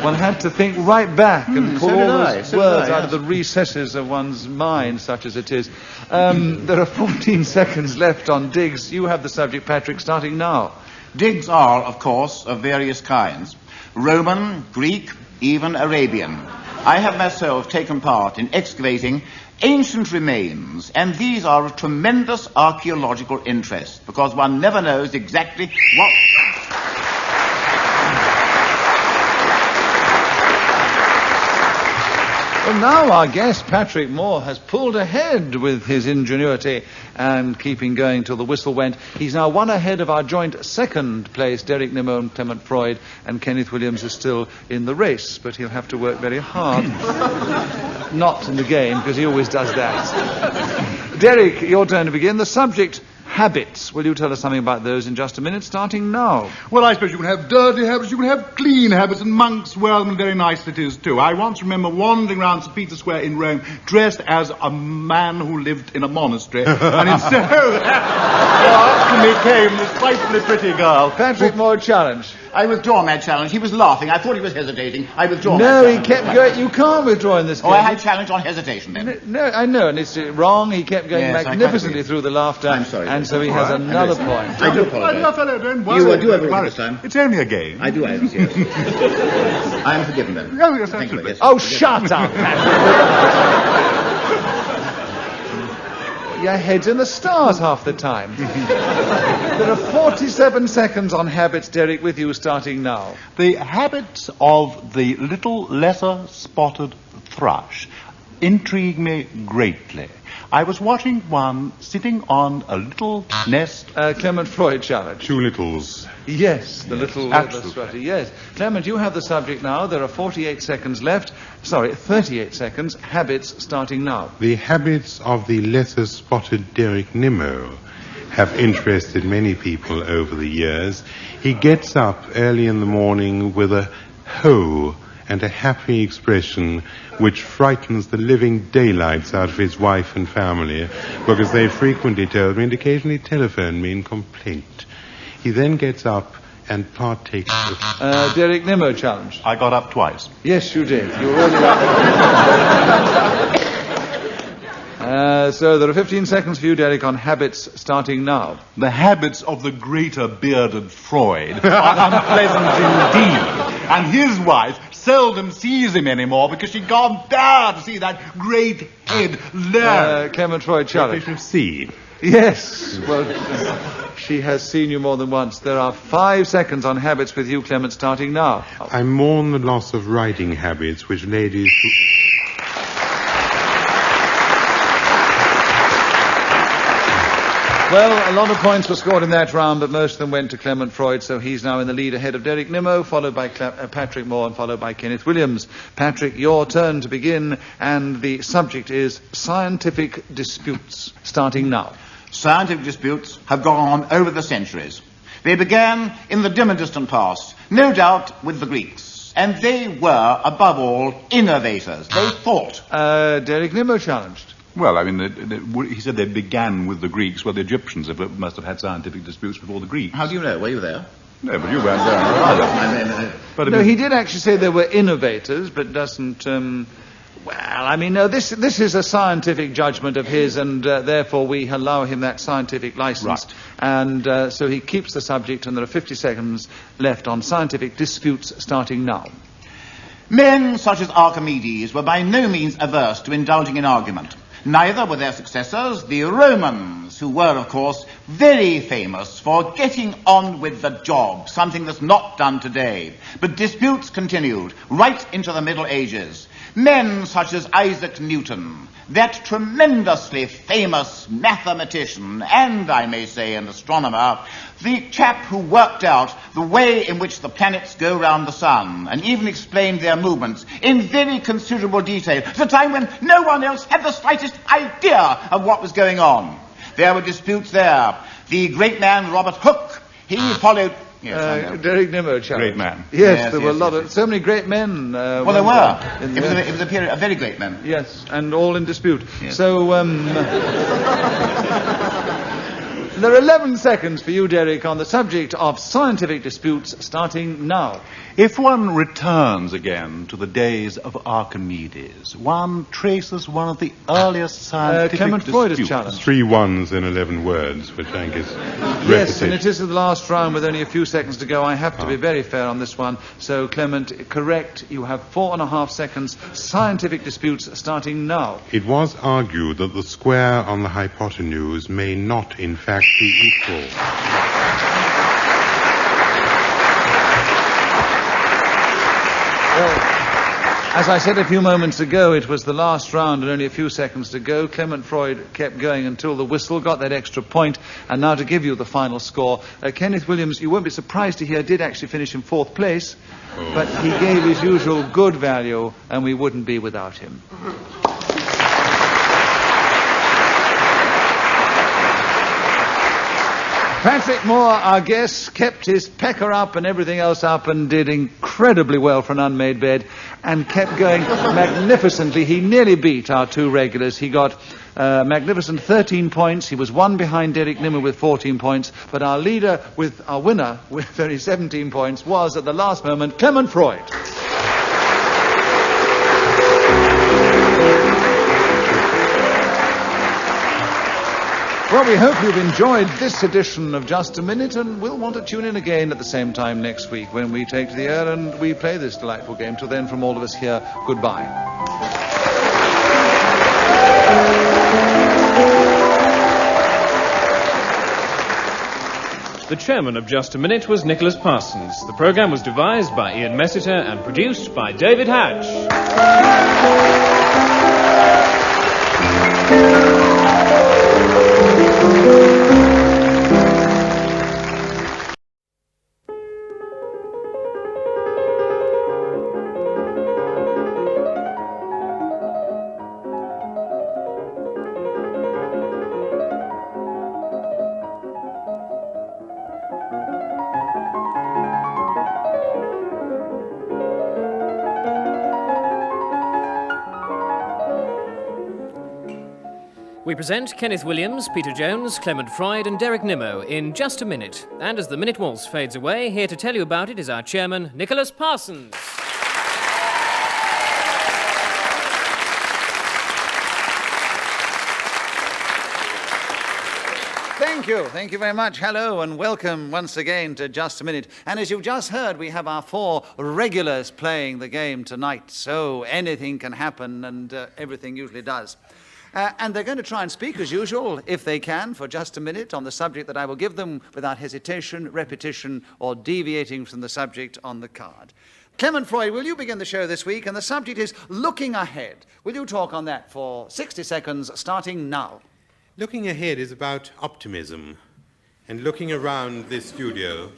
One had to think right back and pull all those words out of the recesses of one's mind, such as it is. There are 14 seconds left on digs. You have the subject, Patrick, starting now. Digs are, of course, of various kinds. Roman, Greek, even Arabian. I have myself taken part in excavating ancient remains, and these are of tremendous archaeological interest, because one never knows exactly what... Well, now our guest, Patrick Moore, has pulled ahead with his ingenuity and keeping going till the whistle went. He's now one ahead of our joint second place, Derek Nimmo and Clement Freud, and Kenneth Williams is still in the race, but he'll have to work very hard. Not in the game, because he always does that. Derek, your turn to begin. The subject, habits. Will you tell us something about those in just a minute, starting now? Well, I suppose you can have dirty habits, you can have clean habits, and monks wear them, and very nice it is, too. I once remember wandering around St. Peter's Square in Rome, dressed as a man who lived in a monastery, and instead up to me came this frightfully pretty girl. Patrick Moore, challenge. I withdraw my challenge. He was laughing. I thought he was hesitating. I withdraw my No, challenge. he kept going. You can't withdraw in this case. Oh, I had challenge on hesitation then. No, I know, and it's wrong. He kept going magnificently through the laughter. I'm sorry. And so he has another point. I do apologize. Fellow, don't worry. You do everything this time. It's only a game. I do, yes. I am forgiven then. Oh, yes, Thank you, absolutely. yes. Oh, shut up, Patrick. Your head's in the stars half the time. There are 47 seconds on habits, Derek, with you starting now. The habits of the little lesser spotted thrush intrigue me greatly. I was watching one sitting on a little nest. Clement Freud challenge. Two littles. Yes, the little absolutely. Yes. Clement, you have the subject now. There are 48 seconds left. Sorry, 38 seconds. Habits starting now. The habits of the lesser-spotted Derek Nimmo have interested many people over the years. He gets up early in the morning with a ho and a happy expression which frightens the living daylights out of his wife and family, because they frequently told me and occasionally telephoned me in complaint. He then gets up and partakes of... Derek Nimmo challenge. I got up twice. Yes, you did. You were already up. So there are 15 seconds for you, Derek, on habits starting now. The habits of the greater bearded Freud are unpleasant indeed. And his wife seldom sees him anymore because she can't bear to see that great head Lear. Clement Freud challenge. C. Yes. Well, she has seen you more than once. There are 5 seconds on habits with you, Clement, starting now. I mourn the loss of riding habits which ladies... Well, a lot of points were scored in that round, but most of them went to Clement Freud, so he's now in the lead ahead of Derek Nimmo, followed by Patrick Moore, and followed by Kenneth Williams. Patrick, your turn to begin, and the subject is scientific disputes, starting now. Scientific disputes have gone on over the centuries. They began in the dim and distant past, no doubt with the Greeks. And they were, above all, innovators. They thought. Derek Nimmo challenged. Well, I mean, he said they began with the Greeks. Well, the Egyptians must have had scientific disputes before the Greeks. How do you know? Were you there? No, but you weren't there either. But no, he did actually say they were innovators, but doesn't... Well, I mean, no, this is a scientific judgment of his, and therefore we allow him that scientific license. Right. And so he keeps the subject, and there are 50 seconds left on scientific disputes starting now. Men such as Archimedes were by no means averse to indulging in argument. Neither were their successors, the Romans, who were, of course, very famous for getting on with the job, something that's not done today. But disputes continued right into the Middle Ages. Men such as Isaac Newton, that tremendously famous mathematician, and, I may say, an astronomer, the chap who worked out the way in which the planets go round the sun, and even explained their movements in very considerable detail, at a time when no one else had the slightest idea of what was going on. There were disputes there. The great man Robert Hooke, he followed... Yes, Derek Nimmo challenge. Great man. Yes, there were a lot of... So many great men. Well, there were. It was a period of very great men. Yes, and all in dispute. Yes. So, there are 11 seconds for you, Derek, on the subject of scientific disputes starting now. If one returns again to the days of Archimedes, one traces one of the earliest scientific Clement Freud is disputes. challenged. 3 ones in 11 words, which I think is Yes, and it is the last round with only a few seconds to go. I have to be very fair on this one. So, Clement, correct. You have 4.5 seconds. Scientific disputes starting now. It was argued that the square on the hypotenuse may not, in fact, be equal. Well, as I said a few moments ago, it was the last round and only a few seconds to go. Clement Freud kept going until the whistle, got that extra point, and now to give you the final score. Kenneth Williams, you won't be surprised to hear, did actually finish in 4th place, but he gave his usual good value, and we wouldn't be without him. Patrick Moore, our guest, kept his pecker up and everything else up and did incredibly well for an unmade bed and kept going magnificently. He nearly beat our 2 regulars. He got magnificent 13 points. He was 1 behind Derek Nimmo with 14 points. But our winner with only 17 points was, at the last moment, Clement Freud. Well, we hope you've enjoyed this edition of Just a Minute, and we'll want to tune in again at the same time next week when we take to the air and we play this delightful game. Till then, from all of us here, goodbye. The chairman of Just a Minute was Nicholas Parsons. The programme was devised by Ian Messiter and produced by David Hatch. We present Kenneth Williams, Peter Jones, Clement Freud and Derek Nimmo in Just a Minute. And as the minute waltz fades away, here to tell you about it is our chairman, Nicholas Parsons. Thank you very much. Hello and welcome once again to Just a Minute. And as you've just heard, we have our 4 regulars playing the game tonight, so anything can happen, and everything usually does. And they're going to try and speak as usual, if they can, for just a minute on the subject that I will give them without hesitation, repetition, or deviating from the subject on the card. Clement Freud, will you begin the show this week? And the subject is looking ahead. Will you talk on that for 60 seconds, starting now? Looking ahead is about optimism. And looking around this studio,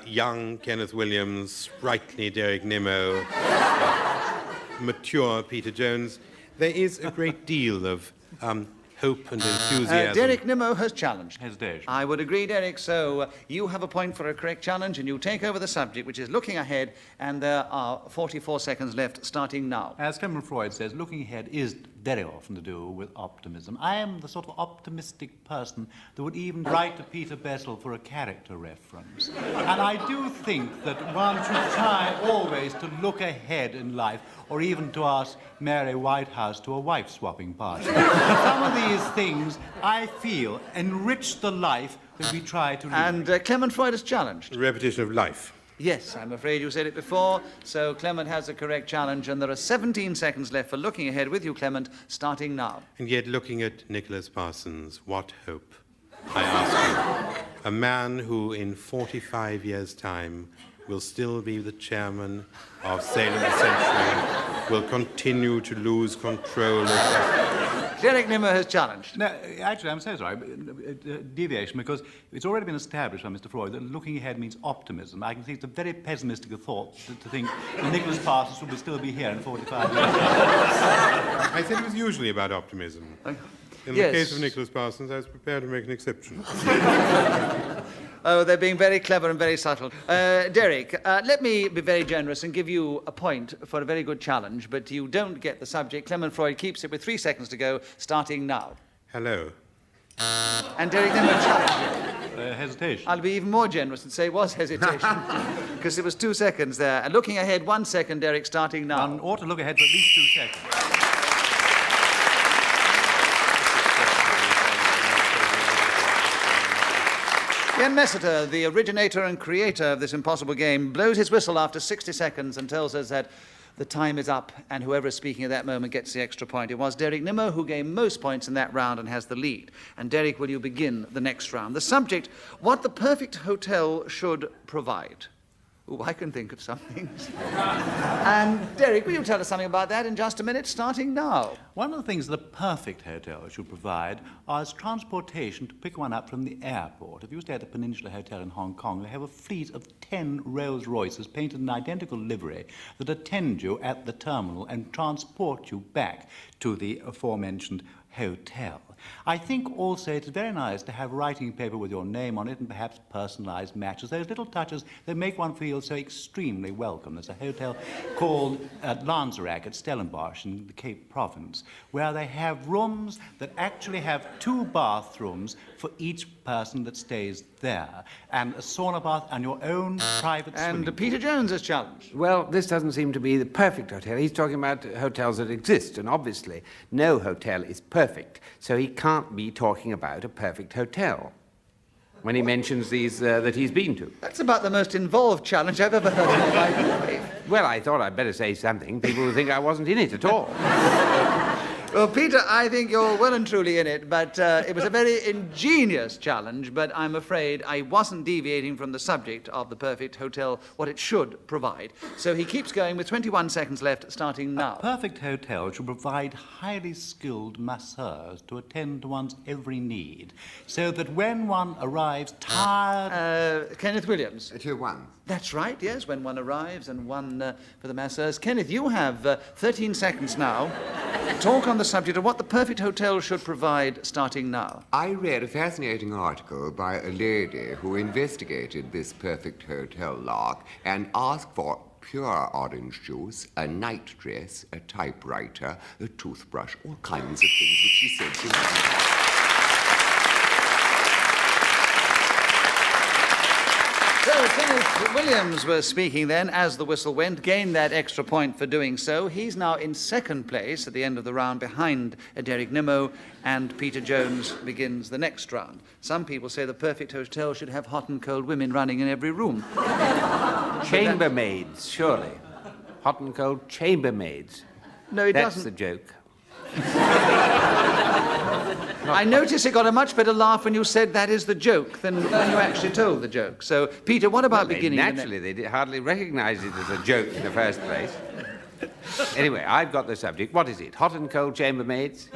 young Kenneth Williams, sprightly Derek Nimmo, mature Peter Jones, there is a great deal of hope and enthusiasm. Derek Nimmo has challenged. Hesitation. I would agree, Derek. So you have a point for a correct challenge, and you take over the subject, which is looking ahead, and there are 44 seconds left, starting now. As Clement Freud says, looking ahead is very often to do with optimism. I am the sort of optimistic person that would even write to Peter Bessel for a character reference. And I do think that one should try always to look ahead in life, or even to ask Mary Whitehouse to a wife-swapping party. Some of these things, I feel, enrich the life that we try to live. And Clement Freud has challenged. Repetition of life. Yes, I'm afraid you said it before, so Clement has a correct challenge, and there are 17 seconds left for looking ahead with you, Clement, starting now. And yet looking at Nicholas Parsons, what hope, I ask you. A man who in 45 years' time will still be the chairman of Sail of the Century, will continue to lose control of... Derek Nimmo has challenged. No, actually, I'm so sorry. Deviation, because it's already been established by Mr. Freud that looking ahead means optimism. I can see it's a very pessimistic thought to think that Nicholas Parsons will still be here in 45 years. I said it was usually about optimism. In Yes. the case of Nicholas Parsons, I was prepared to make an exception. Oh, they're being very clever and very subtle. Derek, let me be very generous and give you a point for a very good challenge, but you don't get the subject. Clement Freud keeps it with 3 seconds to go, starting now. Hello. And Derek Nimmo challenged. Hesitation. I'll be even more generous and say it was hesitation, because it was 2 seconds there. And looking ahead, 1 second, Derek, starting now. One ought to look ahead for at least 2 seconds. Ian Messiter, the originator and creator of this impossible game, blows his whistle after 60 seconds and tells us that the time is up, and whoever is speaking at that moment gets the extra point. It was Derek Nimmo who gained most points in that round and has the lead. And Derek, will you begin the next round? The subject, what the perfect hotel should provide. Oh, I can think of some things. And Derek, will you tell us something about that in just a minute, starting now? One of the things the perfect hotel should provide is transportation to pick one up from the airport. If you stay at the Peninsula Hotel in Hong Kong, they have a fleet of 10 Rolls Royces painted in identical livery that attend you at the terminal and transport you back to the aforementioned hotel. I think also it's very nice to have writing paper with your name on it and perhaps personalised matches. Those little touches that make one feel so extremely welcome. There's a hotel called Lanzerac at Stellenbosch in the Cape Province, where they have rooms that actually have 2 bathrooms for each person that stays there, and a sauna bath and your own private swimming And Peter Jones has challenged. Well, this doesn't seem to be the perfect hotel. He's talking about hotels that exist, and obviously no hotel is perfect, so he can't be talking about a perfect hotel when he mentions these that he's been to. That's about the most involved challenge I've ever heard in my life. Well, I thought I'd better say something. People will think I wasn't in it at all. Well, Peter, I think you're well and truly in it, but it was a very ingenious challenge, but I'm afraid I wasn't deviating from the subject of the perfect hotel, what it should provide. So he keeps going with 21 seconds left, starting now. A perfect hotel should provide highly skilled masseurs to attend to one's every need, so that when one arrives tired... Kenneth Williams. 2-1. That's right, yes, when one arrives and one for the masseurs. Kenneth, you have 13 seconds now. Talk on the subject of what the perfect hotel should provide, starting now. I read a fascinating article by a lady who investigated this perfect hotel lark and asked for pure orange juice, a nightdress, a typewriter, a toothbrush, all kinds of things which she said she wanted. So Kenneth Williams was speaking then as the whistle went, gained that extra point for doing so. He's now in second place at the end of the round behind Derek Nimmo, and Peter Jones begins the next round. Some people say the perfect hotel should have hot and cold women running in every room. Chambermaids, surely. Hot and cold chambermaids. No, it That's doesn't. the joke. I notice it got a much better laugh when you said that is the joke than when you actually told the joke. So, Peter, what about beginning? Naturally, they hardly recognise it as a joke in the first place. Anyway, I've got the subject. What is it? Hot and cold chambermaids?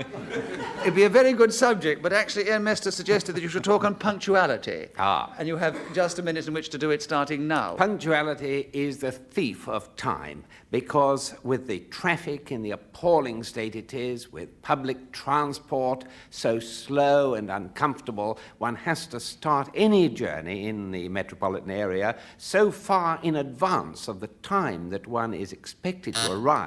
It'd be a very good subject, but actually Ian Mester suggested that you should talk on punctuality. And you have just a minute in which to do it, starting now. Punctuality is the thief of time, because with the traffic in the appalling state it is, with public transport so slow and uncomfortable, one has to start any journey in the metropolitan area so far in advance of the time that one is expected to arrive.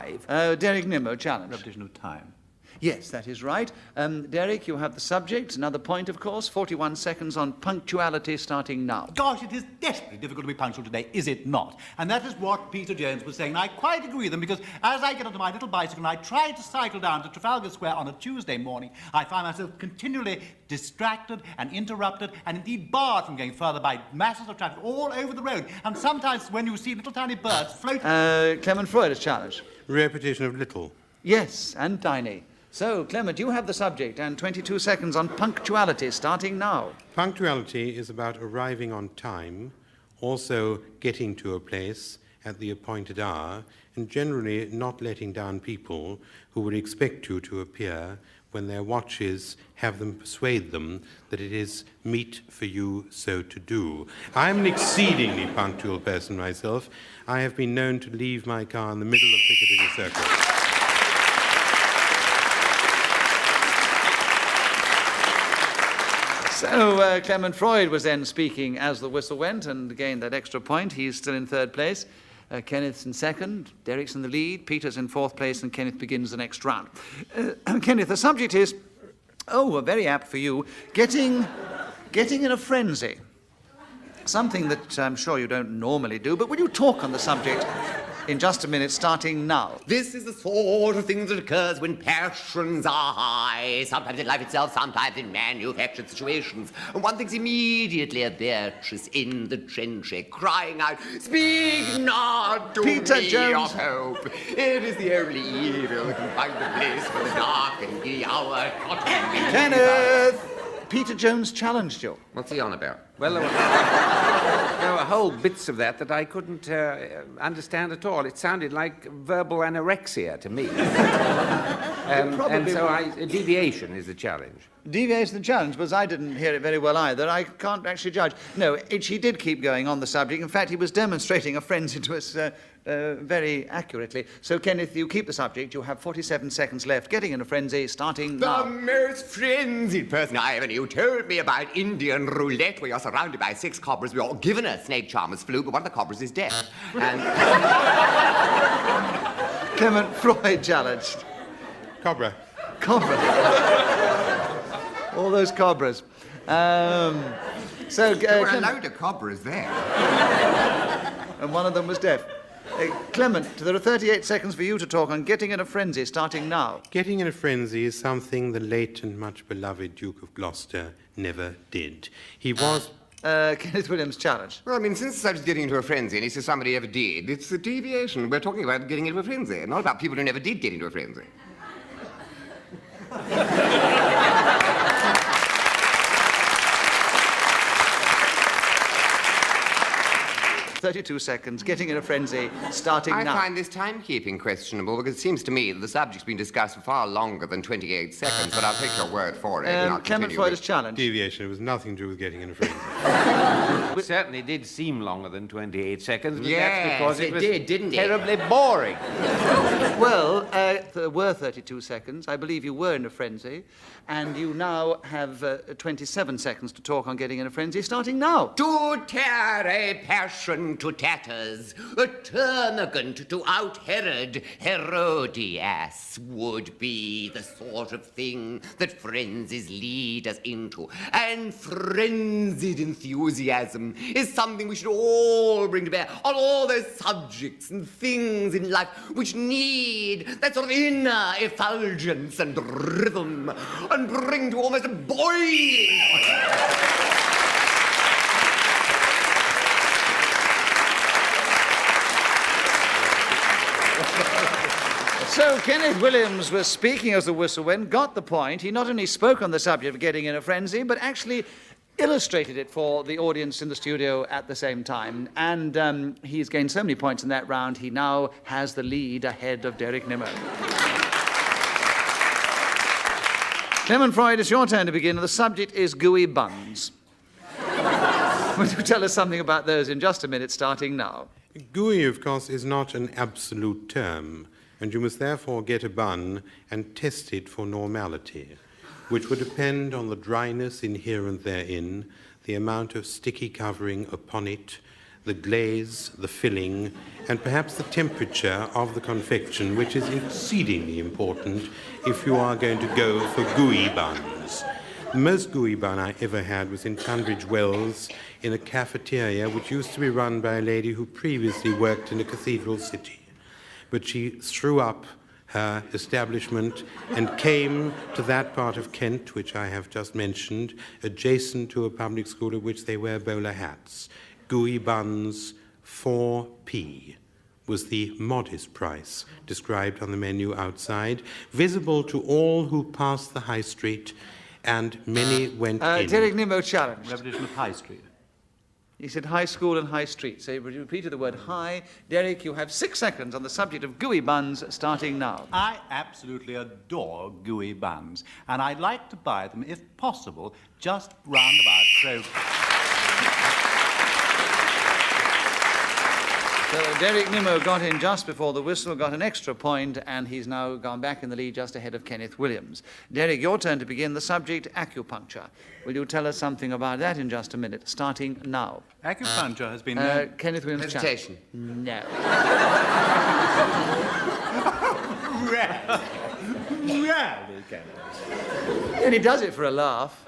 Derek Nimmo, challenge. Repetition of time. Yes, that is right. Derek, you have the subject. Another point, of course. 41 seconds on punctuality, starting now. Gosh, it is desperately difficult to be punctual today, is it not? And that is what Peter Jones was saying. And I quite agree with him, because as I get onto my little bicycle and I try to cycle down to Trafalgar Square on a Tuesday morning, I find myself continually distracted and interrupted and indeed barred from going further by masses of traffic all over the road. And sometimes when you see little tiny birds floating... Clement Freud is challenged. Repetition of little. Yes, and tiny. So, Clement, you have the subject, and 22 seconds on punctuality, starting now. Punctuality is about arriving on time, also getting to a place at the appointed hour, and generally not letting down people who would expect you to appear when their watches have them persuade them that it is meet for you so to do. I'm an exceedingly punctual person myself. I have been known to leave my car in the middle of Piccadilly Circus. So, Clement Freud was then speaking as the whistle went and gained that extra point. He's still in third place. Kenneth's in second. Derek's in the lead. Peter's in fourth place, and Kenneth begins the next round. Kenneth, the subject is, very apt for you, getting in a frenzy. Something that I'm sure you don't normally do, but will you talk on the subject in just a minute, starting now? This is the sort of thing that occurs when passions are high, sometimes in life itself, sometimes in manufactured situations. And one thinks immediately of Beatrice in the trencher, crying out, "Speak not to Peter me Jones. of hope. It is the only evil that can find a place for the dark and the hour." Kenneth! Peter Jones challenged you. What's he on about? Well, there were whole bits of that I couldn't understand at all. It sounded like verbal anorexia to me. Deviation is the challenge. Deviation the challenge, but I didn't hear it very well either. I can't actually judge. No, he did keep going on the subject. In fact, he was demonstrating a frenzy to us very accurately. So, Kenneth, you keep the subject. You have 47 seconds left. Getting in a frenzy, starting now. The most frenzied person I ever knew told me about Indian roulette, where you're surrounded by 6 cobras. We're all given a snake charmer's flu, but one of the cobras is deaf. And Clement Freud challenged. Cobra. All those cobras. there were a load of cobras there. And one of them was deaf. Clement, there are 38 seconds for you to talk on getting in a frenzy, starting now. Getting in a frenzy is something the late and much beloved Duke of Gloucester never did. He was... Kenneth Williams challenge. Well, I mean, since I was getting into a frenzy, and he says somebody ever did, it's a deviation. We're talking about getting into a frenzy, not about people who never did get into a frenzy. "32 seconds, getting in a frenzy, starting I now." find this timekeeping questionable because it seems to me that the subject's been discussed for far longer than 28 seconds, but I'll take your word for it. and I'll Clement continue Freud with- is challenged. Deviation. It was nothing to do with getting in a frenzy. It certainly did seem longer than 28 seconds, but Yes, that's because it was did, didn't it? terribly boring. Well, there were 32 seconds. I believe you were in a frenzy, and you now have 27 seconds to talk on getting in a frenzy, starting now. To tear a passion to tatters, a termagant to out-Herod Herodias would be the sort of thing that frenzies lead us into. And frenzied enthusiasm is something we should all bring to bear on all those subjects and things in life which need that sort of inner effulgence and rhythm and bring to almost a boiling. So Kenneth Williams was speaking as the whistle went, got the point. He not only spoke on the subject of getting in a frenzy, but actually illustrated it for the audience in the studio at the same time. And he's gained so many points in that round, he now has the lead ahead of Derek Nimmo. Clement Freud, it's your turn to begin. The subject is gooey buns. Will you tell us something about those in just a minute, starting now? Gooey, of course, is not an absolute term, and you must therefore get a bun and test it for normality, which would depend on the dryness inherent therein, the amount of sticky covering upon it, the glaze, the filling, and perhaps the temperature of the confection, which is exceedingly important if you are going to go for gooey buns. The most gooey bun I ever had was in Tunbridge Wells in a cafeteria which used to be run by a lady who previously worked in a cathedral city. But she threw up her establishment and came to that part of Kent, which I have just mentioned, adjacent to a public school at which they wear bowler hats. Gooey buns, 4p, was the modest price described on the menu outside, visible to all who passed the high street, and many went in. Derek Nimmo challenged. Revolution of High Street. He said high school and high street. So he repeated the word high. Derek, you have 6 seconds on the subject of gooey buns, starting now. I absolutely adore gooey buns, and I'd like to buy them, if possible, just round about Kroger. So Derek Nimmo got in just before the whistle, got an extra point, and he's now gone back in the lead just ahead of Kenneth Williams. Derek, your turn to begin. The subject, acupuncture. Will you tell us something about that in just a minute, starting now? Acupuncture has been... Kenneth Williams. Meditation. No. Really, Kenneth. And he does it for a laugh.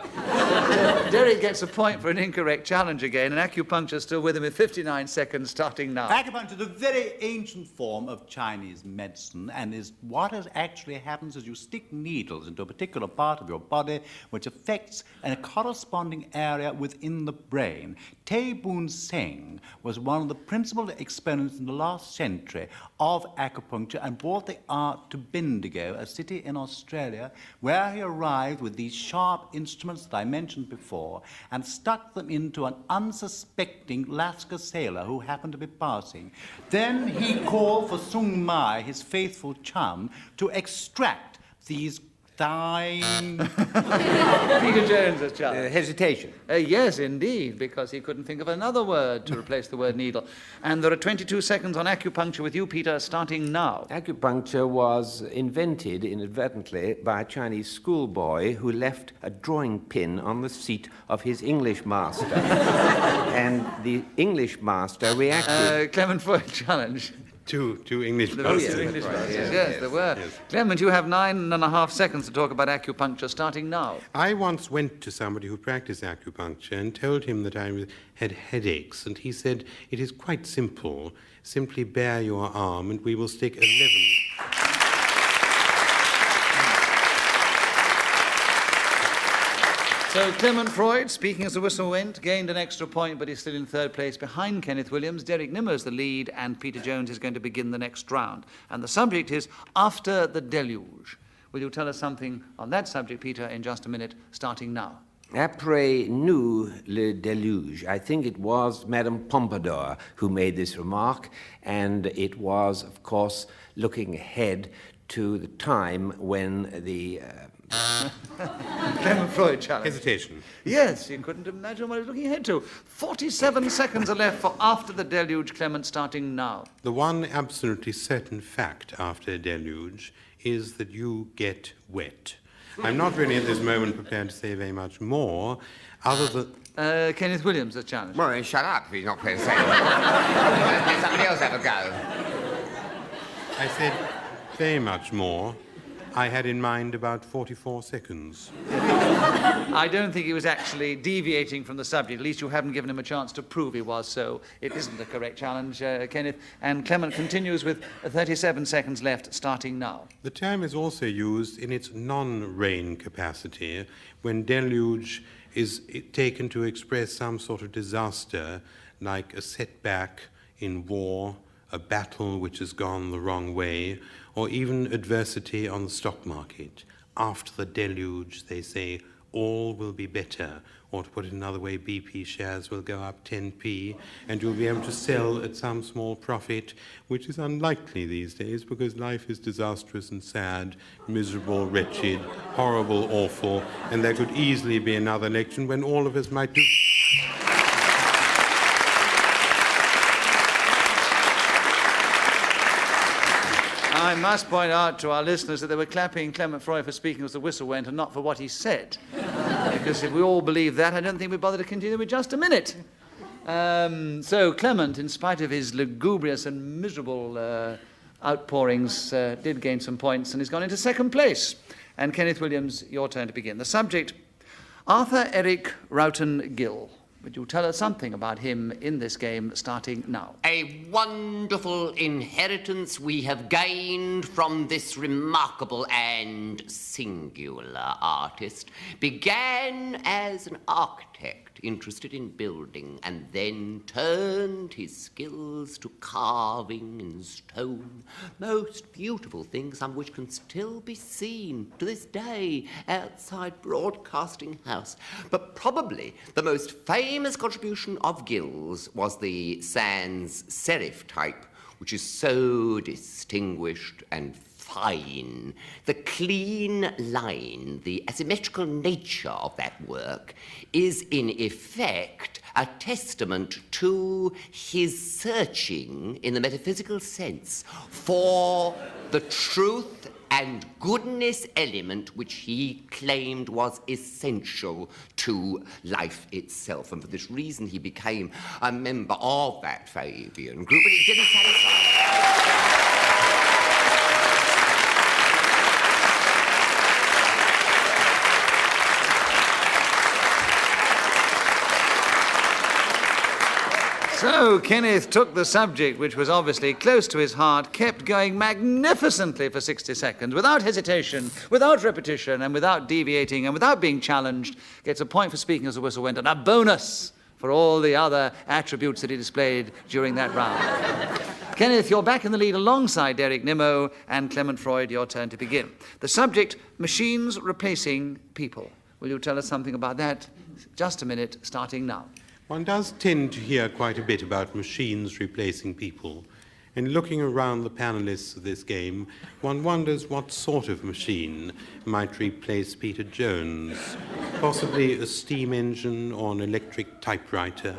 Derek gets a point for an incorrect challenge again, and acupuncture's still with him in 59 seconds, starting now. Acupuncture is a very ancient form of Chinese medicine, and is what actually happens is you stick needles into a particular part of your body which affects a corresponding area within the brain. Tay Boon Seng was one of the principal exponents in the last century of acupuncture and brought the art to Bendigo, a city in Australia, where he arrived with these sharp instruments that I mentioned before and stuck them into an unsuspecting Lascar sailor who happened to be passing. Then he called for Sung Mai, his faithful chum, to extract these Peter Jones has challenged. Hesitation. Yes, indeed, because he couldn't think of another word to replace the word needle. And there are 22 seconds on acupuncture with you, Peter, starting now. Acupuncture was invented inadvertently by a Chinese schoolboy who left a drawing pin on the seat of his English master. And the English master reacted... Clement Freud challenge. Two English Oh, buses. yes, English Right, buses. yes, Yes, yes, there were. yes. Clement, you have 9.5 seconds to talk about acupuncture, starting now. I once went to somebody who practiced acupuncture and told him that I had headaches, and he said, "It is quite simple. Simply bare your arm and we will stick 11." So Clement Freud, speaking as the whistle went, gained an extra point, but he's still in third place behind Kenneth Williams. Derek Nimmo's the lead, and Peter Jones is going to begin the next round. And the subject is After the Deluge. Will you tell us something on that subject, Peter, in just a minute, starting now? Après nous le déluge. I think it was Madame Pompadour who made this remark, and it was, of course, looking ahead to the time when the... Clement Freud challenge. Hesitation. Yes, you couldn't imagine what he was looking ahead to. 47 seconds are left for After the Deluge, Clement, starting now. The one absolutely certain fact after a deluge is that you get wet. I'm not really at this moment prepared to say very much more, other than... Kenneth Williams, the challenge. Well, then shut up if he's not prepared to say it. Let somebody else have a go. I said very much more. I had in mind about 44 seconds. I don't think he was actually deviating from the subject. At least you haven't given him a chance to prove he was, so it isn't a correct challenge, Kenneth. And Clement continues with 37 seconds left, starting now. The term is also used in its non-rain capacity when deluge is taken to express some sort of disaster, like a setback in war, a battle which has gone the wrong way, or even adversity on the stock market. After the deluge, they say, all will be better, or to put it another way, BP shares will go up 10p, and you'll be able to sell at some small profit, which is unlikely these days because life is disastrous and sad, miserable, wretched, horrible, awful, and there could easily be another election when all of us might do... I must point out to our listeners that they were clapping Clement Freud for speaking as the whistle went and not for what he said. Because if we all believe that, I don't think we'd bother to continue with just a minute. So Clement, in spite of his lugubrious and miserable outpourings, did gain some points and he's gone into second place. And Kenneth Williams, your turn to begin. The subject, Arthur Eric Rowton Gill. Would you tell us something about him in this game, starting now? A wonderful inheritance we have gained from this remarkable and singular artist. Began as an architect interested in building, and then turned his skills to carving in stone. Most beautiful things, some which can still be seen to this day outside Broadcasting House. But probably the most famous contribution of Gill's was the sans serif type, which is so distinguished and fine. The clean line, the asymmetrical nature of that work is in effect a testament to his searching in the metaphysical sense for the truth and goodness element which he claimed was essential to life itself. And for this reason he became a member of that Fabian group, but it didn't satisfy. So Kenneth took the subject, which was obviously close to his heart, kept going magnificently for 60 seconds, without hesitation, without repetition, and without deviating, and without being challenged, gets a point for speaking as the whistle went, and a bonus for all the other attributes that he displayed during that round. Kenneth, you're back in the lead alongside Derek Nimmo and Clement Freud. Your turn to begin. The subject, machines replacing people. Will you tell us something about that? Just a minute, starting now. One does tend to hear quite a bit about machines replacing people. And looking around the panelists of this game, one wonders what sort of machine might replace Peter Jones. Possibly a steam engine or an electric typewriter.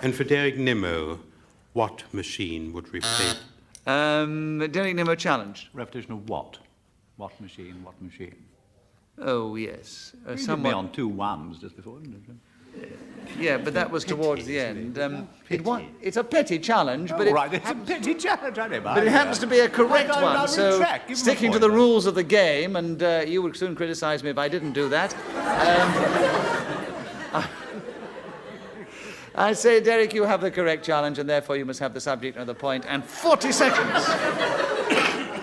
And for Derek Nimmo, what machine would replace... Derek Nimmo challenge. Repetition of what? What machine, what machine? Oh, yes. You did me on 2 ones just before, didn't you? Yeah, but that was towards the end. It's a petty challenge, but it's a petty challenge, I know. But it happens to be a correct one, so sticking to the rules of the game, and you would soon criticise me if I didn't do that. I say, Derek, you have the correct challenge, and therefore you must have the subject and the point, and 40 seconds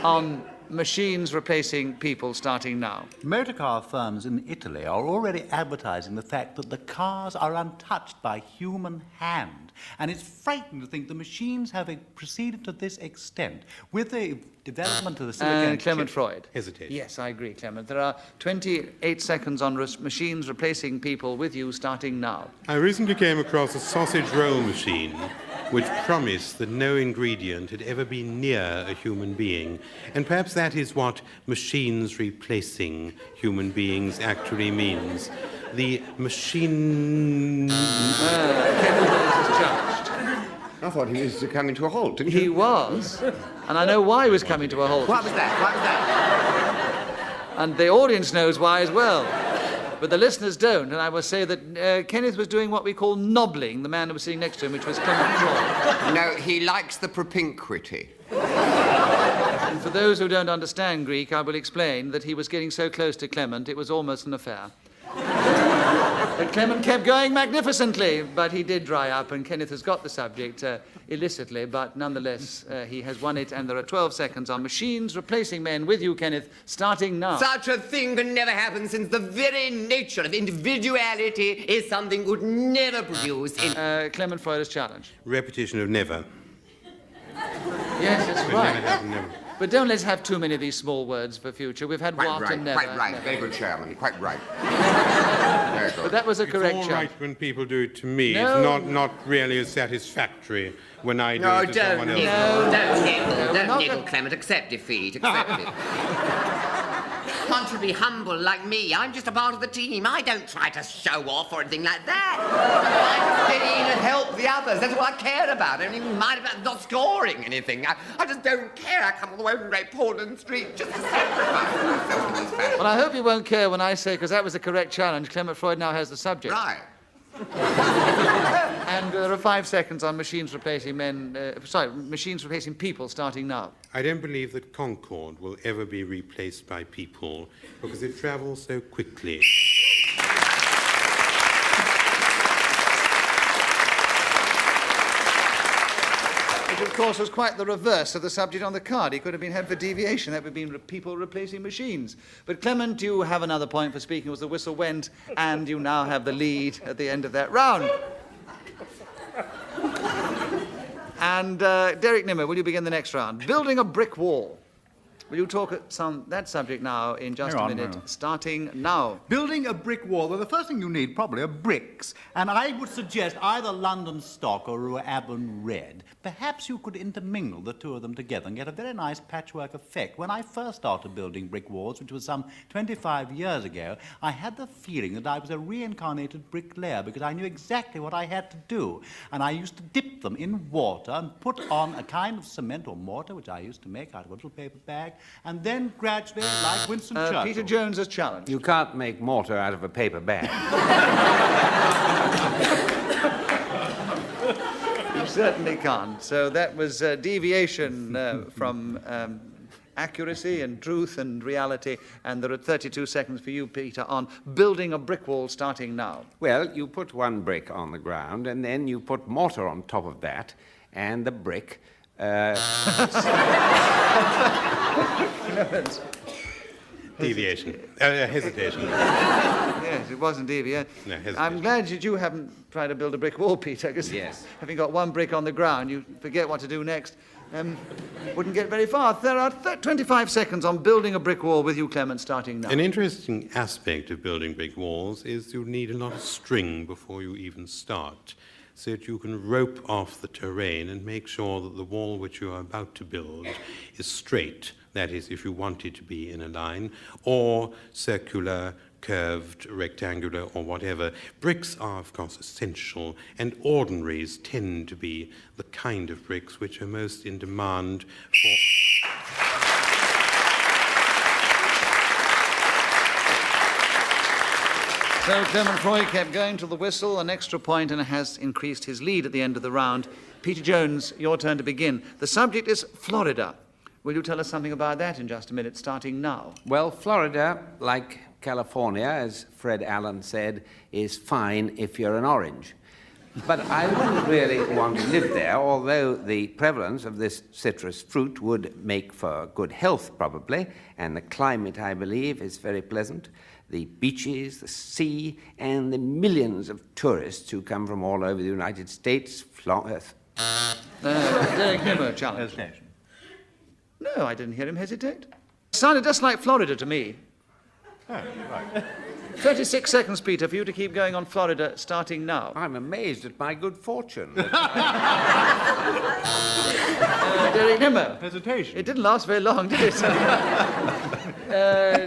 on machines replacing people starting now. Motor car firms in Italy are already advertising the fact that the cars are untouched by human hand. And it's frightening to think the machines have proceeded to this extent. With the development of the silicon Clement chip- Freud. Hesitation. Yes, I agree, Clement. There are 28 seconds on machines replacing people with you starting now. I recently came across a sausage roll machine which promised that no ingredient had ever been near a human being. And perhaps that is what machines replacing human beings actually means. The machine... I thought he was coming to a halt, didn't you? He was. And I know why he was coming to a halt. What was that? What was that? And the audience knows why as well. But the listeners don't, and I will say that Kenneth was doing what we call nobbling, the man who was sitting next to him, which was Clement Freud. No, he likes the propinquity. And for those who don't understand Greek, I will explain that he was getting so close to Clement, it was almost an affair. But Clement kept going magnificently, but he did dry up, and Kenneth has got the subject illicitly, but nonetheless, he has won it, and there are 12 seconds on machines replacing men with you, Kenneth, starting now. Such a thing could never happen, since the very nature of individuality is something would never produce in... Clement Freud's challenge. Repetition of never. Yes, it's Never right. happened, never. But don't let's have too many of these small words for future. We've had Quite what right, and never. quite right. Never. Very good, Chairman. Quite right. Very good. But that was a It's correct all challenge. right when people do it to me. No. It's not really as satisfactory when I do No, it to don't someone else. niggle, don't niggle, we're don't not niggle, gonna- Clement. Accept defeat, accept it. Can't you be humble like me? I'm just a part of the team. I don't try to show off or anything like that. I fit in and help the others. That's what I care about. I don't even mind about not scoring anything. I just don't care. I come all the way from Great Portland Street just to sacrifice myself in this fashion. Well, I hope you won't care when I say, because that was the correct challenge, Clement Freud now has the subject. Right. And there are 5 seconds on machines replacing machines replacing people starting now. I don't believe that Concorde will ever be replaced by people because it travels so quickly. Which, of course, was quite the reverse of the subject on the card. He could have been had for deviation. That would have been people replacing machines. But, Clement, you have another point for speaking as the whistle went, and you now have the lead at the end of that round. And, Derek Nimmo, will you begin the next round? Building a brick wall. Will you talk at that subject now in just a minute, starting now? Building a brick wall, well, the first thing you need probably are bricks. And I would suggest either London stock or Reuben red. Perhaps you could intermingle the two of them together and get a very nice patchwork effect. When I first started building brick walls, which was some 25 years ago, I had the feeling that I was a reincarnated bricklayer because I knew exactly what I had to do. And I used to dip them in water and put on a kind of cement or mortar, which I used to make out of a little paper bag, and then gradually, like Winston Churchill... Peter Jones has challenged. You can't make mortar out of a paper bag. You certainly can't. So that was deviation from accuracy and truth and reality, and there are 32 seconds for you, Peter, on building a brick wall starting now. Well, you put one brick on the ground, and then you put mortar on top of that, and the brick... Deviation. Hesitation. Yes, it wasn't deviation. No, hesitation. I'm glad that you haven't tried to build a brick wall, Peter, because having got one brick on the ground, you forget what to do next. Wouldn't get very far. There are 25 seconds on building a brick wall with you, Clement, starting now. An interesting aspect of building brick walls is you need a lot of string before you even start, so that you can rope off the terrain and make sure that the wall which you are about to build is straight, that is, if you want it to be in a line, or circular, curved, rectangular, or whatever. Bricks are, of course, essential, and ordinaries tend to be the kind of bricks which are most in demand for... So Clement Freud kept going to the whistle, an extra point, and has increased his lead at the end of the round. Peter Jones, your turn to begin. The subject is Florida. Will you tell us something about that in just a minute, starting now? Well, Florida, like California, as Fred Allen said, is fine if you're an orange. But I wouldn't really want to live there, although the prevalence of this citrus fruit would make for good health, probably, and the climate, I believe, is very pleasant. The beaches, the sea, and the millions of tourists who come from all over the United States. Derek Nimmo challenge. No, I didn't hear him hesitate. Sounded just like Florida to me. Oh, right. 36 seconds, Peter, for you to keep going on Florida starting now. I'm amazed at my good fortune. Derek Nimmo. Hesitation. It didn't last very long, did it?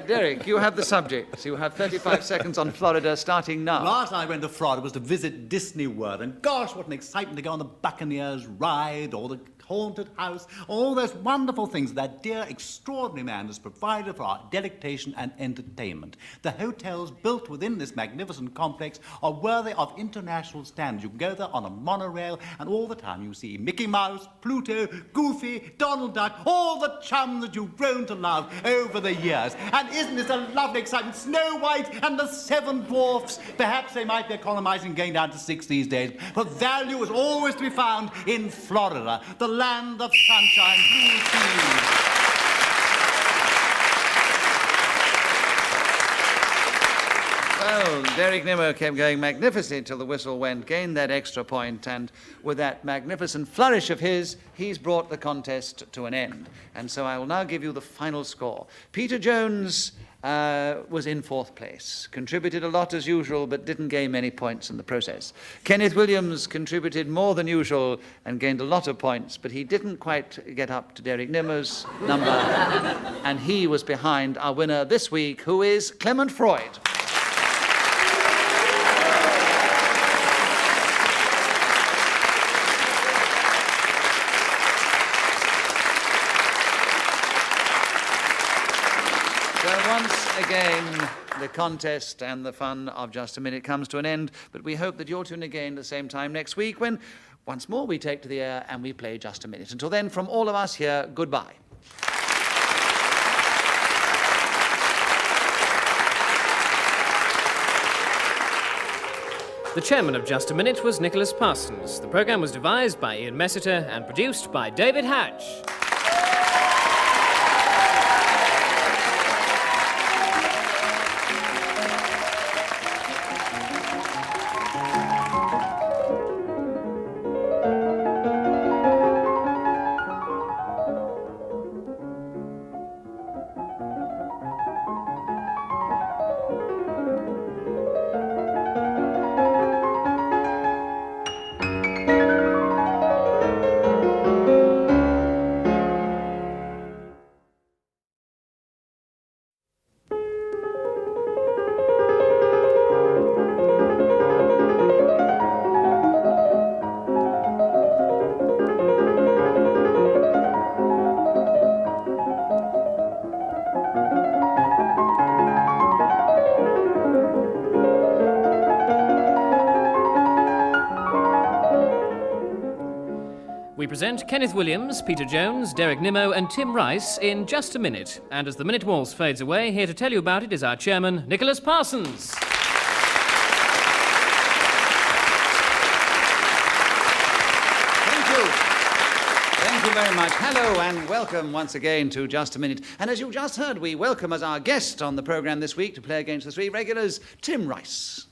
Derek, you have the subject. You have 35 seconds on Florida starting now. Last I went to Florida was to visit Disney World, and gosh, what an excitement to go on the Buccaneers ride, or the haunted house, all those wonderful things that dear, extraordinary man has provided for our delectation and entertainment. The hotels built within this magnificent complex are worthy of international standards. You can go there on a monorail, and all the time you see Mickey Mouse, Pluto, Goofy, Donald Duck, all the chums that you've grown to love over the years. And isn't this a lovely excitement? Snow White and the Seven Dwarfs. Perhaps they might be economizing going down to 6 these days, but value is always to be found in Florida, the land of sunshine, blue seas. Well, Derek Nimmo kept going magnificently till the whistle went, gained that extra point, and with that magnificent flourish of his, he's brought the contest to an end. And so I will now give you the final score. Peter Jones was in fourth place, contributed a lot as usual, but didn't gain many points in the process. Kenneth Williams contributed more than usual and gained a lot of points, but he didn't quite get up to Derek Nimmo's number, and he was behind our winner this week, who is Clement Freud. Again, the contest and the fun of Just a Minute comes to an end, but we hope that you'll tune again at the same time next week when, once more, we take to the air and we play Just a Minute. Until then, from all of us here, goodbye. The chairman of Just a Minute was Nicholas Parsons. The programme was devised by Ian Messiter and produced by David Hatch. We present Kenneth Williams, Peter Jones, Derek Nimmo and Tim Rice in Just a Minute. And as the minute waltz fades away, here to tell you about it is our chairman, Nicholas Parsons. Thank you very much. Hello and welcome once again to Just a Minute. And as you just heard, we welcome as our guest on the programme this week to play against the three regulars, Tim Rice.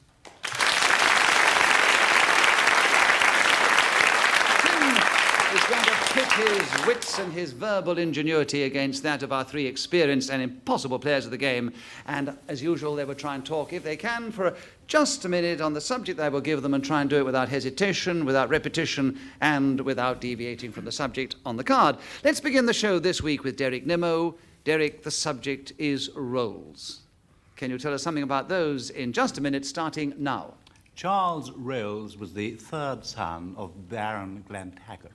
He's going to pit his wits and his verbal ingenuity against that of our three experienced and impossible players of the game. And as usual, they will try and talk, if they can, for just a minute on the subject I will give them and try and do it without hesitation, without repetition, and without deviating from the subject on the card. Let's begin the show this week with Derek Nimmo. Derek, the subject is roles. Can you tell us something about those in just a minute, starting now? Charles Rolls was the third son of Baron Plantagenet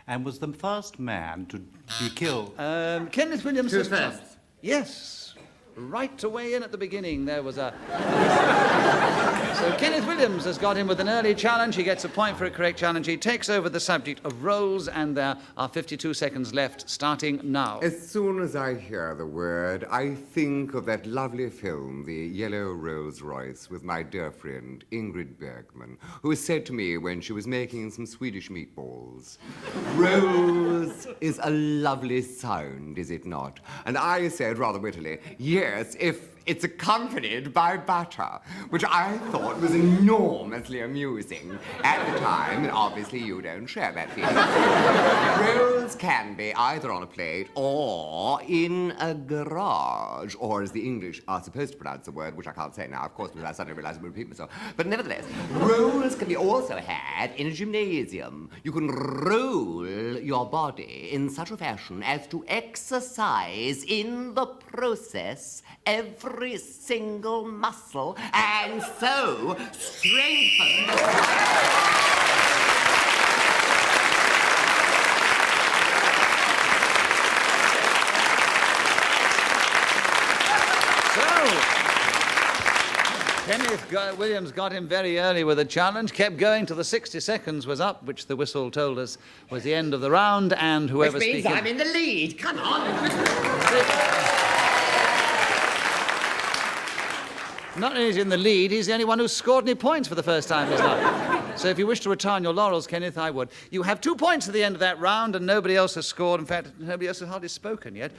and was the first man to be killed. Kenneth Williams Too is fast. Yes. right to weigh in at the beginning. There was a... So Kenneth Williams has got him with an early challenge. He gets a point for a correct challenge. He takes over the subject of roles, and there are 52 seconds left, starting now. As soon as I hear the word, I think of that lovely film, The Yellow Rolls Royce, with my dear friend Ingrid Bergman, who said to me when she was making some Swedish meatballs, "Rolls is a lovely sound, is it not?" And I said rather wittily, "Yes, if it's accompanied by butter," which I thought was enormously amusing at the time, and obviously you don't share that feeling. Rolls can be either on a plate or in a garage, or as the English are supposed to pronounce the word, which I can't say now, of course, because I suddenly realised I would repeat myself. But nevertheless, rolls can be also had in a gymnasium. You can roll your body in such a fashion as to exercise in the process every single muscle, and so strengthen the... Kenneth Williams got him very early with a challenge, kept going till the 60 seconds was up, which the whistle told us was the end of the round, and whoever Which means speaking... I'm in the lead. Come on. Not only is he in the lead, he's the only one who's scored any points for the first time in his life. So if you wish to retain your laurels, Kenneth, I would. You have 2 points at the end of that round, and nobody else has scored. In fact, nobody else has hardly spoken yet.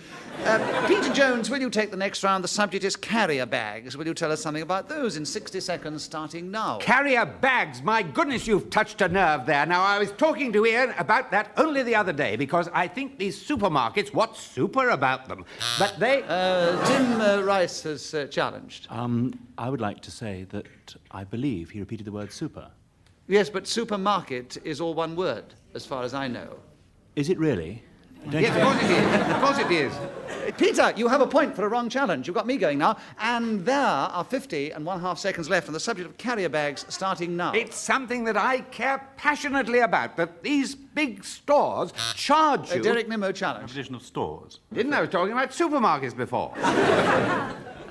Peter Jones, will you take the next round? The subject is carrier bags. Will you tell us something about those in 60 seconds, starting now? Carrier bags. My goodness, you've touched a nerve there. Now, I was talking to Ian about that only the other day, because I think these supermarkets, what's super about them? But they... Tim Rice has challenged. I would like to say that I believe he repeated the word super. Yes, but supermarket is all one word, as far as I know. Is it really? Yes, of course it is. Of course it is. Peter, you have a point for a wrong challenge. You've got me going now. And there are 50 and 1/2 seconds left on the subject of carrier bags, starting now. It's something that I care passionately about, that these big stores charge you... Derek Nimmo challenge. Division of stores. Didn't I was talking about supermarkets before?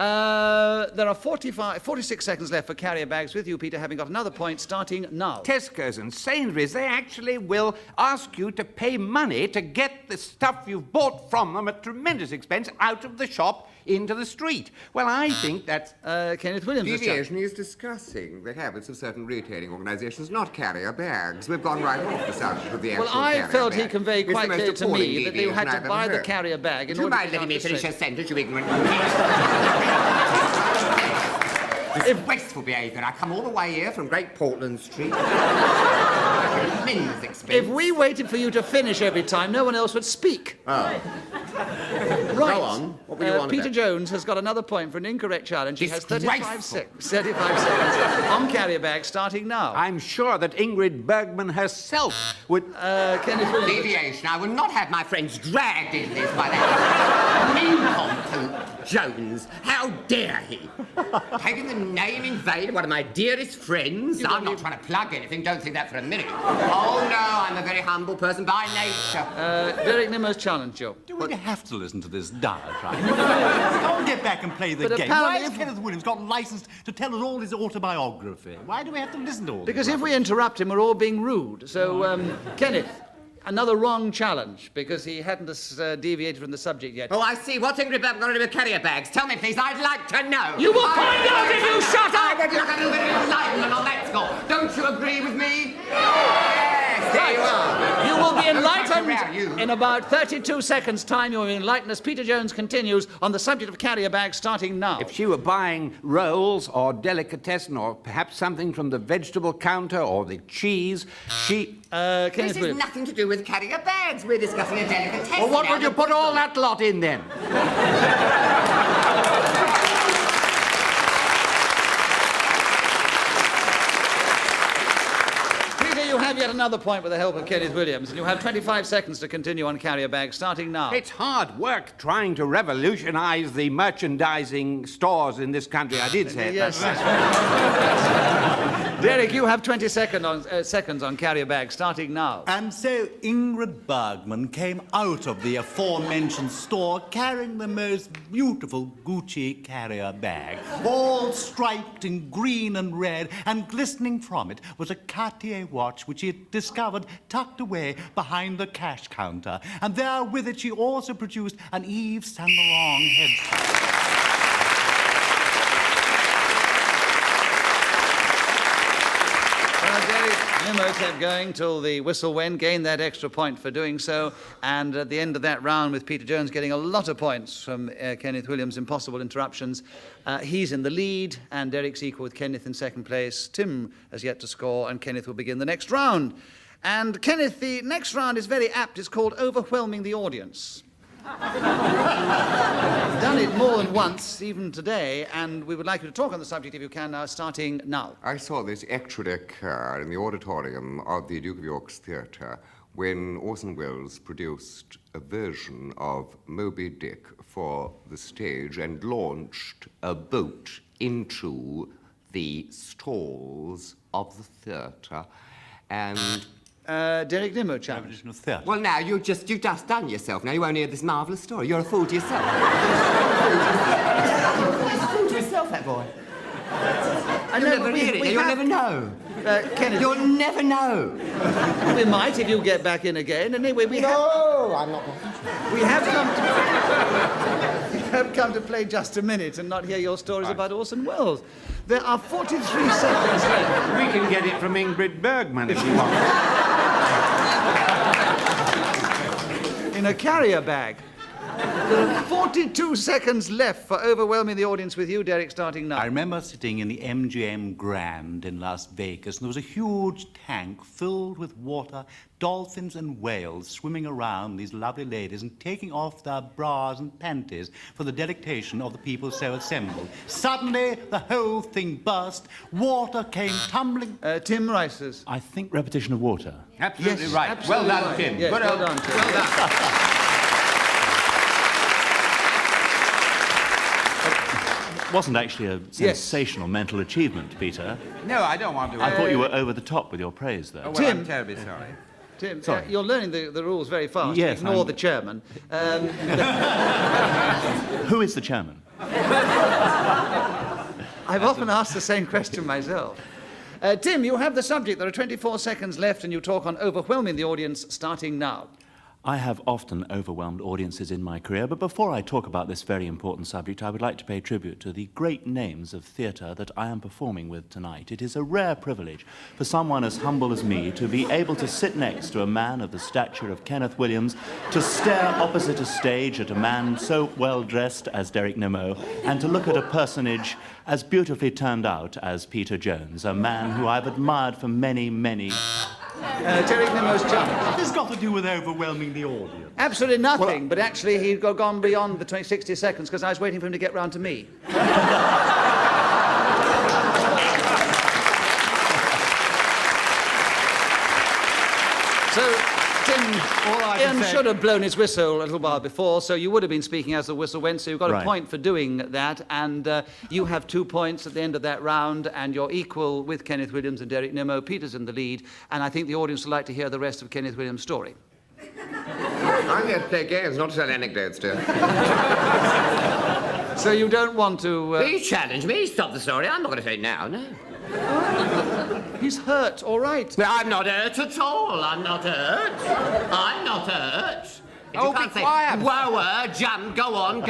There are 46 seconds left for carrier bags, with you, Peter, having got another point, starting now. Tesco's and Sainsbury's, they actually will ask you to pay money to get the stuff you've bought from them at tremendous expense out of the shop into the street. Well, I think that's... Kenneth Williams. Deviation is discussing the habits of certain retailing organisations, not carrier bags. We've gone right off the subject of the actual Well, I felt he conveyed It's quite the most clear to appalling me that you had to deviation buy I've the ever carrier bag in Do you order mind to letting me finish a demonstrate. sentence, you ignorant... This wasteful behaviour. I come all the way here from Great Portland Street. Immense expense. If we waited for you to finish every time, no one else would speak. Oh. Right. Go on. What were you on Peter about? Jones has got another point for an incorrect challenge. He has 35 Disgraceful. seconds on carrier bags, starting now. I'm sure that Ingrid Bergman herself would... Kenneth Williams. Deviation. I will not have my friends dragged into this by that nincompoop Jones. How dare he? Taking the name in vain of one of my dearest friends. I'm not trying to plug anything, don't think that for a minute. Oh, no, I'm a very humble person by nature. Derek Nimmo's challenge, Joe. Do we have to listen to this diatribe? Can't get back and play the But game. Why apparently has Kenneth Williams got licensed to tell us all his autobiography? Why do we have to listen to all Because this if we interrupt him, we're all being rude. So, Kenneth, another wrong challenge, because he hadn't deviated from the subject yet. Oh, I see. What's Ingrid Bergman going to do with carrier bags? Tell me, please. I'd like to know. You will find out if you shut I up! would like a little bit of enlightenment on that score. Don't you agree with me? Yes, there you are. You will be Don't touch around, enlightened you. in about 32 seconds' time. You will be enlightened as Peter Jones continues on the subject of carrier bags, starting now. If she were buying rolls or delicatessen or perhaps something from the vegetable counter or the cheese, she... This has nothing to do with carrier bags. We're discussing a delicatessen. Well, what now. would you put all that lot in then? Peter, you have yet another point with the help of Kenneth Williams, and you have 25 seconds to continue on carrier bags, starting now. It's hard work trying to revolutionise the merchandising stores in this country. I did say it. Yes. That's right. Derek, you have 20 seconds on carrier bag, starting now. And so Ingrid Bergman came out of the aforementioned store carrying the most beautiful Gucci carrier bag, all striped in green and red, and glistening from it was a Cartier watch which she had discovered tucked away behind the cash counter. And there with it she also produced an Yves Saint Laurent headset. Nimmo kept going till the whistle went, gained that extra point for doing so, and at the end of that round, with Peter Jones getting a lot of points from Kenneth Williams' impossible interruptions, he's in the lead, and Derek's equal with Kenneth in second place. Tim has yet to score, and Kenneth will begin the next round. And Kenneth, the next round is very apt. It's called Overwhelming the Audience. You've done it more than once, even today, and we would like you to talk on the subject, if you can, now, starting now. I saw this actually occur in the auditorium of the Duke of York's Theatre when Orson Welles produced a version of Moby Dick for the stage and launched a boat into the stalls of the theatre, and... Derek Nimmo challenge. Well, now, you've just done yourself. Now, you won't hear this marvellous story. You're a fool to yourself. He's a fool to yourself, that boy. You'll never hear it. You'll never know. Kenneth. You'll never know. We might if you get back in again. And anyway, I'm not. We have come to play just a minute and not hear your stories about Orson Welles. There are 43 seconds left. We can get it from Ingrid Bergman if you want. In a carrier bag. There are 42 seconds left for overwhelming the audience with you, Derek, starting now. I remember sitting in the MGM Grand in Las Vegas, and there was a huge tank filled with water, dolphins and whales swimming around these lovely ladies and taking off their bras and panties for the delectation of the people so assembled. Suddenly, the whole thing burst. Water came tumbling... Tim Rice's. I think repetition of water. Absolutely yes, right. Absolutely well done, right. Tim. Yes, well done, Tim. Well done. Wasn't actually a sensational mental achievement, Peter. No, I don't want to. I thought you were over the top with your praise, though. Oh, well, Tim. I'm terribly sorry. Tim, Sorry. you're learning the rules very fast. Yes, Ignore the chairman. Who is the chairman? I've often asked the same question myself. Tim, you have the subject. There are 24 seconds left, and you talk on overwhelming the audience, starting now. I have often overwhelmed audiences in my career, but before I talk about this very important subject, I would like to pay tribute to the great names of theatre that I am performing with tonight. It is a rare privilege for someone as humble as me to be able to sit next to a man of the stature of Kenneth Williams, to stare opposite a stage at a man so well-dressed as Derek Nimmo, and to look at a personage as beautifully turned out as Peter Jones, a man who I've admired for many, many... Derek Nimmo's challenge. What has got to do with overwhelming the audience? Absolutely nothing, but actually he'd gone beyond the 60 seconds because I was waiting for him to get round to me. So, Tim, Ian should have blown his whistle a little while before, so you would have been speaking as the whistle went, so you've got a point for doing that, and you have 2 points at the end of that round, and you're equal with Kenneth Williams and Derek Nimmo. Peter's in the lead, and I think the audience would like to hear the rest of Kenneth Williams' story. I'm here to play games, not to tell anecdotes, dear. So you don't want to... Please challenge me. Stop the story. I'm not going to say it now, no. He's hurt, all right. No, I'm not hurt at all. I'm not hurt. I'm not hurt. If you can't be say, quiet. whoa, jump, go on.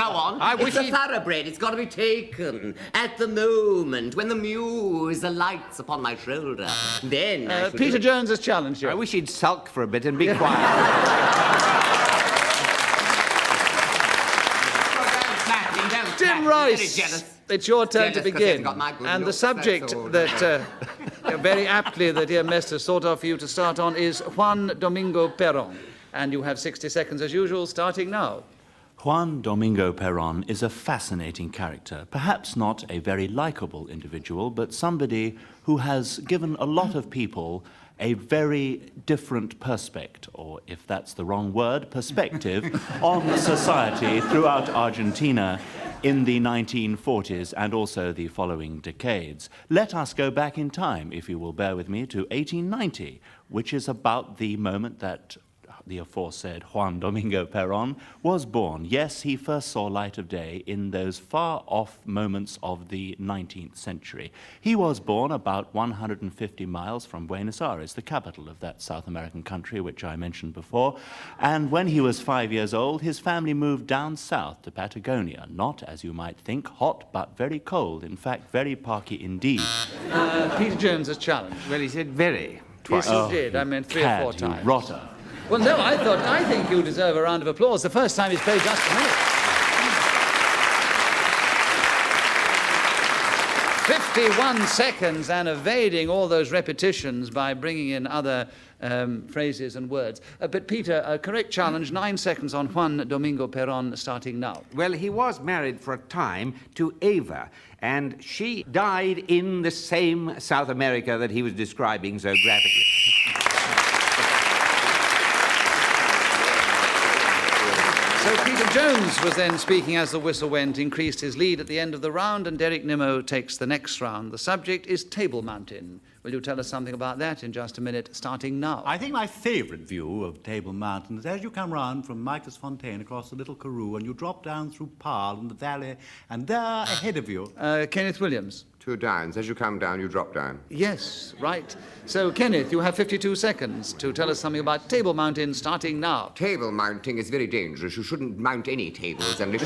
It's a thoroughbred. It's got to be taken at the moment when the muse alights upon my shoulder. Then Peter Jones has challenged you. I wish he'd sulk for a bit and be quiet. Tim Rice, it's your turn to begin. And the subject that, very aptly, that dear Mester thought of for you to start on is Juan Domingo Perón. And you have 60 seconds as usual, starting now. Juan Domingo Perón is a fascinating character, perhaps not a very likable individual, but somebody who has given a lot of people a very different perspective, or if that's the wrong word, perspective, on society throughout Argentina. in the 1940s and also the following decades. Let us go back in time, if you will bear with me, to 1890, which is about the moment that the aforesaid Juan Domingo Perón was born. Yes, he first saw light of day in those far-off moments of the 19th century. He was born about 150 miles from Buenos Aires, the capital of that South American country which I mentioned before. And when he was 5 years old, his family moved down south to Patagonia. Not, as you might think, hot, but very cold. In fact, very parky indeed. Peter Jones has challenged. Well, he said very twice. Yes, he did. I meant 3 or 4 You times. rotter. Well, no, I think you deserve a round of applause. The first time he's played Just a Minute. 51 seconds and evading all those repetitions by bringing in other phrases and words. But Peter, a correct challenge, 9 seconds on Juan Domingo Perón, starting now. Well, he was married for a time to Eva, and she died in the same South America that he was describing so graphically. So Peter Jones was then speaking as the whistle went, increased his lead at the end of the round, and Derek Nimmo takes the next round. The subject is Table Mountain. Will you tell us something about that in just a minute, starting now? I think my favourite view of Table Mountain is as you come round from Michael's Fontaine across the Little Karoo and you drop down through Parle and the valley, and there ahead of you... Kenneth Williams. 2 downs. As you come down, you drop down. Yes, right. So, Kenneth, you have 52 seconds to tell us something about Table Mountain, starting now. Table mounting is very dangerous. You shouldn't mount any tables unless...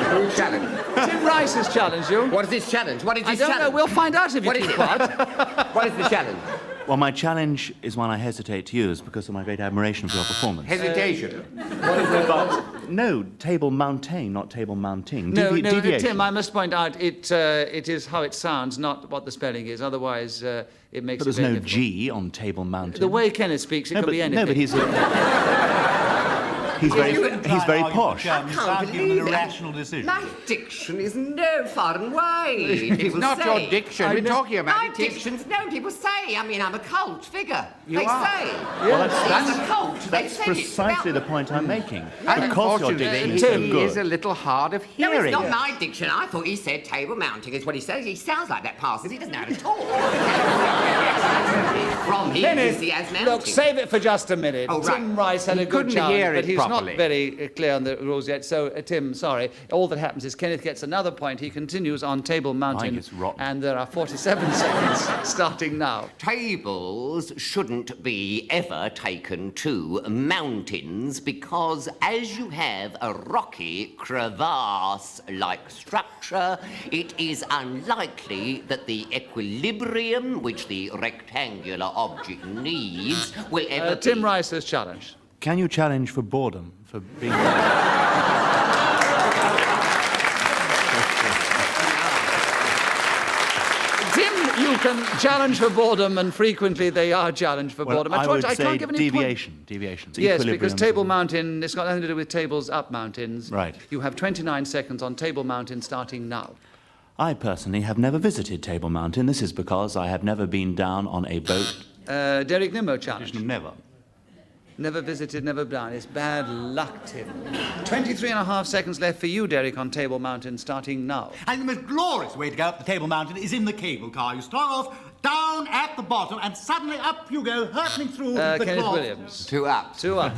Who challenged? Tim Rice has challenged you. What is his challenge? What is his challenge? I don't know. We'll find out if you keep quiet. What is the challenge? Well, my challenge is one I hesitate to use because of my great admiration for your performance. Hesitation. What is it? No, table mountain, not table mounting. No, deviation. Tim, I must point out it is how it sounds, not what the spelling is. Otherwise, it makes But it there's very no difficult. G on table mountain. The way Kenneth speaks, it could be anything. No, but he's very posh. I can't believe an irrational decision. My diction is no foreign way. It's People not say. your diction. We're talking about My diction's no, people say. I mean, I'm a cult figure. You they are. say. Well, I'm a cult. They That's say precisely it's the point I'm making. And Because your unfortunately, diction is so he is a good. little hard of No, hearing. it's not my diction. I thought he said table mounting is what he says. He sounds like that passes. He doesn't know how to talk. From here, you see, as mounting. Look, save it for just a minute. Oh, right. Tim Rice had He a good couldn't challenge, hear but it he's properly. not very clear on the rules yet. So, Tim, sorry. All that happens is Kenneth gets another point. He continues on Table Mountain. Mine is rotten. And there are 47 seconds starting now. Tables shouldn't be ever taken to mountains because as you have a rocky crevasse-like structure, it is unlikely that the equilibrium which the rectangular object needs will ever Tim be... Rice has challenged. Can you challenge for boredom? For being... Tim, you can challenge for boredom, and frequently they are challenged for boredom. I would say can't give any deviation. Deviation. Yes, because Equilibrium. Table Mountain, it's got nothing to do with tables up mountains. Right. You have 29 seconds on Table Mountain starting now. I personally have never visited Table Mountain. This is because I have never been down on a boat. Derek Nimmo challenge. Never. Never visited, never done. It's bad luck, Tim. 23 and a half seconds left for you, Derek, on Table Mountain, starting now. And the most glorious way to go up the Table Mountain is in the cable car. You start off down at the bottom and suddenly up you go, hurtling through the Kenneth cloth. Williams. 2 up. 2 up.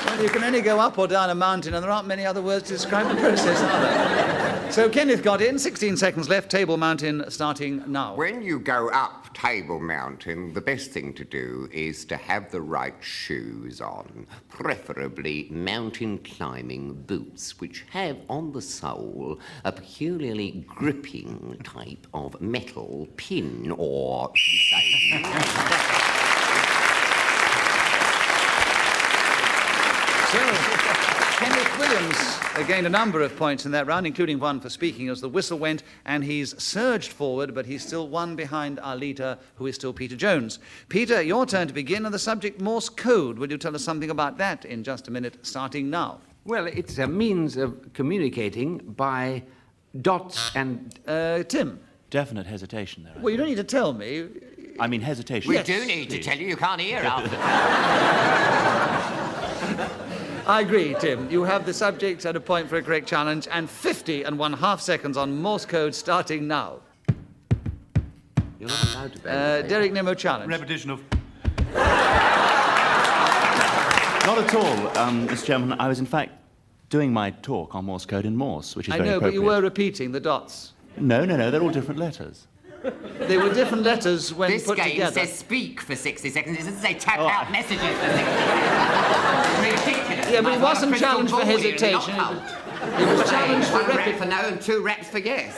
Well, you can only go up or down a mountain, and there aren't many other words to describe the process, are there? So Kenneth got in, 16 seconds left, Table Mountain starting now. When you go up Table Mountain, the best thing to do is to have the right shoes on, preferably mountain climbing boots, which have on the sole a peculiarly gripping type of metal pin, or should we say... So, Kenneth Williams gained a number of points in that round, including one for speaking as the whistle went, and he's surged forward, but he's still one behind our leader, who is still Peter Jones. Peter, your turn to begin, and the subject Morse code. Will you tell us something about that in just a minute, starting now? Well, it's a means of communicating by dots and... Tim. Definite hesitation there. Well, you don't need to tell me. I mean hesitation. We do need to tell you. You can't hear after. I agree, Tim. You have the subject at a point for a correct challenge and 50.5 seconds on Morse code starting now. You're not allowed to Derek Nimmo challenge. Repetition of... Not at all, Mr. Chairman. I was, in fact, doing my talk on Morse code in Morse, which is very appropriate. I know, but you were repeating the dots. No, they're all different letters. They were different letters when put together. This game says speak for 60 seconds. It doesn't say tap out messages for 60 seconds. Ridiculous. Yeah, but it wasn't challenged for hesitation. It was challenged for one rep for no and 2 reps for yes.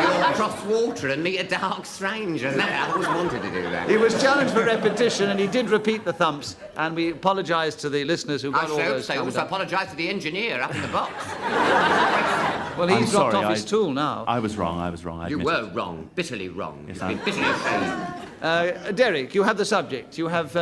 You're cross water and meet a dark stranger. I've always wanted to do that. He was challenged for repetition, and he did repeat the thumps. And we apologise to the listeners who got all those. I also apologise to the engineer up in the box. Well, he's dropped off his tool now. I was wrong. You were wrong, bitterly wrong. Yes, you've been bitterly ashamed. Derek, you have the subject. You have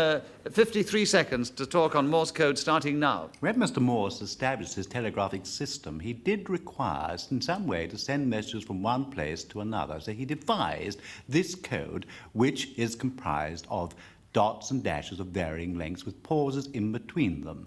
53 seconds to talk on Morse code starting now. When Mr. Morse established his telegraphic system, he did require us in some way to send messages from one place to another. So he devised this code, which is comprised of dots and dashes of varying lengths with pauses in between them.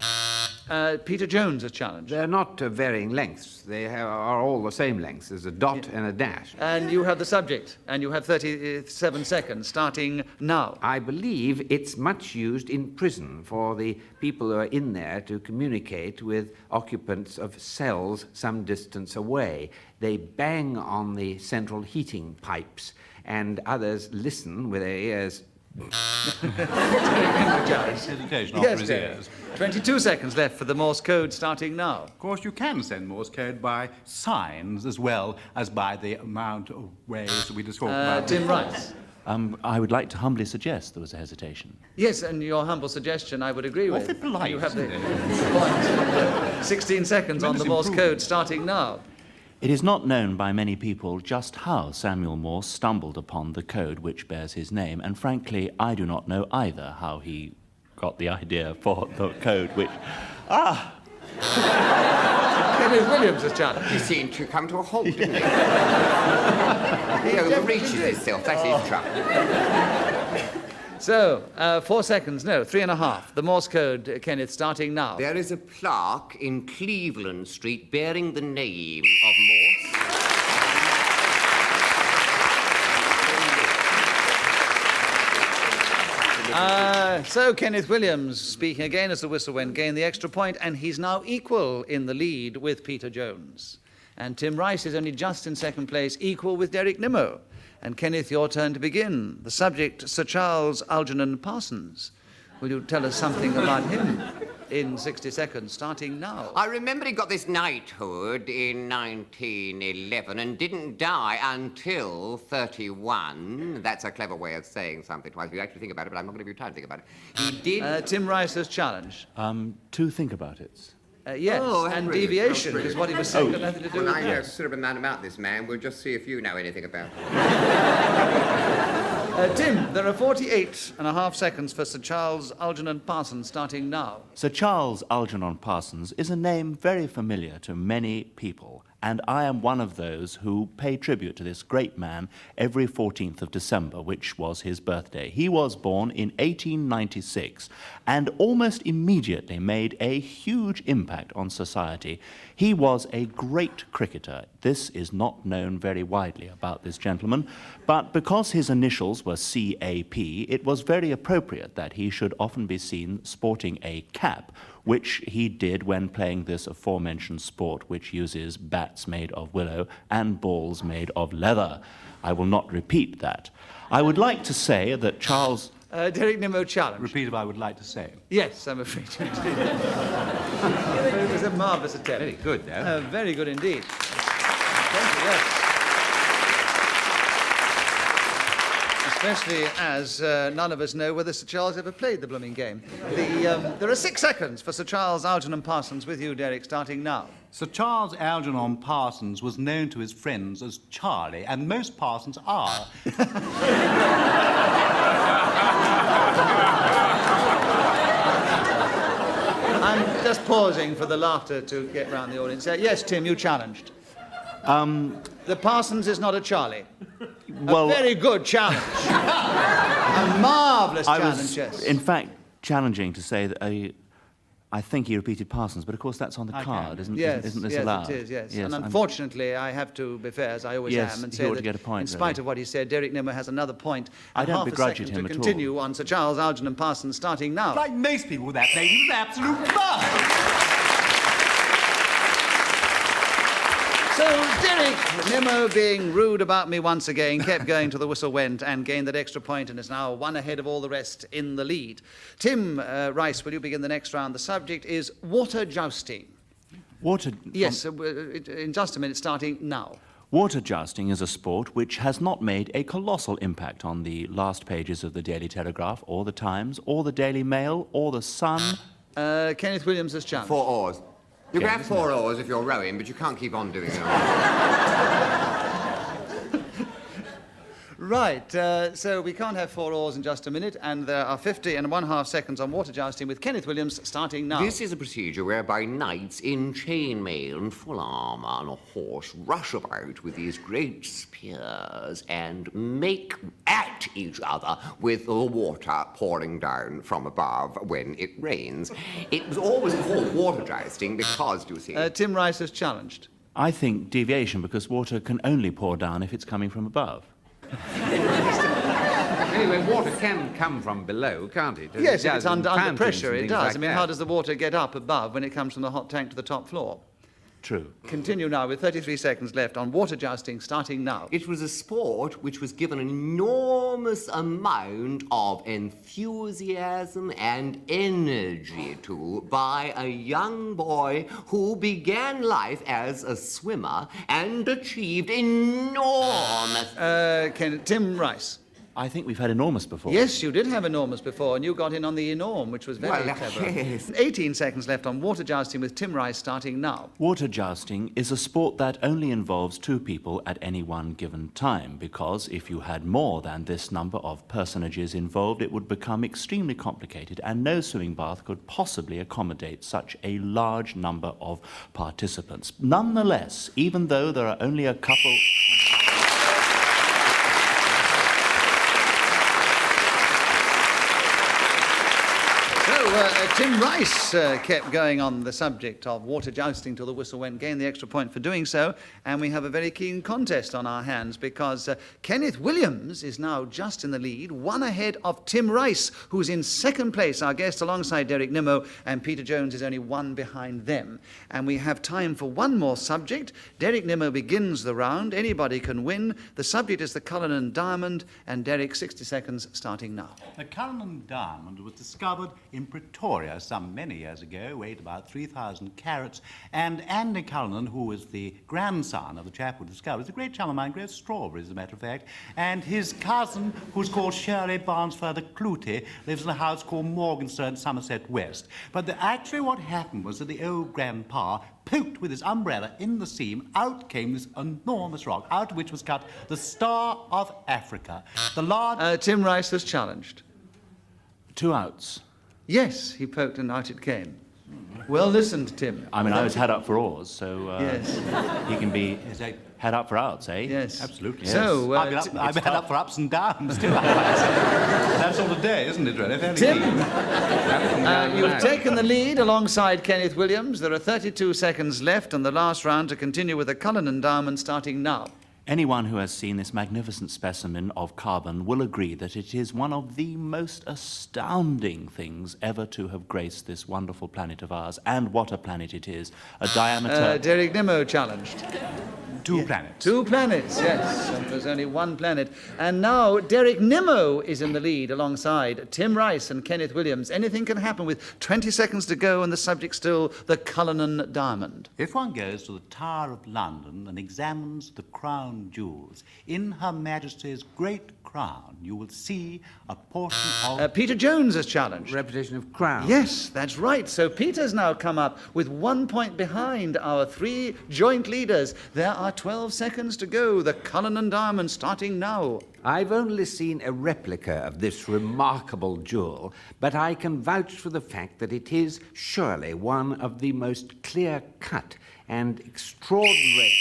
Peter Jones, a challenge. They're not varying lengths. They are all the same lengths. There's a dot and a dash. And you have the subject, and you have 37 seconds, starting now. I believe it's much used in prison for the people who are in there to communicate with occupants of cells some distance away. They bang on the central heating pipes, and others listen with their ears... Hesitation after his ears. 22 seconds left for the Morse code starting now. Of course, you can send Morse code by signs as well as by the amount of ways that we just talked about. Tim Rice. I would like to humbly suggest there was a hesitation. Yes, and your humble suggestion I would agree with. Awfully polite, you have isn't the 16 seconds on the Morse code starting now. It is not known by many people just how Samuel Morse stumbled upon the code which bears his name, and frankly, I do not know either how he got the idea for the code which... Kenneth Williams has challenged. He seemed to come to a halt, didn't he? He overreaches himself, that's his trouble. So, 4 seconds, no, 3.5. The Morse code, Kenneth, starting now. There is a plaque in Cleveland Street bearing the name of Morse. So Kenneth Williams, speaking again as the whistle went, gained the extra point, and he's now equal in the lead with Peter Jones. And Tim Rice is only just in second place, equal with Derek Nimmo. And Kenneth, your turn to begin. The subject, Sir Charles Algernon Parsons. Will you tell us something about him in 60 seconds, starting now? I remember he got this knighthood in 1911 and didn't die until 31. That's a clever way of saying something twice. You actually think about it, but I'm not going to give you time to think about it. He did... Tim Rice's challenge. To think about it. Yes, and deviation is what he was saying. Nothing to do with I know sort of a man about this man. We'll just see if you know anything about it. Tim, there are 48.5 seconds for Sir Charles Algernon Parsons, starting now. Sir Charles Algernon Parsons is a name very familiar to many people, and I am one of those who pay tribute to this great man every 14th of December, which was his birthday. He was born in 1896 and almost immediately made a huge impact on society. He was a great cricketer. This is not known very widely about this gentleman, but because his initials were CAP, it was very appropriate that he should often be seen sporting a cap, which he did when playing this aforementioned sport, which uses bats made of willow and balls made of leather. I will not repeat that. I would like to say that Charles... Derek Nimmo challenge. Repeat what I would like to say. Yes, I'm afraid you did. It was a marvellous attempt. Very good, though. Very good indeed. Thank you, yes. Especially as none of us know whether Sir Charles ever played the blooming game. There are 6 seconds for Sir Charles Algernon Parsons with you, Derek, starting now. Sir Charles Algernon Parsons was known to his friends as Charlie, and most Parsons are. I'm just pausing for the laughter to get round the audience. Yes, Tim, you challenged. The Parsons is not a Charlie. Well, a very good challenge. A marvellous I challenge, was, yes. in fact, challenging to say that I think he repeated Parsons, but of course that's on the card, isn't this allowed? Yes, it is, yes. Yes, and unfortunately, I have to be fair, as I always am, and he say ought that to get a point, in spite really. of what he said, Derek Nimmo has another point. I And don't half begrudge a it second him to at all. continue on Sir Charles Algernon Parsons, starting now. Like most people with that name, he's an absolute bug. So Derek Nimmo, being rude about me once again, kept going till the whistle went and gained that extra point and is now one ahead of all the rest in the lead. Tim Rice, will you begin the next round? The subject is water jousting. Yes, in just a minute, starting now. Water jousting is a sport which has not made a colossal impact on the last pages of the Daily Telegraph, or the Times, or the Daily Mail, or the Sun. Kenneth Williams has challenged. 4 oars. You can have 4 oars if you're rowing, but you can't keep on doing it. Right, so we can't have 4 oars in just a minute, and there are 50½ seconds on water jousting with Kenneth Williams starting now. This is a procedure whereby knights in chainmail and full armour on a horse rush about with these great spears and make at each other with the water pouring down from above when it rains. It was always called water jousting because, you see... Tim Rice has challenged. I think deviation, because water can only pour down if it's coming from above. Anyway, water can come from below, can't it? Yes, if it's under pressure, it does. Like I mean, how does the water get up above when it comes from the hot tank to the top floor? True. Continue now with 33 seconds left on water jousting, starting now. It was a sport which was given an enormous amount of enthusiasm and energy to by a young boy who began life as a swimmer and achieved enormous... Tim Rice. I think we've had enormous before. Yes, you did have enormous before, and you got in on the enorm, which was very clever. Yes. 18 seconds left on water jousting with Tim Rice starting now. Water jousting is a sport that only involves 2 people at any one given time, because if you had more than this number of personages involved, it would become extremely complicated, and no swimming bath could possibly accommodate such a large number of participants. Nonetheless, even though there are only a couple... Tim Rice kept going on the subject of water jousting till the whistle went, gained the extra point for doing so, and we have a very keen contest on our hands because Kenneth Williams is now just in the lead, one ahead of Tim Rice, who's in second place, our guest, alongside Derek Nimmo, and Peter Jones is only 1 behind them. And we have time for one more subject. Derek Nimmo begins the round. Anybody can win. The subject is the Cullinan Diamond, and Derek, 60 seconds starting now. The Cullinan Diamond was discovered in Pretoria many years ago, weighed about 3,000 carats, and Andy Cullinan, who was the grandson of the chap who discovered it, is a great chum of mine, grows strawberries, as a matter of fact, and his cousin, who's called Shirley Barnesford Clutie, lives in a house called Morganstone, Somerset West. But actually what happened was that the old grandpa poked with his umbrella in the seam, out came this enormous rock, out of which was cut the Star of Africa. The large... Tim Rice has challenged. 2 outs. Yes, he poked and out it came. Well listened, Tim. I mean, I was head up for oars, so yes. He can be head up for outs, eh? Yes. Absolutely. Yes. So, I've been head up for ups and downs, too. That sort of day, isn't it, really? Tim, you've taken the lead alongside Kenneth Williams. There are 32 seconds left and the last round to continue with the Cullinan Diamond starting now. Anyone who has seen this magnificent specimen of carbon will agree that it is one of the most astounding things ever to have graced this wonderful planet of ours. And what a planet it is. A diameter... Derek Nimmo challenged. 2 planets. 2 planets, yes. And there's only 1 planet. And now Derek Nimmo is in the lead alongside Tim Rice and Kenneth Williams. Anything can happen with 20 seconds to go and the subject still the Cullinan Diamond. If one goes to the Tower of London and examines the crown jewels, in Her Majesty's great crown, you will see a portion of... Peter Jones has challenged. Reputation of crown. Yes, that's right. So Peter's now come up with 1 point behind our 3 joint leaders. There are 12 seconds to go. The Cullinan Diamond starting now. I've only seen a replica of this remarkable jewel, but I can vouch for the fact that it is surely one of the most clear-cut and extraordinary...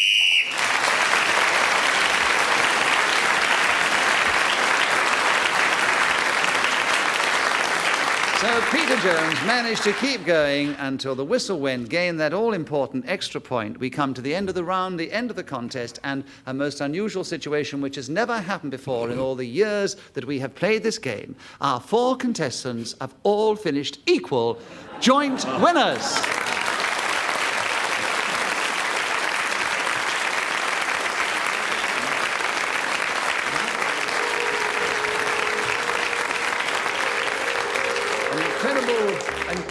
So Peter Jones managed to keep going until the whistle went, gained that all-important extra point. We come to the end of the round, the end of the contest, and a most unusual situation which has never happened before in all the years that we have played this game. Our 4 contestants have all finished equal joint winners.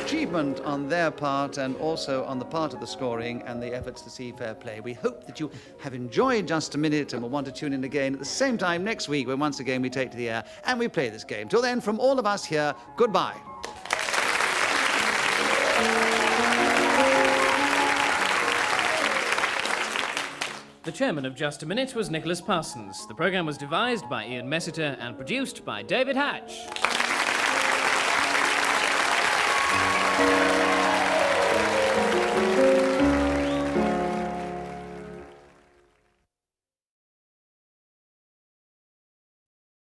Achievement on their part and also on the part of the scoring and the efforts to see fair play. We hope that you have enjoyed Just a Minute and will want to tune in again at the same time next week when once again we take to the air and we play this game. Till then, from all of us here, goodbye. The chairman of Just a Minute was Nicholas Parsons. The programme was devised by Ian Messiter and produced by David Hatch.